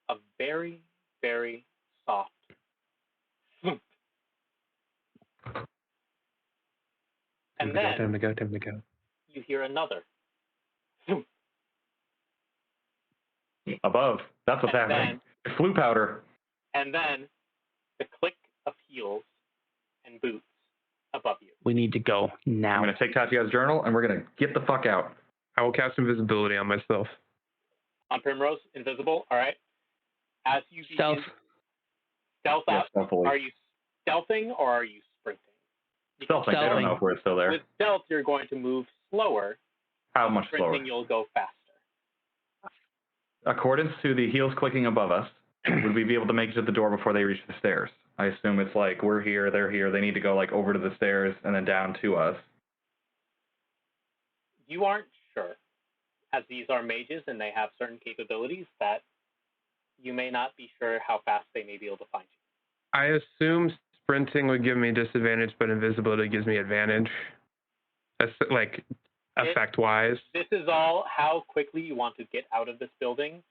B: a very, very soft thump. And then
F: Time to go.
B: you hear another thump.
C: Above. That's what's
B: And
C: happening. It's flu powder.
B: And then the click of heels and boots above you.
D: We need to go
C: I'm
D: now.
C: going to take Tatiana's journal and we're going to get the fuck out.
F: I will cast invisibility on myself.
B: On Primrose, invisible, all right? As you
D: Stealth.
B: begin stealth
C: Yeah,
B: out,
C: stealthily.
B: are you stealthing or are you sprinting? Because
C: Stealthing. They don't know if we're still there.
B: with stealth, you're going to move slower.
C: How much slower?
B: Sprinting, you'll go faster.
C: Accordance to the heels clicking above us, would we be able to make it to the door before they reach the stairs? I assume it's like we're here, they're here. They need to go like over to the stairs and then down to us.
B: You aren't sure, as these are mages and they have certain capabilities that you may not be sure how fast they may be able to find you.
F: I assume sprinting would give me disadvantage, but invisibility gives me advantage. That's like effect-wise.
B: This is all how quickly you want to get out of this building.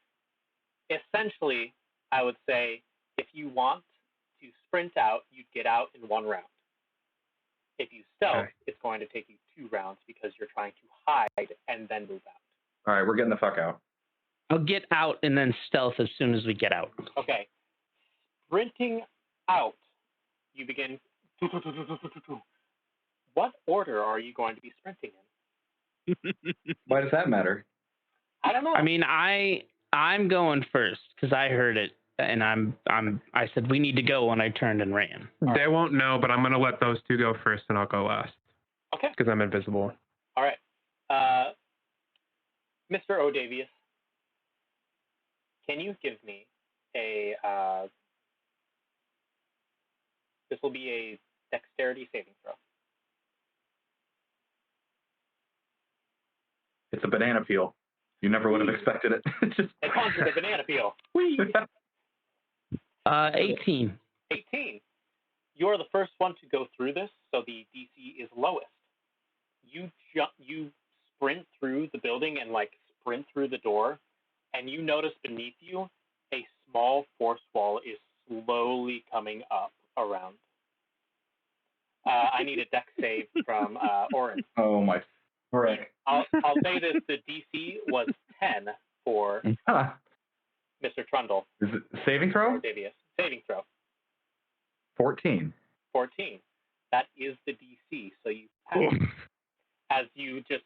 B: Essentially, I would say if you want to sprint out, you'd get out in one round. If you stealth,
F: Okay.
B: it's going to take you 2 rounds because you're trying to hide and then move out.
C: All right, we're getting the fuck out.
D: I'll get out and then stealth as soon as we get out.
B: what order are you going to be sprinting in?
C: Why does that matter?
B: I don't know.
D: I mean, I'm going first because I heard it, and I said we need to go when I turned and ran.
F: They won't know, but I'm gonna let those two go first, and I'll go last
B: Okay.
F: because I'm invisible.
B: All right. Mr. Odavius, can you give me a this will be a dexterity saving throw.
C: It's a banana peel. You never would have expected it. Just
B: It conjured a banana peel.
D: 18.
B: 18. You're the first one to go through this, so the DC is lowest. You sprint through the building and sprint through the door, and you notice beneath you a small force wall is slowly coming up around. I need a dex save from Auran.
C: oh my! All right.
B: I'll say this: the DC was 10 for Mr. Trundle.
C: Is it saving throw?
B: Odavius. Saving throw.
C: 14.
B: 14. That is the DC, so you pass. As you just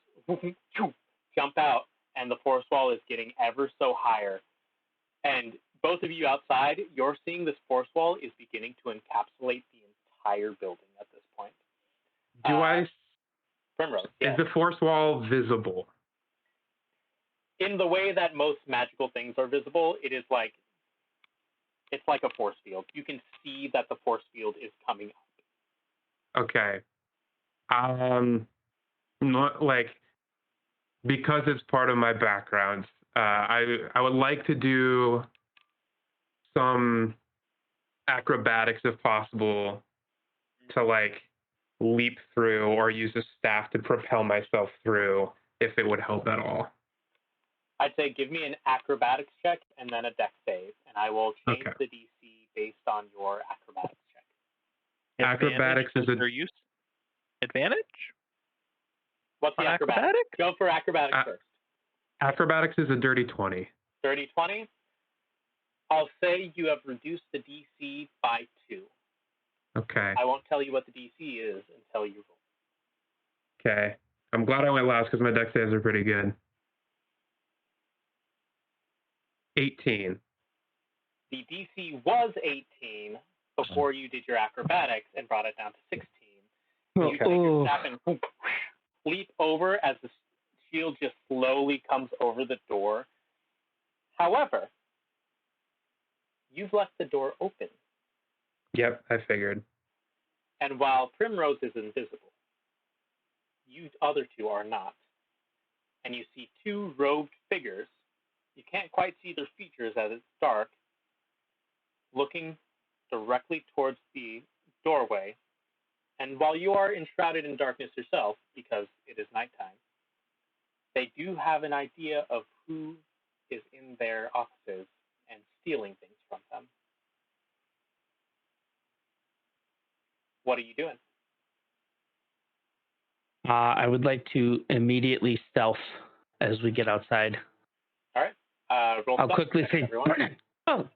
B: jump out, and the force wall is getting ever so higher. And both of you outside, you're seeing this force wall is beginning to encapsulate the entire building at this point. Primrose, yes.
F: Is the force wall visible?
B: In the way that most magical things are visible, it is it's like a force field. You can see that the force field is coming up.
F: Okay. Because it's part of my background, I would like to do some acrobatics if possible to leap through or use a staff to propel myself through if it would help at all.
B: I'd say give me an acrobatics check and then a dex save, and I will change the DC based on your acrobatics check.
F: Acrobatics is
E: their use. Advantage?
B: What's the acrobatics? Go for acrobatics first.
F: Acrobatics is a dirty 20.
B: Dirty 20? I'll say you have reduced the DC by 2.
F: Okay.
B: I won't tell you what the DC is until you roll.
F: Okay. I'm glad I went last because my dex saves are pretty good. 18.
B: The DC was 18 before you did your acrobatics and brought it down to 16. You take your staff and leap over as the shield just slowly comes over the door. However, you've left the door open.
F: Yep, I figured.
B: And while Primrose is invisible, you other two are not. And you see two robed figures. You can't quite see their features as it's dark, looking directly towards the doorway. And while you are enshrouded in darkness yourself, because it is nighttime, they do have an idea of who is in their offices and stealing things from them. What are you doing?
D: I would like to immediately stealth as we get outside.
B: All right. Roll
D: I'll
B: stealth
D: quickly
B: check,
D: say,
B: everyone.
D: Brenin. Oh,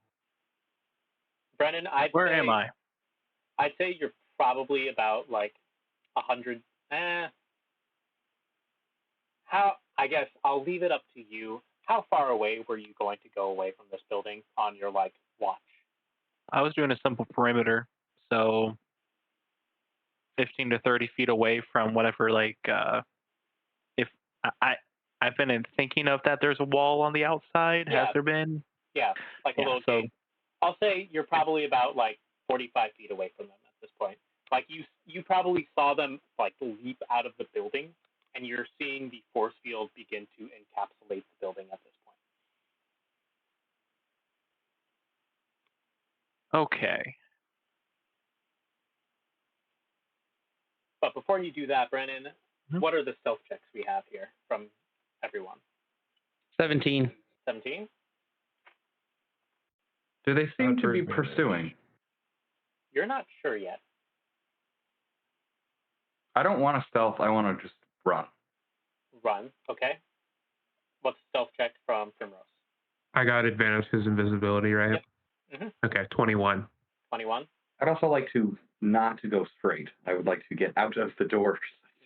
B: Brenin,
E: Where am I?
B: I'd say you're probably about 100. I guess I'll leave it up to you. How far away were you going to go away from this building on your watch?
E: I was doing a simple perimeter, so 15 to 30 feet away from whatever. If I've been thinking of that, there's a wall on the outside.
B: Yeah.
E: Has there been?
B: Yeah, a little gate. I'll say you're probably about 45 feet away from them at this point. You probably saw them leap out of the building, and you're seeing the force field begin to encapsulate the building at this point.
E: Okay.
B: But before you do that, Brenin, what are the stealth checks we have here from everyone?
D: 17.
B: 17?
C: Do they seem to be pursuing?
B: You're not sure yet.
C: I don't want to stealth. I want to just run.
B: Run, okay. What's the stealth check from Primrose?
F: I got advantage because invisibility, right?
B: Yep. Mm-hmm.
F: Okay, 21.
B: 21?
C: I'd also like to not to go straight. I would like to get out of the doors.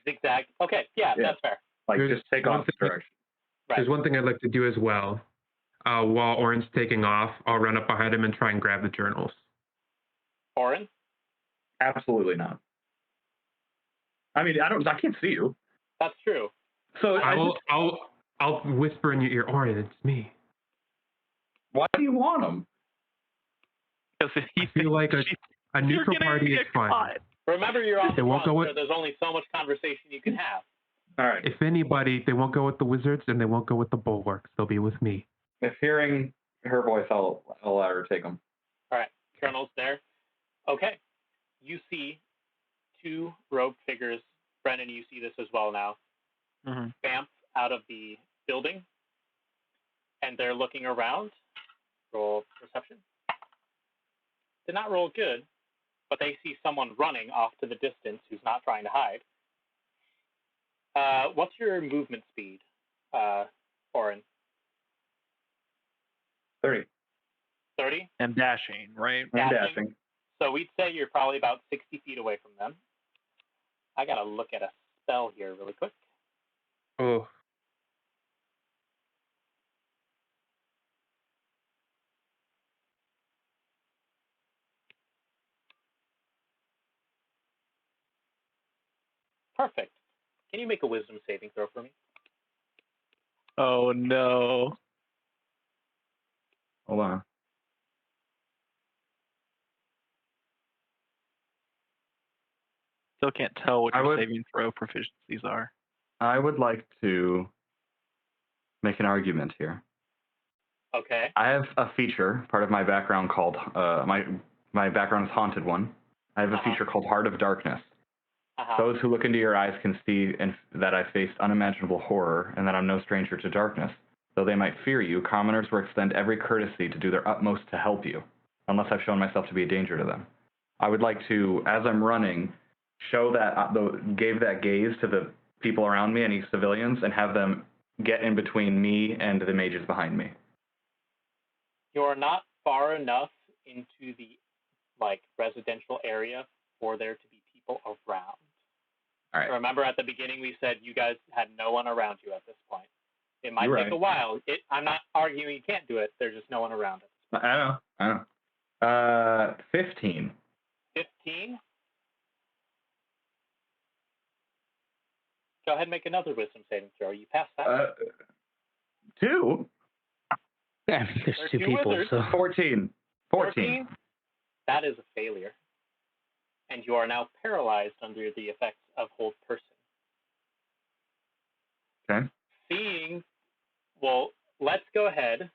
B: Zigzag. Okay, yeah,
C: Yeah.
B: that's fair.
C: Like,
F: There's
C: just take
F: one
C: off this
F: thing-
C: direction.
B: Right.
F: There's one thing I'd like to do as well. While Oran's taking off, I'll run up behind him and try and grab the journals.
B: Auran?
C: Absolutely not. I mean, I can't see you.
B: That's true.
C: So
F: I'll whisper in your ear, Oran, it's me.
C: why do you want them?
E: Because
F: I feel like a neutral party is fine.
B: Remember, you're on
F: They
B: the
F: won't
B: run,
F: go
B: so
F: with-
B: there's only so much conversation you can have.
C: All right.
F: If anybody, they won't go with the wizards and they won't go with the bulwarks. They'll be with me.
C: If hearing her voice, I'll let her take them.
B: All right, Colonel's there. Okay, you see two robed figures. Brenin, you see this as well now.
E: Mm-hmm.
B: Vamp out of the building, and they're looking around. Roll perception. Did not roll good, but they see someone running off to the distance who's not trying to hide. What's your movement speed, Auran?
C: 30.
B: 30?
E: And dashing, right?
C: I'm
B: Dashing.
C: dashing.
B: So we'd say you're probably about 60 feet away from them. I gotta look at a spell here really quick.
F: Oh,
B: Perfect. Can you make a wisdom saving throw for me?
E: Oh no.
C: Hold on.
E: Still can't tell what
C: I
E: your
C: would-
E: saving throw proficiencies are.
C: I would like to make an argument here.
B: Okay.
C: I have a feature, part of my background called my background is Haunted One. I have a
B: Uh-huh.
C: feature called Heart of Darkness.
B: Uh-huh.
C: Those who look into your eyes can see that I faced unimaginable horror and that I'm no stranger to darkness. Though they might fear you, commoners will extend every courtesy to do their utmost to help you, unless I've shown myself to be a danger to them. I would like to, as I'm running, show that, gave that gaze to the people around me, any civilians, and have them get in between me and the mages behind me.
B: You're not far enough into the residential area for there to be people around.
C: All right.
B: Remember at the beginning we said you guys had no one around you at this point. It might
C: You're
B: take
C: right.
B: a while. I'm not arguing you can't do it. There's just no one around it.
C: I know. 15.
B: 15. Go ahead and make another wisdom saving throw. You passed that.
C: 2.
D: I mean, there's
B: There are
D: two
B: two
D: people,
B: wizards.
D: so
C: 14. 14.
B: That is a failure. And you are now paralyzed under the effects of hold person.
C: Okay.
B: Well, let's go ahead.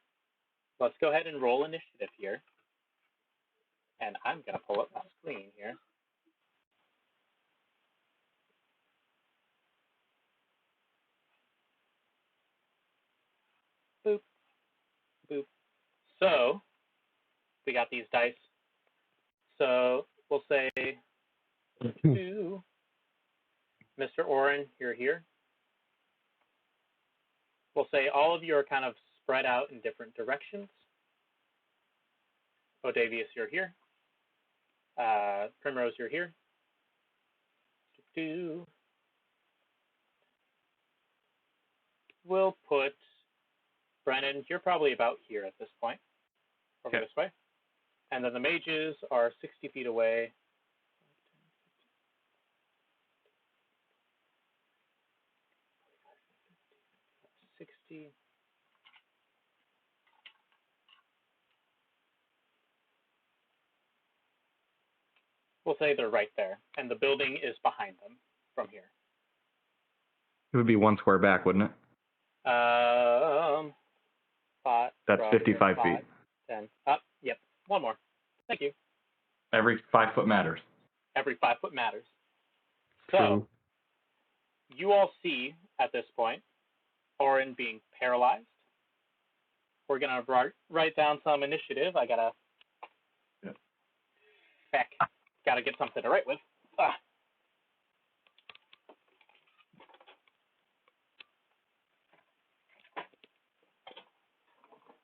B: Let's go ahead and roll initiative here. And I'm going to pull up my screen here. Boop. Boop. So, we got these dice. So, we'll say, Mr. Auran, you're here. We'll say all of you are kind of spread out in different directions. Odavius, you're here. Primrose, you're here. We'll put Brenin, you're probably about here at this point. Over
E: Okay.
B: this way. And then the mages are 60 feet away. 60. We'll say they're right there, and the building is behind them from here.
C: It would be one square back, wouldn't it? That's 55 feet.
B: 10. Yep. One more. Thank you.
C: Every 5 foot matters.
B: Every 5 foot matters. So,
F: true.
B: you all see at this point Auran being paralyzed. We're going to write down some initiative. I got to...
C: Yep.
B: Heck. Got to get something to write with.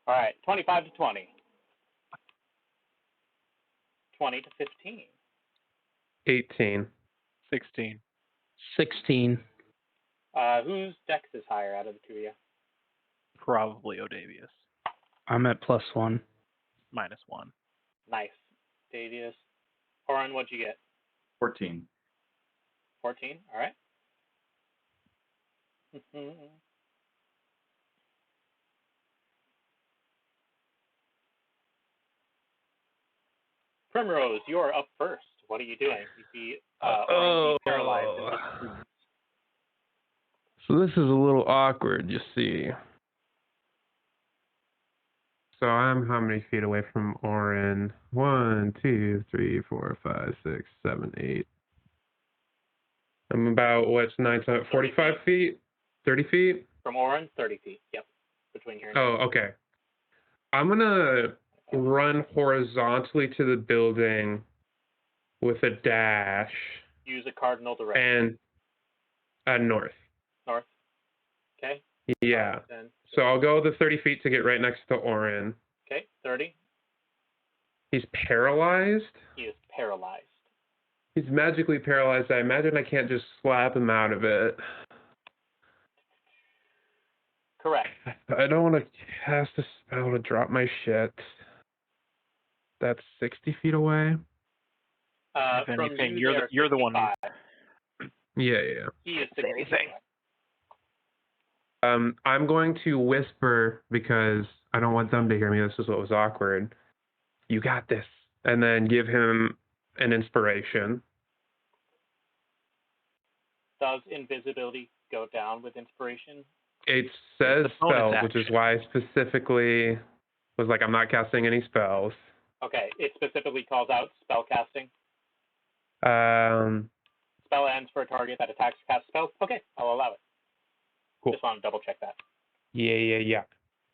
B: All right, 25 to 20. 20 to 15.
F: 18.
E: 16.
D: 16.
B: Whose dex is higher out of the two of you?
E: Probably Odavius.
D: I'm at +1.
E: -1.
B: Nice. Odavius. Auran, what'd you get?
C: 14.
B: 14? All right. Primrose, you are up first. What are you doing? You see Auran be paralyzed in his boots.
F: So this is a little awkward, you see. So I'm how many feet away from Auran? 1, 2, 3, 4, 5, 6, 7, 8. I'm about, what's 9, 45 feet? 30 feet?
B: From Auran, 30 feet. Yep. Between here and
F: Oh, okay. I'm going to run horizontally to the building with a dash.
B: Use a cardinal direction.
F: And north.
B: North. Okay.
F: Yeah.
B: Then,
F: So I'll go the 30 feet to get right next to Auran.
B: Okay, 30.
F: He's paralyzed?
B: He is paralyzed.
F: He's magically paralyzed. I imagine I can't just slap him out of it.
B: Correct.
F: I don't want to cast a spell to drop my shit. That's 60 feet away?
E: If
B: From
E: anything,
B: you,
E: you're the one.
F: Yeah.
B: He is 60 feet away.
F: I'm going to whisper because I don't want them to hear me. This is what was awkward. You got this. And then give him an inspiration.
B: Does invisibility go down with inspiration?
F: It says
E: It's a bonus
F: spells, which is
E: action.
F: why I specifically was like, I'm not casting any spells.
B: Okay, it specifically calls out spell casting.
F: Um,
B: Spell ends for a target that attacks or casts spells. Okay, I'll allow it.
F: Cool.
B: Just want to double check that.
F: Yeah.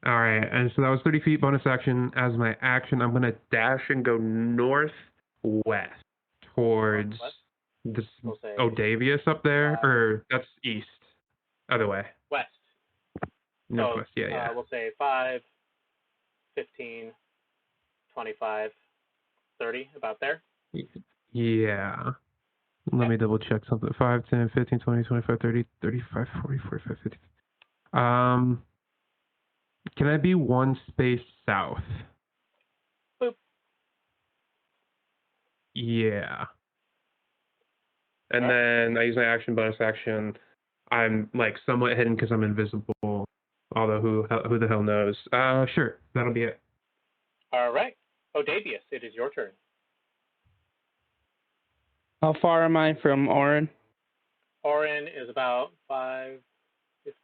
F: All right, and so that was 30 feet bonus action. As my action, I'm going to dash and go northwest towards this
B: We'll say
F: Odavius up there, or that's east. Other way.
B: west.
F: Northwest,
B: So,
F: yeah.
B: We'll say 5, 15, 25, 30, about there.
F: Yeah. Let me double check something. 5, 10, 15, 20, 25, 30, 35, 40, 45, 50. Can I be one space south?
B: Boop.
F: Yeah. And then I use my action, bonus action. I'm like somewhat hidden because I'm invisible. Although who the hell knows? Sure. That'll be it.
B: All right. Odavius, it is your turn.
D: How far am I from Auran?
B: Auran is about 5, 15,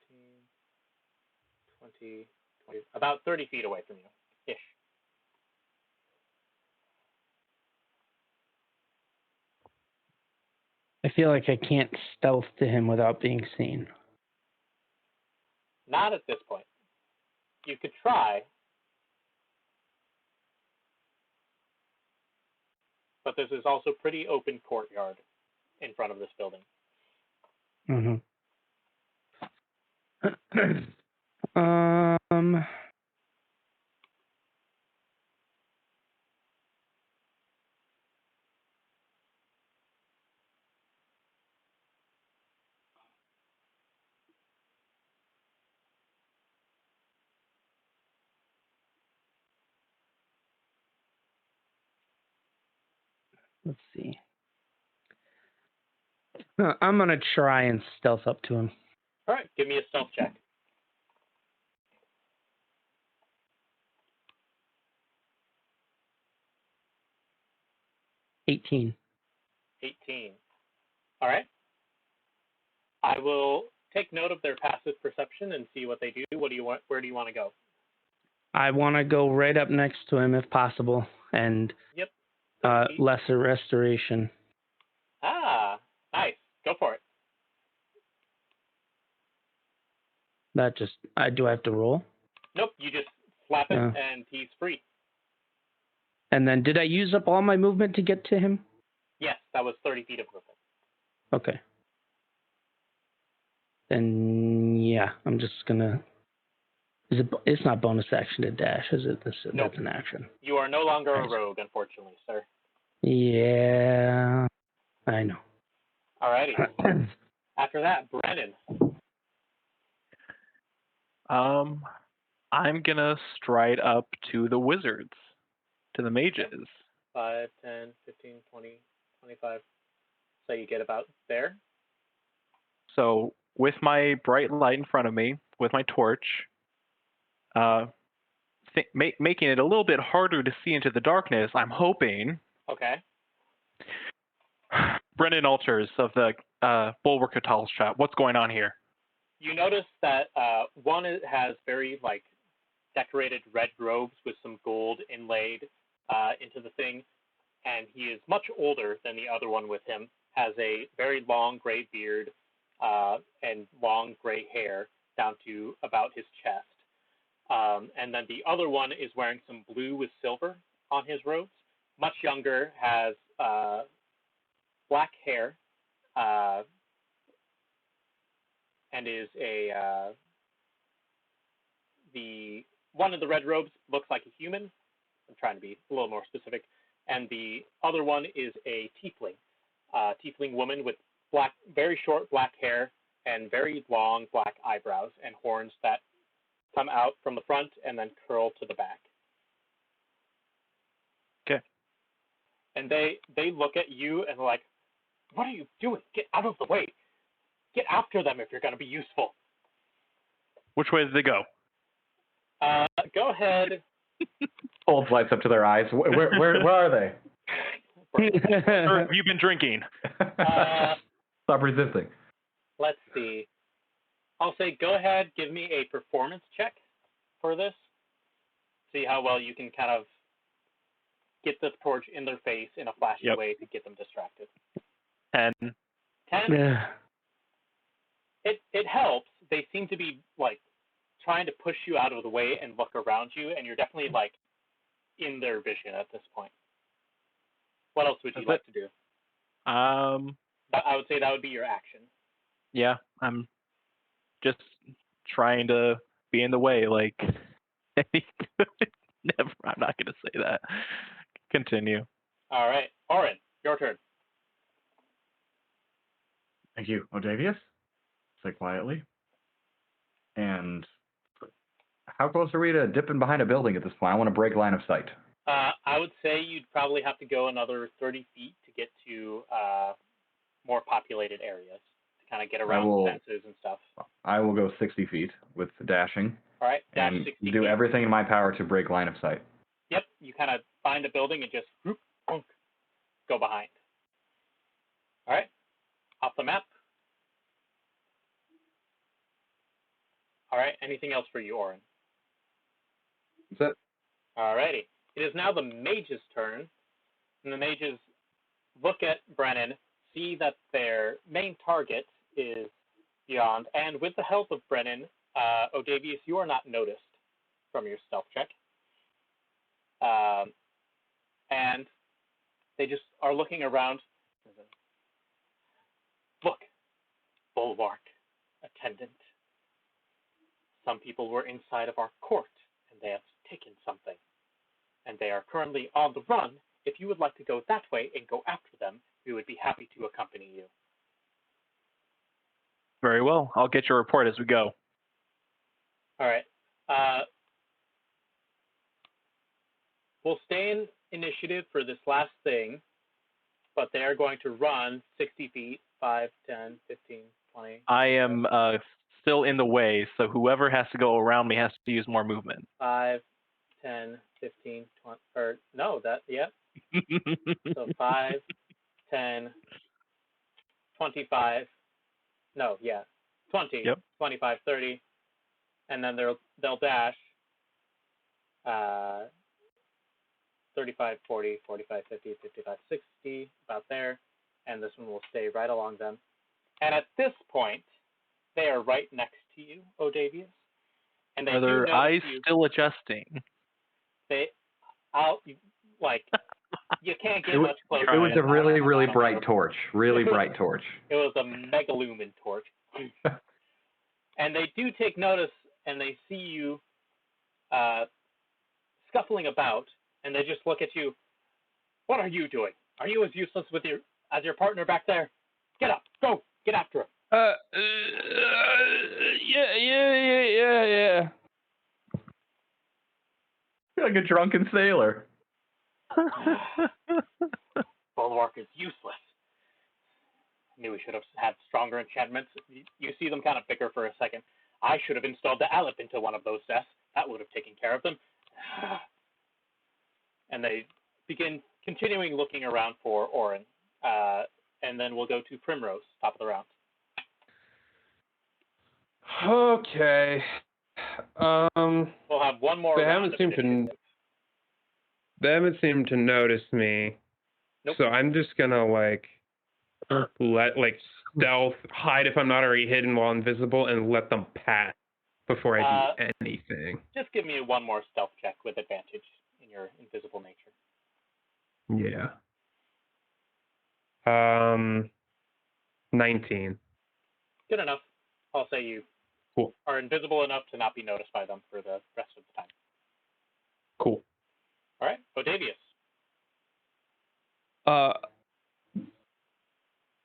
B: 20, about 30 feet away from you, ish.
D: I feel like I can't stealth to him without being seen.
B: Not at this point. You could try, but this is also pretty open courtyard in front of this building.
D: Let's see. I'm going to try and stealth up to him.
B: All right, give me a stealth check.
D: 18.
B: 18. All right. I will take note of their passive perception and see what they do. What do you want? Where do you want to go?
D: I want to go right up next to him if possible, and
B: Yep.
D: lesser restoration.
B: Ah, nice. Go for it.
D: That just, do I have to roll?
B: Nope, you just slap it and he's free.
D: And then did I use up all my movement to get to him?
B: Yes, that was 30 feet of movement.
D: Okay. Then, yeah, I'm just going to... It's not bonus action to dash, is it?
B: Nope.
D: That's an action.
B: You are no longer a rogue, unfortunately, sir.
D: Yeah. I know.
B: Alrighty. After that, Brenin.
E: I'm gonna stride up to the wizards, to the mages.
B: 5, 10, 15, 20, 25. So you get about there.
E: So with my bright light in front of me, with my torch, making it a little bit harder to see into the darkness, I'm hoping.
B: Okay.
E: Brennan Alters of the Bulwark Tall Shop. What's going on here?
B: You notice that one has very decorated red robes with some gold inlaid into the thing, and he is much older than the other one with him. Has a very long gray beard and long gray hair down to about his chest. And then the other one is wearing some blue with silver on his robes. Much younger, has black hair, and is the one of the red robes looks like a human. I'm trying to be a little more specific. And the other one is a tiefling, tiefling woman with very short black hair and very long black eyebrows and horns that come out from the front and then curl to the back.
E: Okay.
B: And they look at you and are like, "What are you doing? Get out of the way. Get after them if you're going to be useful."
E: Which way did they go?
B: Go ahead.
C: Cold lights up to their eyes. Where are they?
E: Or have you been drinking?
C: Stop resisting.
B: Let's see. I'll say go ahead, give me a performance check for this. See how well you can kind of get the torch in their face in a flashy way to get them distracted.
E: 10.
B: 10?
D: Yeah.
B: It helps. They seem to be trying to push you out of the way and look around you, and you're definitely in their vision at this point. What else would you like to do? I would say that would be your action.
E: Yeah, I'm just trying to be in the way. Never. I'm not going to say that. Continue.
B: All right, Auran, your turn.
C: Thank you, Odavius. Say quietly. And how close are we to dipping behind a building at this point? I want to break line of sight.
B: I would say you'd probably have to go another 30 feet to get to more populated areas to kind of get around fences and stuff.
C: I will go 60 feet with dashing.
B: All right, dash
C: and
B: 60
C: do
B: feet.
C: everything in my power to break line of sight.
B: Yep, you kind of find a building and just go behind. All right, off the map. All right, anything else for you, Auran?
G: That's it.
B: All righty. It is now the mage's turn, and the mages look at Brenin, see that their main target is beyond, and with the help of Brenin, Odavius, you are not noticed from your stealth check. And they just are looking around. Look, bulwark attendant. Some people were inside of our court, and they have taken something. And they are currently on the run. If you would like to go that way and go after them, we would be happy to accompany you.
E: Very well. I'll get your report as we go.
B: All right. We'll stay in initiative for this last thing, but they are going to run 60 feet, 5, 10, 15, 20.
E: I am still in the way, so whoever has to go around me has to use more movement.
B: 5, 10, 15, 20, or no, so 5, 10, 25, 20, 25, 30, and then they'll dash 35, 40, 45, 50, 55, 60, about there, and this one will stay right along them. And at this point, they are right next to you, Odavius. And they
E: are their eyes still adjusting?
B: You can't get much closer.
C: It was a really, really bright torch. Really bright torch.
B: It was a megalumen torch. And they do take notice, and they see you scuffling about, and they just look at you. What are you doing? Are you as useless with your as your partner back there. Get up. Go. Get after him.
D: Yeah.
C: You're like a drunken sailor.
B: Bulwark is useless. Knew we should have had stronger enchantments. You see them kind of bicker for a second. I should have installed the Alep into one of those desks. That would have taken care of them. And they begin continuing looking around for Auran. And then we'll go to Primrose, top of the round.
F: Okay.
B: We'll have one more
F: They
B: round
F: haven't
B: of
F: seemed to.
B: initiative.
F: They haven't seemed to notice me.
B: Nope.
F: So I'm just gonna stealth, hide if I'm not already hidden while invisible, and let them pass before I do anything.
B: Just give me one more stealth check with advantage in your invisible nature.
F: Yeah. 19.
B: Good enough. I'll say you
F: Cool.
B: are invisible enough to not be noticed by them for the rest of the time.
F: Cool.
B: All right, Odavius.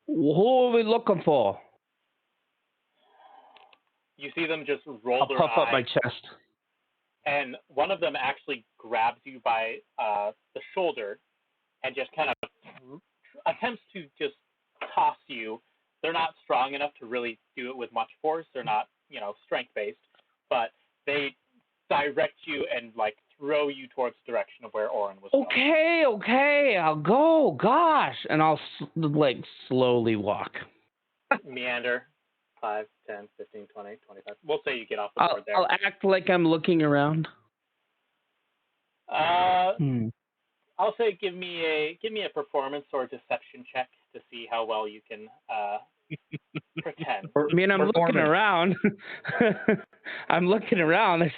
D: Who are we looking for?
B: You see them just roll
D: I'll
B: their
D: puff up my
B: eyes,
D: chest.
B: and one of them actually grabs you by the shoulder and just kind of attempts to just toss you. They're not strong enough to really do it with much force. They're not, strength-based, but they direct you and, throw you towards the direction of where Auran was going.
D: Okay, I'll go. Gosh. And I'll, slowly walk.
B: Meander. 5, 10, 15, 20, 25. We'll say you get off the board there.
D: I'll act like I'm looking around.
B: I'll say give me a performance or deception check to see how well you can pretend.
D: I'm looking around. I'm looking around. There's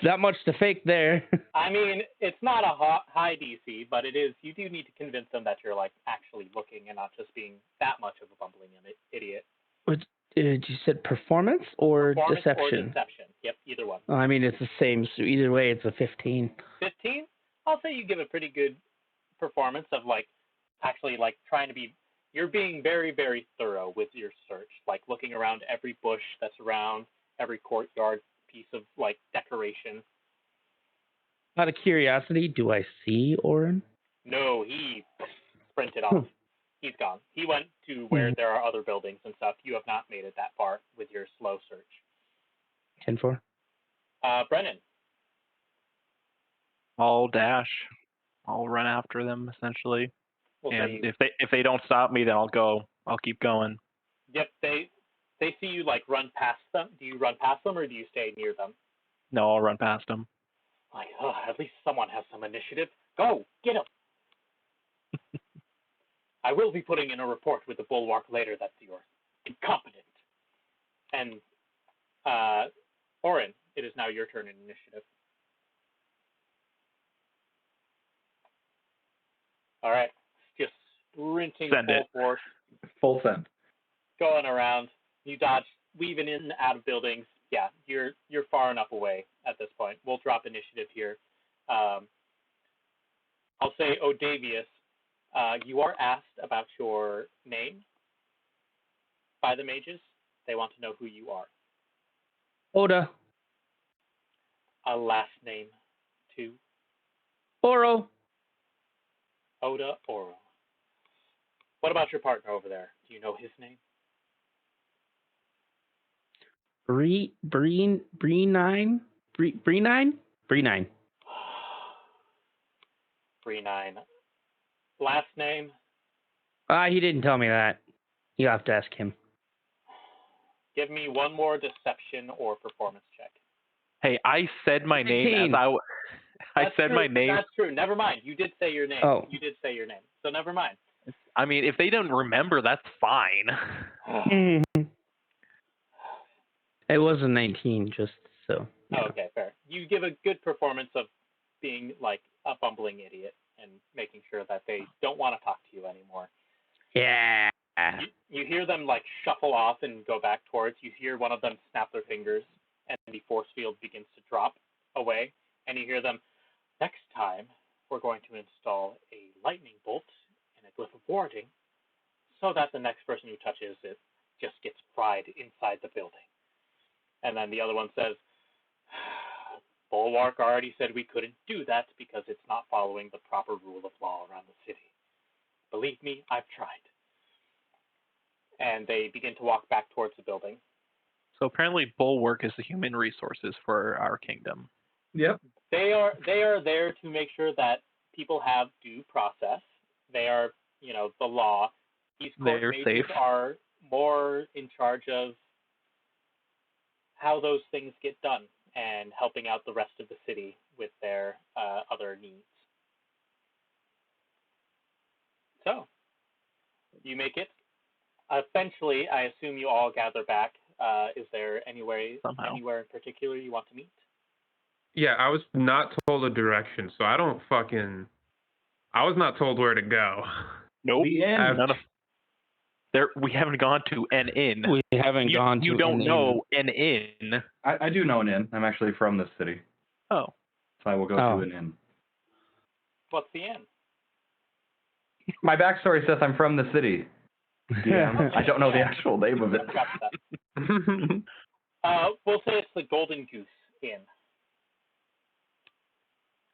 D: not much to fake there.
B: I mean, it's not a high DC, but it is. You do need to convince them that you're actually looking and not just being that much of a bumbling idiot.
D: You said performance or deception?
B: Or deception. Yep, either one.
D: It's the same. So either way, it's a 15.
B: 15? I'll say you give a pretty good performance of actually trying to be. You're being very, very thorough with your search, looking around every bush that's around, every courtyard piece of decoration.
D: Out of curiosity, do I see Auran?
B: No, he sprinted off. He's gone. He went to where there are other buildings and stuff. You have not made it that far with your slow search.
D: 10-4.
B: Brenin.
E: I'll dash. I'll run after them essentially.
B: And
E: if they don't stop me, then I'll go. I'll keep going.
B: Yep, they see you run past them. Do you run past them or do you stay near them?
E: No, I'll run past them.
B: At least someone has some initiative. Go, get him. I will be putting in a report with the Bulwark later that you're incompetent. And Auran, it is now your turn in initiative. All right, just sprinting full force.
C: Full send.
B: Going around. You dodge, weaving in and out of buildings. Yeah, you're far enough away at this point. We'll drop initiative here. I'll say Odavius. You are asked about your name by the mages. They want to know who you are.
D: Oda.
B: A last name, too.
D: Oro.
B: Oda Oro. What about your partner over there? Do you know his name?
D: Brenin? Brenin.
B: Brenin. Last name?
D: He didn't tell me that. You have to ask him.
B: Give me one more deception or performance check.
E: Hey, I said my
D: 15.
E: name as I said my name.
B: That's true. Never mind. You did say your name.
D: Oh.
B: You did say your name. So never mind.
E: If they don't remember, that's fine.
D: It wasn't 19, just so.
B: Yeah. Oh, okay, fair. You give a good performance of being a bumbling idiot and making sure that they don't want to talk to you anymore.
D: Yeah.
B: You hear them shuffle off and go back towards. You hear one of them snap their fingers and the force field begins to drop away. And you hear them, next time we're going to install a lightning bolt and a glyph of warding so that the next person who touches it just gets fried inside the building. And then the other one says, Bulwark already said we couldn't do that because it's not following the proper rule of law around the city. Believe me, I've tried. And they begin to walk back towards the building.
E: So apparently Bulwark is the human resources for our kingdom.
G: Yep.
B: They are there to make sure that people have due process. They are, the law. These court
E: They're
B: mages
E: safe.
B: are more in charge of how those things get done and helping out the rest of the city with their other needs. So, you make it. Eventually, I assume you all gather back. Is there anywhere in particular you want to meet?
F: Yeah, I was not told a direction, so I was not told where to go.
E: Nope.
C: The inn.
E: We haven't gone to an inn.
D: We haven't gone to
E: You don't
D: an
E: know an inn.
C: I do know an inn. I'm actually from this city,
E: Oh.
C: so I will go to an inn.
B: What's the inn?
C: My backstory says I'm from the city. Yeah, I don't know the actual name of it.
B: We'll say it's the Golden Goose Inn.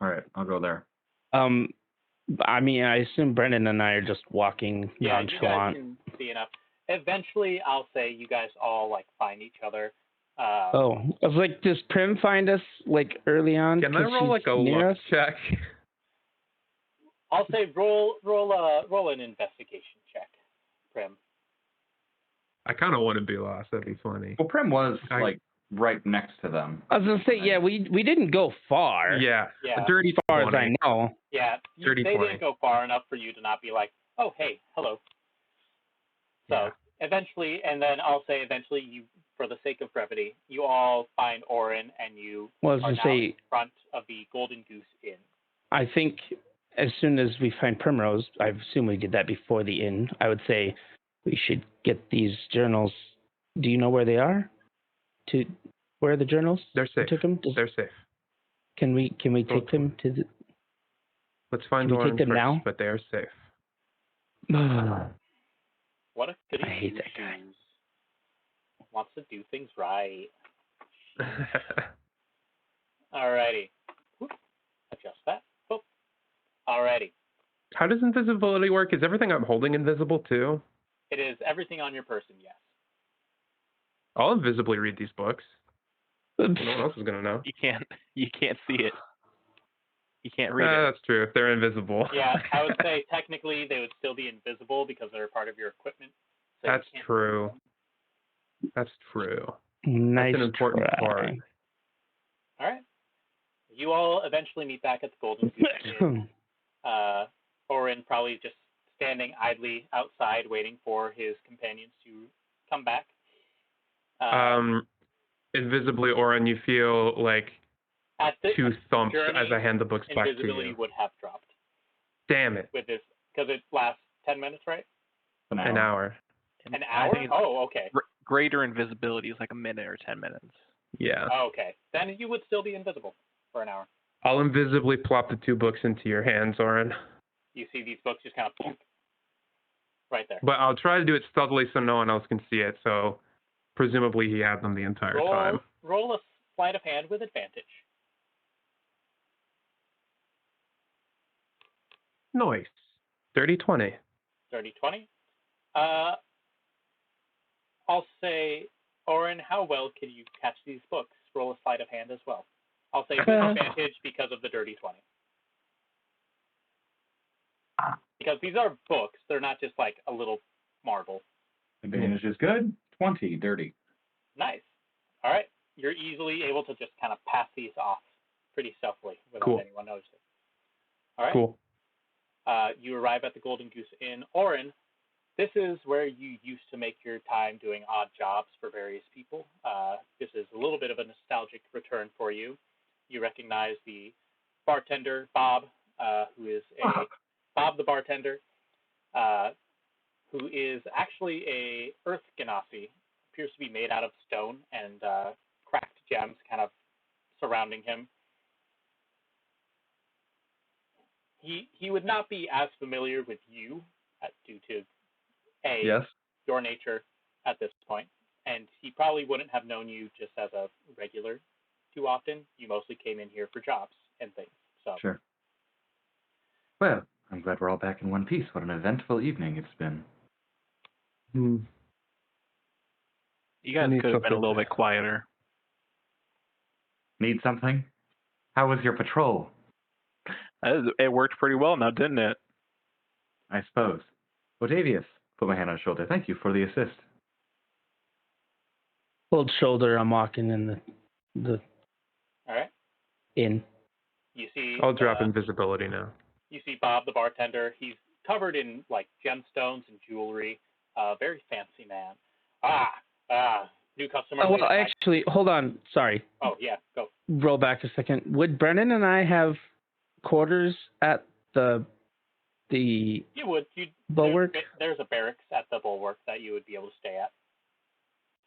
C: All right, I'll go there.
D: I mean, I assume Brennan and I are just walking nonchalant.
B: You guys can see enough. Eventually, I'll say you guys all find each other.
D: I was like, does Prim find us early on?
F: Can I roll a look check?
B: I'll say roll an investigation check, Prim.
F: I kind of want to be lost. That'd be funny.
C: Well, Prim was right next to them.
D: I was gonna say, yeah, we didn't go far.
F: Yeah.
B: Yeah.
F: A dirty
D: as far
F: 20.
D: as I know.
B: Yeah. They didn't go far enough for you to not be like, oh, hey, hello. So eventually, and then I'll say eventually, you, for the sake of brevity, you all find Auran and you are now in front of the Golden Goose Inn.
D: I think as soon as we find Primrose, I assume we did that before the inn, I would say we should get these journals. Do you know where they are? Where are the journals?
F: They're safe.
D: Took them?
F: They're safe.
D: Can we take them to the...
F: Let's find
D: Can we
F: Auran
D: take them
F: first,
D: now?
F: but they are safe.
B: What a goody
D: I hate that guy.
B: Wants to do things right. Alrighty. Adjust that. Alrighty.
F: How does invisibility work? Is everything I'm holding invisible too?
B: It is everything on your person, yes.
F: I'll invisibly read these books. No one else is gonna know.
E: You can't see it. You can't read it.
F: That's true. If they're invisible.
B: Yeah, I would say technically they would still be invisible because they're part of your equipment. So
F: That's true. That's true.
D: Nice.
F: That's an important part.
B: All right. You all eventually meet back at the Golden Goose Inn. Auran probably just standing idly outside waiting for his companions to come back.
F: Invisibly, Auran, you feel like
B: at this
F: 2 thumps
B: journey,
F: as I hand the books back to
B: invisibility
F: you.
B: would have dropped.
F: Damn it.
B: With this, because it lasts 10 minutes, right?
F: An hour.
B: An hour? Oh, okay.
E: Greater invisibility is like a minute or 10 minutes.
F: Yeah.
B: Oh, okay. Then you would still be invisible for an hour.
F: I'll invisibly plop the 2 books into your hands, Auran.
B: You see these books just kind of right there.
F: But I'll try to do it stealthily so no one else can see it, so presumably he had them the entire time.
B: Roll a sleight of hand with advantage.
F: Nice. Dirty 20.
B: Dirty 20. I'll say, Auran, how well can you catch these books? Roll a sleight of hand as well. I'll say with advantage because of the dirty 20. Because these are books. They're not just like a little marble.
C: Advantage is good. 20, dirty.
B: Nice. All right. You're easily able to just kind of pass these off pretty stealthily without anyone noticing. All right.
F: Cool.
B: You arrive at the Golden Goose Inn. Auran, this is where you used to make your time doing odd jobs for various people. This is a little bit of a nostalgic return for you. You recognize the bartender, Bob, who is Bob the bartender, who is actually a earth ganassi, appears to be made out of stone and cracked gems kind of surrounding him. He would not be as familiar with you due to
C: Yes.
B: your nature at this point, and he probably wouldn't have known you just as a regular too often. You mostly came in here for jobs and things. So
C: Sure. Well, I'm glad we're all back in one piece. What an eventful evening it's been.
F: Hmm.
E: You guys
F: need
E: could have been a
F: something
E: little
F: to-
E: bit quieter.
C: Need something? How was your patrol?
E: It worked pretty well now, didn't it?
C: I suppose. Odavius, put my hand on his shoulder. Thank you for the assist.
D: Cold shoulder. I'm walking in the
B: all right,
D: inn.
B: you see.
F: I'll drop invisibility now.
B: You see Bob, the bartender. He's covered in like gemstones and jewelry. Very fancy man. New customer.
D: Oh, well, actually, hold on. Sorry.
B: Oh yeah, go.
D: Roll back a second. Would Brenin and I have quarters at the
B: You would.
D: bulwark?
B: There's a barracks at the bulwark that you would be able to stay at.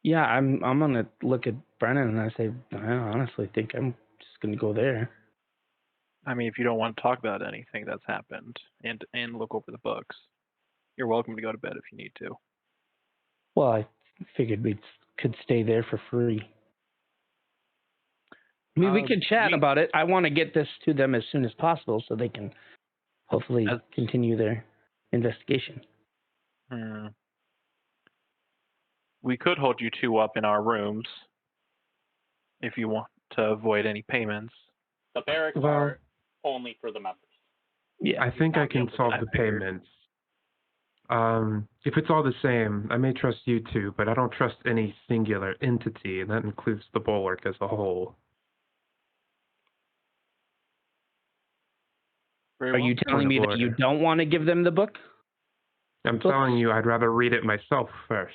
D: Yeah, I'm gonna look at Brenin and I say, I honestly think I'm just gonna go there.
E: I mean, if you don't want to talk about anything that's happened and look over the books, you're welcome to go to bed if you need to.
D: Well, I figured we could stay there for free. I mean, we could chat about it. I want to get this to them as soon as possible so they can hopefully continue their investigation.
E: We could hold you two up in our rooms if you want to avoid any payments.
B: The barracks are only for the members.
D: Yeah,
F: I think I can solve the payments. If it's all the same, I may trust you two, but I don't trust any singular entity, and that includes the bulwark as a whole.
D: Are you telling me that you don't want to give them the book?
F: I'm telling you, I'd rather read it myself first.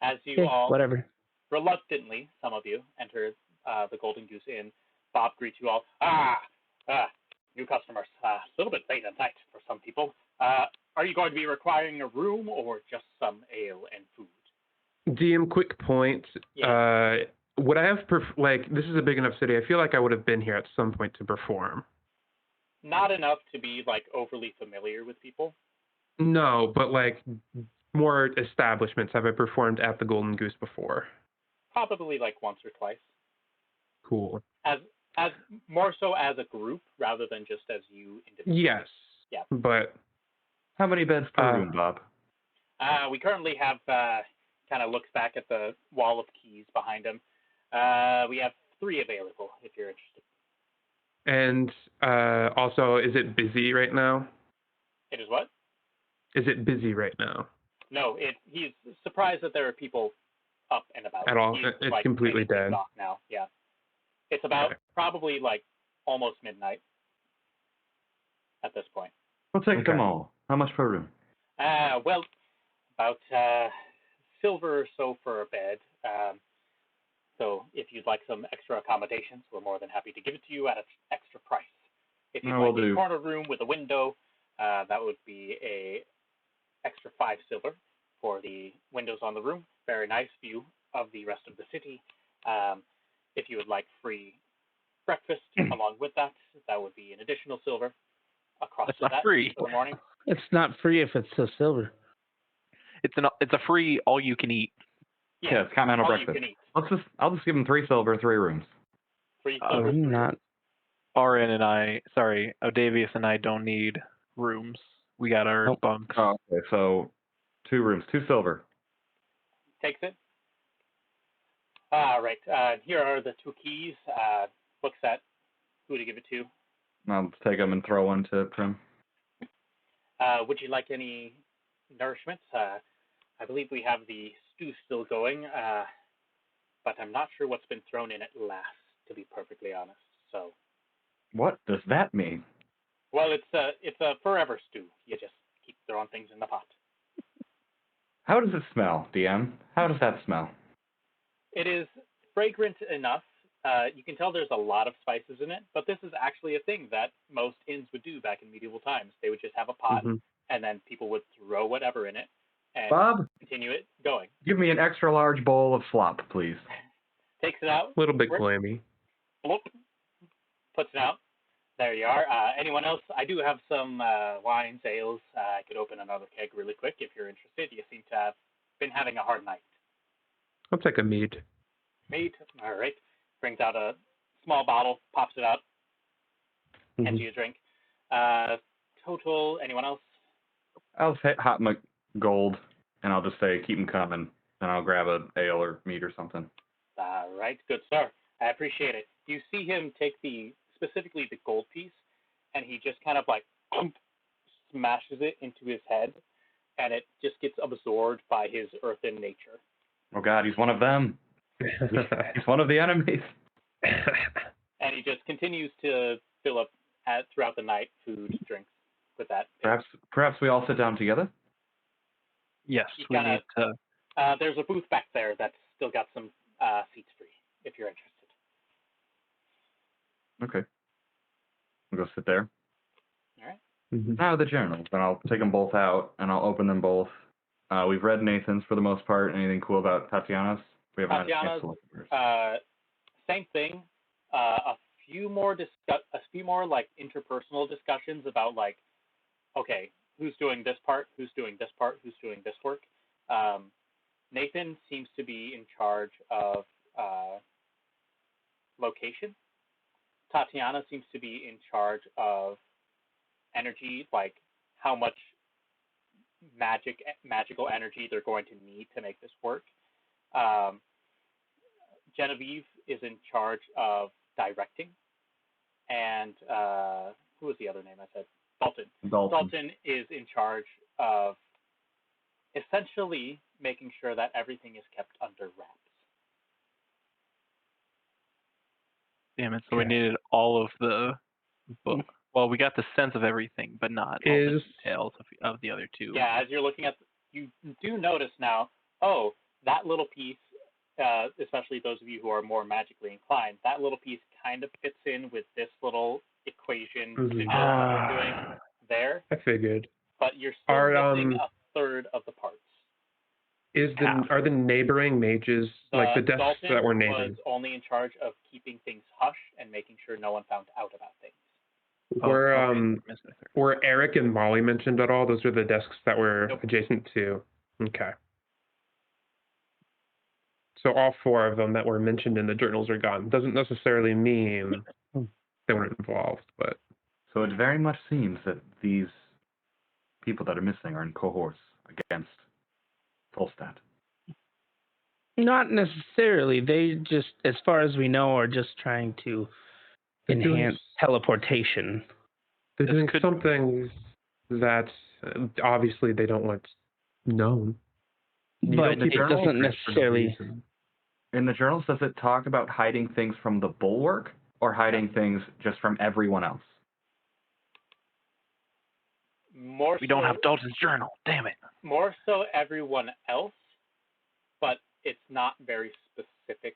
B: As you all,
D: whatever.
B: reluctantly, some of you enter the Golden Goose Inn. Bob greets you all. New customers. A little bit late at night for some people. Are you going to be requiring a room or just some ale and food?
F: DM, quick point.
B: Yeah.
F: Would I have, this is a big enough city, I feel like I would have been here at some point to perform.
B: Not enough to be, overly familiar with people.
F: No, but, more establishments. Have I performed at the Golden Goose before?
B: Probably, once or twice.
F: Cool.
B: As more so as a group rather than just as you individually.
F: Yes.
B: Yeah.
F: But
C: how many beds per room, Bob?
B: We currently have, kind of looks back at the wall of keys behind him. We have 3 available if you're interested.
F: And also, is it busy right now?
B: It is what?
F: Is it busy right now?
B: No, he's surprised that there are people up and about.
F: At all?
B: He's,
F: it's completely dead.
B: Off now. Yeah. It's about probably almost midnight at this point.
C: We'll take them all. How much per room?
B: Well, about silver or so for a bed. So if you'd like some extra accommodations, we're more than happy to give it to you at an extra price. If you'd like a corner room with a window, that would be a extra 5 silver for the windows on the room. Very nice view of the rest of the city. If you would like free breakfast along with that, that would be an additional silver across
E: That's
B: to
E: not
B: that
E: free.
B: for the morning.
D: It's not free if it's so silver.
E: It's a free all you can eat.
C: Yeah, it's continental
B: all
C: breakfast.
B: You can eat.
C: I'll just give them 3 silver, 3 rooms.
B: 3 silver.
D: I'm not.
E: Odavius and I don't need rooms. We got our bunks.
C: Oh, okay, so 2 rooms, 2 silver.
B: Takes it. All right. Here are the 2 keys. Looks at who to give it to.
C: I'll take them and throw one to Prim.
B: Would you like any nourishments? I believe we have the stew still going, but I'm not sure what's been thrown in it last, to be perfectly honest. So.
C: What does that mean?
B: Well, it's a forever stew. You just keep throwing things in the pot.
C: How does it smell, DM? How does that smell?
B: It is fragrant enough. You can tell there's a lot of spices in it, but this is actually a thing that most inns would do back in medieval times. They would just have a pot, and then people would throw whatever in it and
C: Bob,
B: continue it going.
C: give me an extra large bowl of slop, please.
B: Takes it out.
F: A little bit glammy.
B: Puts it out. There you are. Anyone else? I do have some wines, ales. I could open another keg really quick if you're interested. You seem to have been having a hard night.
F: I'll take a mead.
B: Mead. All right. Brings out a small bottle, pops it out, hands you a drink. Total. Anyone else?
C: I'll hot my gold, and I'll just say keep them coming, and I'll grab a ale or meat or something.
B: All right. Good, sir. I appreciate it. You see him take specifically the gold piece, and he just kind of like smashes it into his head, and it just gets absorbed by his earthen nature.
C: Oh God, he's one of them. He's one of the enemies.
B: And he just continues to fill up throughout the night, food, drinks with that.
C: Perhaps we all sit down together.
E: Yes, we need to.
B: There's a booth back there that's still got some seats free if you're interested.
C: Okay. We'll go sit there.
B: All right.
C: Now the journals, and I'll take them both out, and I'll open them both. We've read Nathan's for the most part. Anything cool about Tatiana's? We haven't had a chance to look at hers.
B: Same thing. A few more like interpersonal discussions about like, okay, who's doing this part, who's doing this part, who's doing this work. Nathan seems to be in charge of location. Tatiana seems to be in charge energy, like how much magical energy they're going to need to make this work. Genevieve is in charge of directing, and who was the other name I said? Dalton is in charge of essentially making sure that everything is kept under wraps.
E: Damn it! So we needed all of the book. Well, we got the sense of everything, but not all the details of the other two.
B: Yeah, as you're looking at, you do notice now. Oh, that little piece, especially those of you who are more magically inclined, that little piece kind of fits in with this little equation that we're doing there.
F: I figured.
B: But you're still missing a third of the parts.
F: Are the neighboring mages, like the desks
B: Dalton
F: that were neighboring?
B: Was only in charge of keeping things hush and making sure no one found out about things.
F: Were Eric and Molly mentioned at all? Those are the desks that were adjacent to. Okay. So all four of them that were mentioned in the journals are gone. Doesn't necessarily mean they weren't involved, but.
C: So it very much seems that these people that are missing are in cohorts against Volstad.
D: Not necessarily. They just, as far as we know, are just trying to enhance teleportation.
F: They're doing something that obviously they don't want known.
D: But it doesn't necessarily.
C: In the journals, does it talk about hiding things from the bulwark or hiding things just from everyone else?
E: We don't have Dalton's journal. Damn it.
B: More so everyone else, but it's not very specific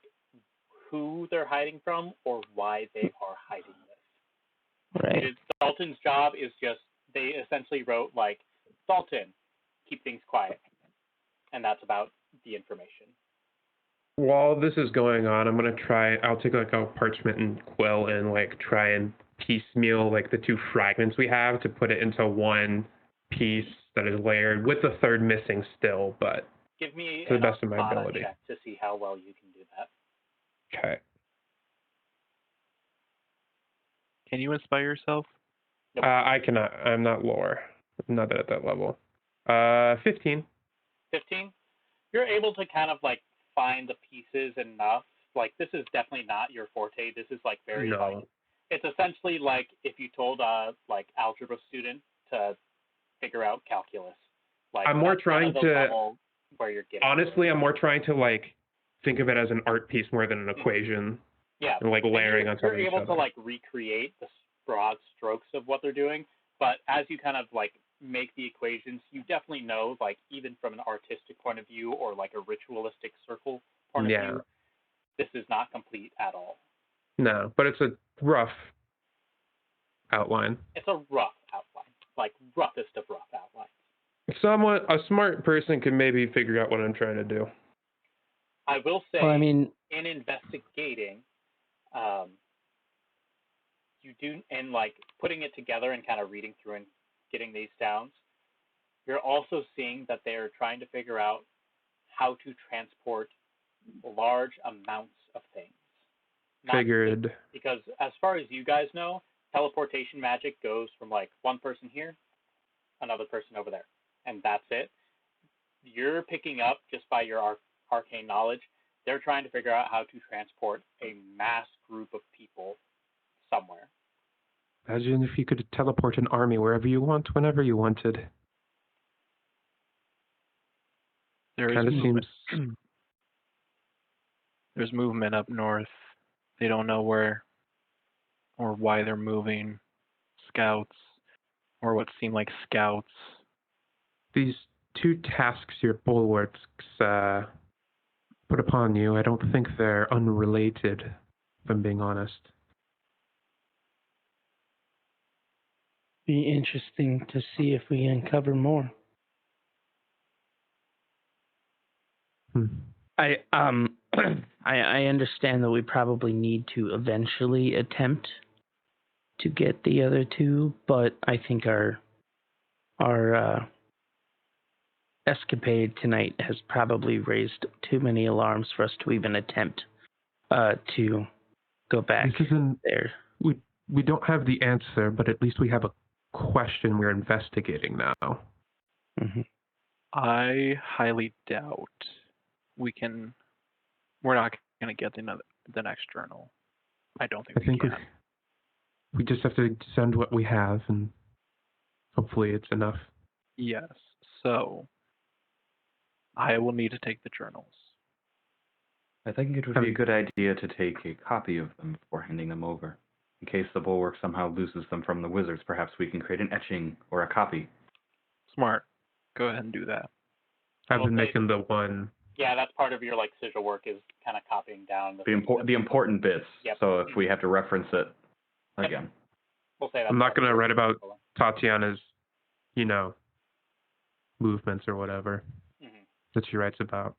B: who they're hiding from or why they are hiding this.
D: Right.
B: Dalton's job is just, they essentially wrote like, Dalton, keep things quiet. And that's about the information.
F: While this is going on, I'll take like a parchment and quill and like try and piecemeal like the two fragments we have to put it into one piece that is layered with the third missing still, but
B: give me
F: to the best of my ability.
B: Check to see how well you can do that.
F: Okay.
E: Can you inspire yourself?
B: Nope.
F: I cannot. I'm not lore. I'm not at that level. 15.
B: 15? You're able to kind of like find the pieces enough. Like this is definitely not your forte. This is like very like, it's essentially like if you told like algebra student to figure out calculus. Like
F: I'm more trying to
B: where you're getting.
F: Honestly, I'm more trying to like think of it as an art piece more than an equation.
B: Yeah.
F: And like layering on top of each other.
B: You're able to like recreate the broad strokes of what they're doing, but as you kind of like make the equations, you definitely know, like even from an artistic point of view or like a ritualistic circle point of view, this is not complete at all.
F: No, but it's a rough outline.
B: It's a rough outline, like roughest of rough outlines.
F: A smart person could maybe figure out what I'm trying to do.
B: I will say, in investigating, you do, and like putting it together and kind of reading through and getting these down, you're also seeing that they're trying to figure out how to transport large amounts of things.
F: Figured.
B: Because as far as you guys know, teleportation magic goes from like one person here, another person over there, and that's it. You're picking up, just by your arcane knowledge, they're trying to figure out how to transport a mass group of people somewhere.
F: Imagine if you could teleport an army wherever you want, whenever you wanted.
E: Kind of seems. There's movement up north. They don't know where or why they're moving. Scouts, or what seem like scouts.
F: These two tasks your bulwarks put upon you, I don't think they're unrelated, if I'm being honest.
D: Be interesting to see if we uncover more. I I understand that we probably need to eventually attempt to get the other two, but I think our escapade tonight has probably raised too many alarms for us to even attempt to go back there.
F: We don't have the answer, but at least we have a question we're investigating now.
D: Mm-hmm.
E: I highly doubt we're not going to get the next journal. I don't think we can.
F: We just have to send what we have, and hopefully it's enough.
E: Yes. So I will need to take the journals.
C: I think it would be a good idea to take a copy of them before handing them over. In case the bulwark somehow loses them from the wizards, perhaps we can create an etching or a copy.
E: Smart. Go ahead and do that.
F: I've been making the one.
B: Yeah, that's part of your like sigil work, is kind of copying down
C: the important bits.
B: Yep.
C: So if we have to reference it again.
B: We'll say that.
F: I'm not going to write about Tatiana's, movements or whatever that she writes about.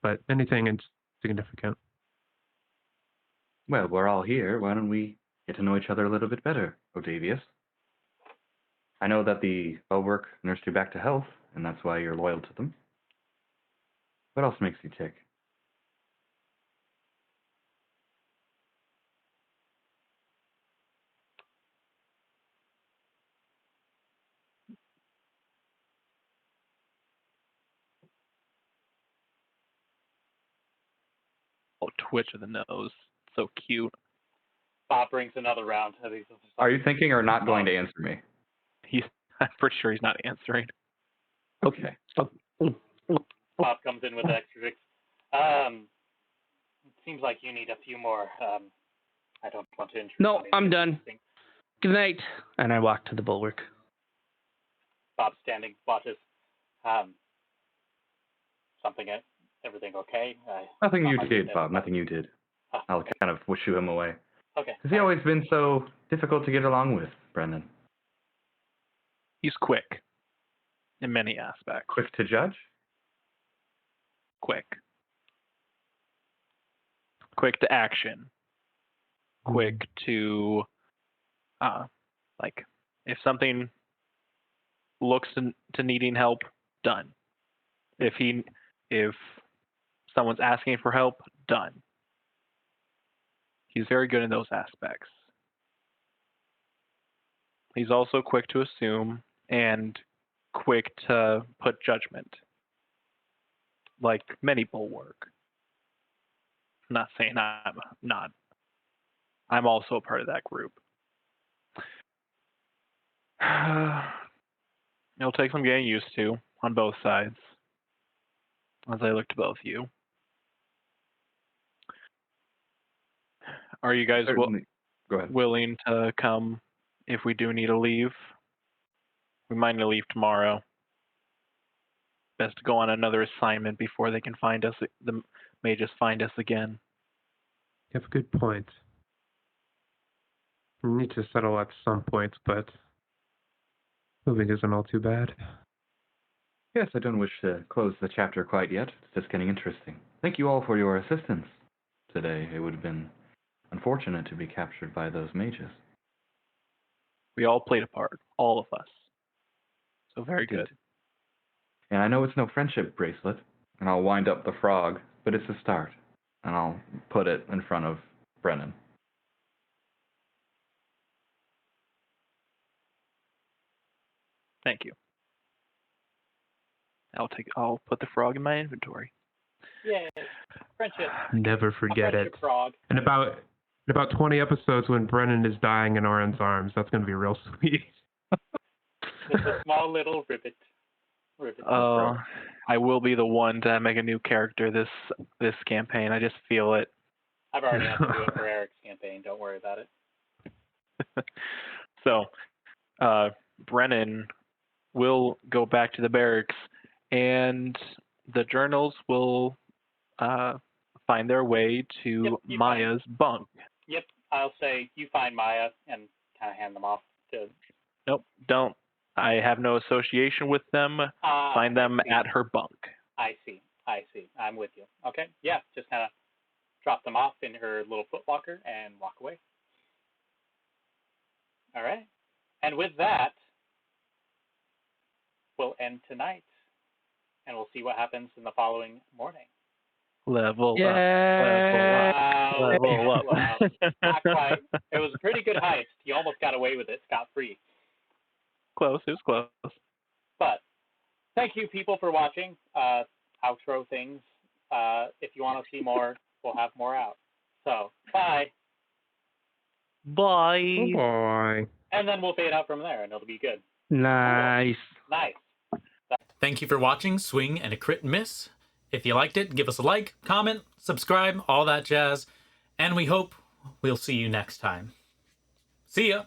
F: But anything insignificant.
C: Well, we're all here. Why don't we get to know each other a little bit better, Odavius? I know that the bulwark nursed you back to health, and that's why you're loyal to them. What else makes you tick?
E: Oh, twitch of the nose. So cute.
B: Bob brings another round.
C: Are you thinking or not going to answer me?
E: I'm pretty sure he's not answering.
C: Okay.
B: Bob comes in with the extra drinks. It seems like you need a few more. I don't want to intrude.
D: No, I'm done. Good night. And I walk to the bulwark.
B: Bob standing, watches. Everything okay?
C: Nothing you did, Bob. Nothing you did. I'll kind of whoosh him away.
B: Okay.
C: Has he always been so difficult to get along with, Brenin?
E: He's quick in many aspects.
C: Quick to judge?
E: Quick to action. Quick to, if something looks to needing help, done. If someone's asking for help, done. He's very good in those aspects. He's also quick to assume and quick to put judgment, like many bulwark. I'm not saying I'm not. I'm also a part of that group. It'll take some getting used to on both sides, as I look to both of you. Are you guys
C: Go ahead.
E: willing to come if we do need to leave? We might need to leave tomorrow. Best to go on another assignment before they can find us. They may just find us again.
F: You have a good point. We need to settle at some point, but moving isn't all too bad.
C: Yes, I don't wish to close the chapter quite yet. It's just getting interesting. Thank you all for your assistance today. It would have been unfortunate to be captured by those mages.
E: We all played a part, all of us. So very
C: Did.
E: good.
C: And I know it's no friendship bracelet, and I'll wind up the frog, but it's a start. And I'll put it in front of Brenin.
E: Thank you. I'll put the frog in my inventory.
B: Yay. Friendship.
F: Never
B: A
F: forget it.
B: friendship frog.
F: And about 20 episodes when Brennan is dying in Auran's arms, that's going to be real sweet.
B: Just a small little ribbit.
E: I will be the one to make a new character this campaign. I just feel it.
B: I've already had to do it for Eric's campaign. Don't worry about it.
E: So, Brenin will go back to the barracks, and the journals will find their way to
B: Yep,
E: Maya's bunk.
B: Yep, I'll say you find Maya and kind of hand them off to...
E: Nope, don't. I have no association with them. Find them at her bunk.
B: I see. I'm with you. Okay, yeah, just kind of drop them off in her little footlocker and walk away. All right. And with that, we'll end tonight. And we'll see what happens in the following morning.
E: Level up.
B: Level
E: up.
B: Not quite. It was a pretty good heist. You almost got away with it scot-free.
E: Close. It was close.
B: But thank you, people, for watching. Outro things. If you want to see more, we'll have more out. So, bye.
E: Bye.
F: Bye.
B: And then we'll fade out from there, and it'll be good.
D: Nice.
B: Nice.
A: Thank you for watching Swing and a Crit Miss. If you liked it, give us a like, comment, subscribe, all that jazz. And we hope we'll see you next time. See ya!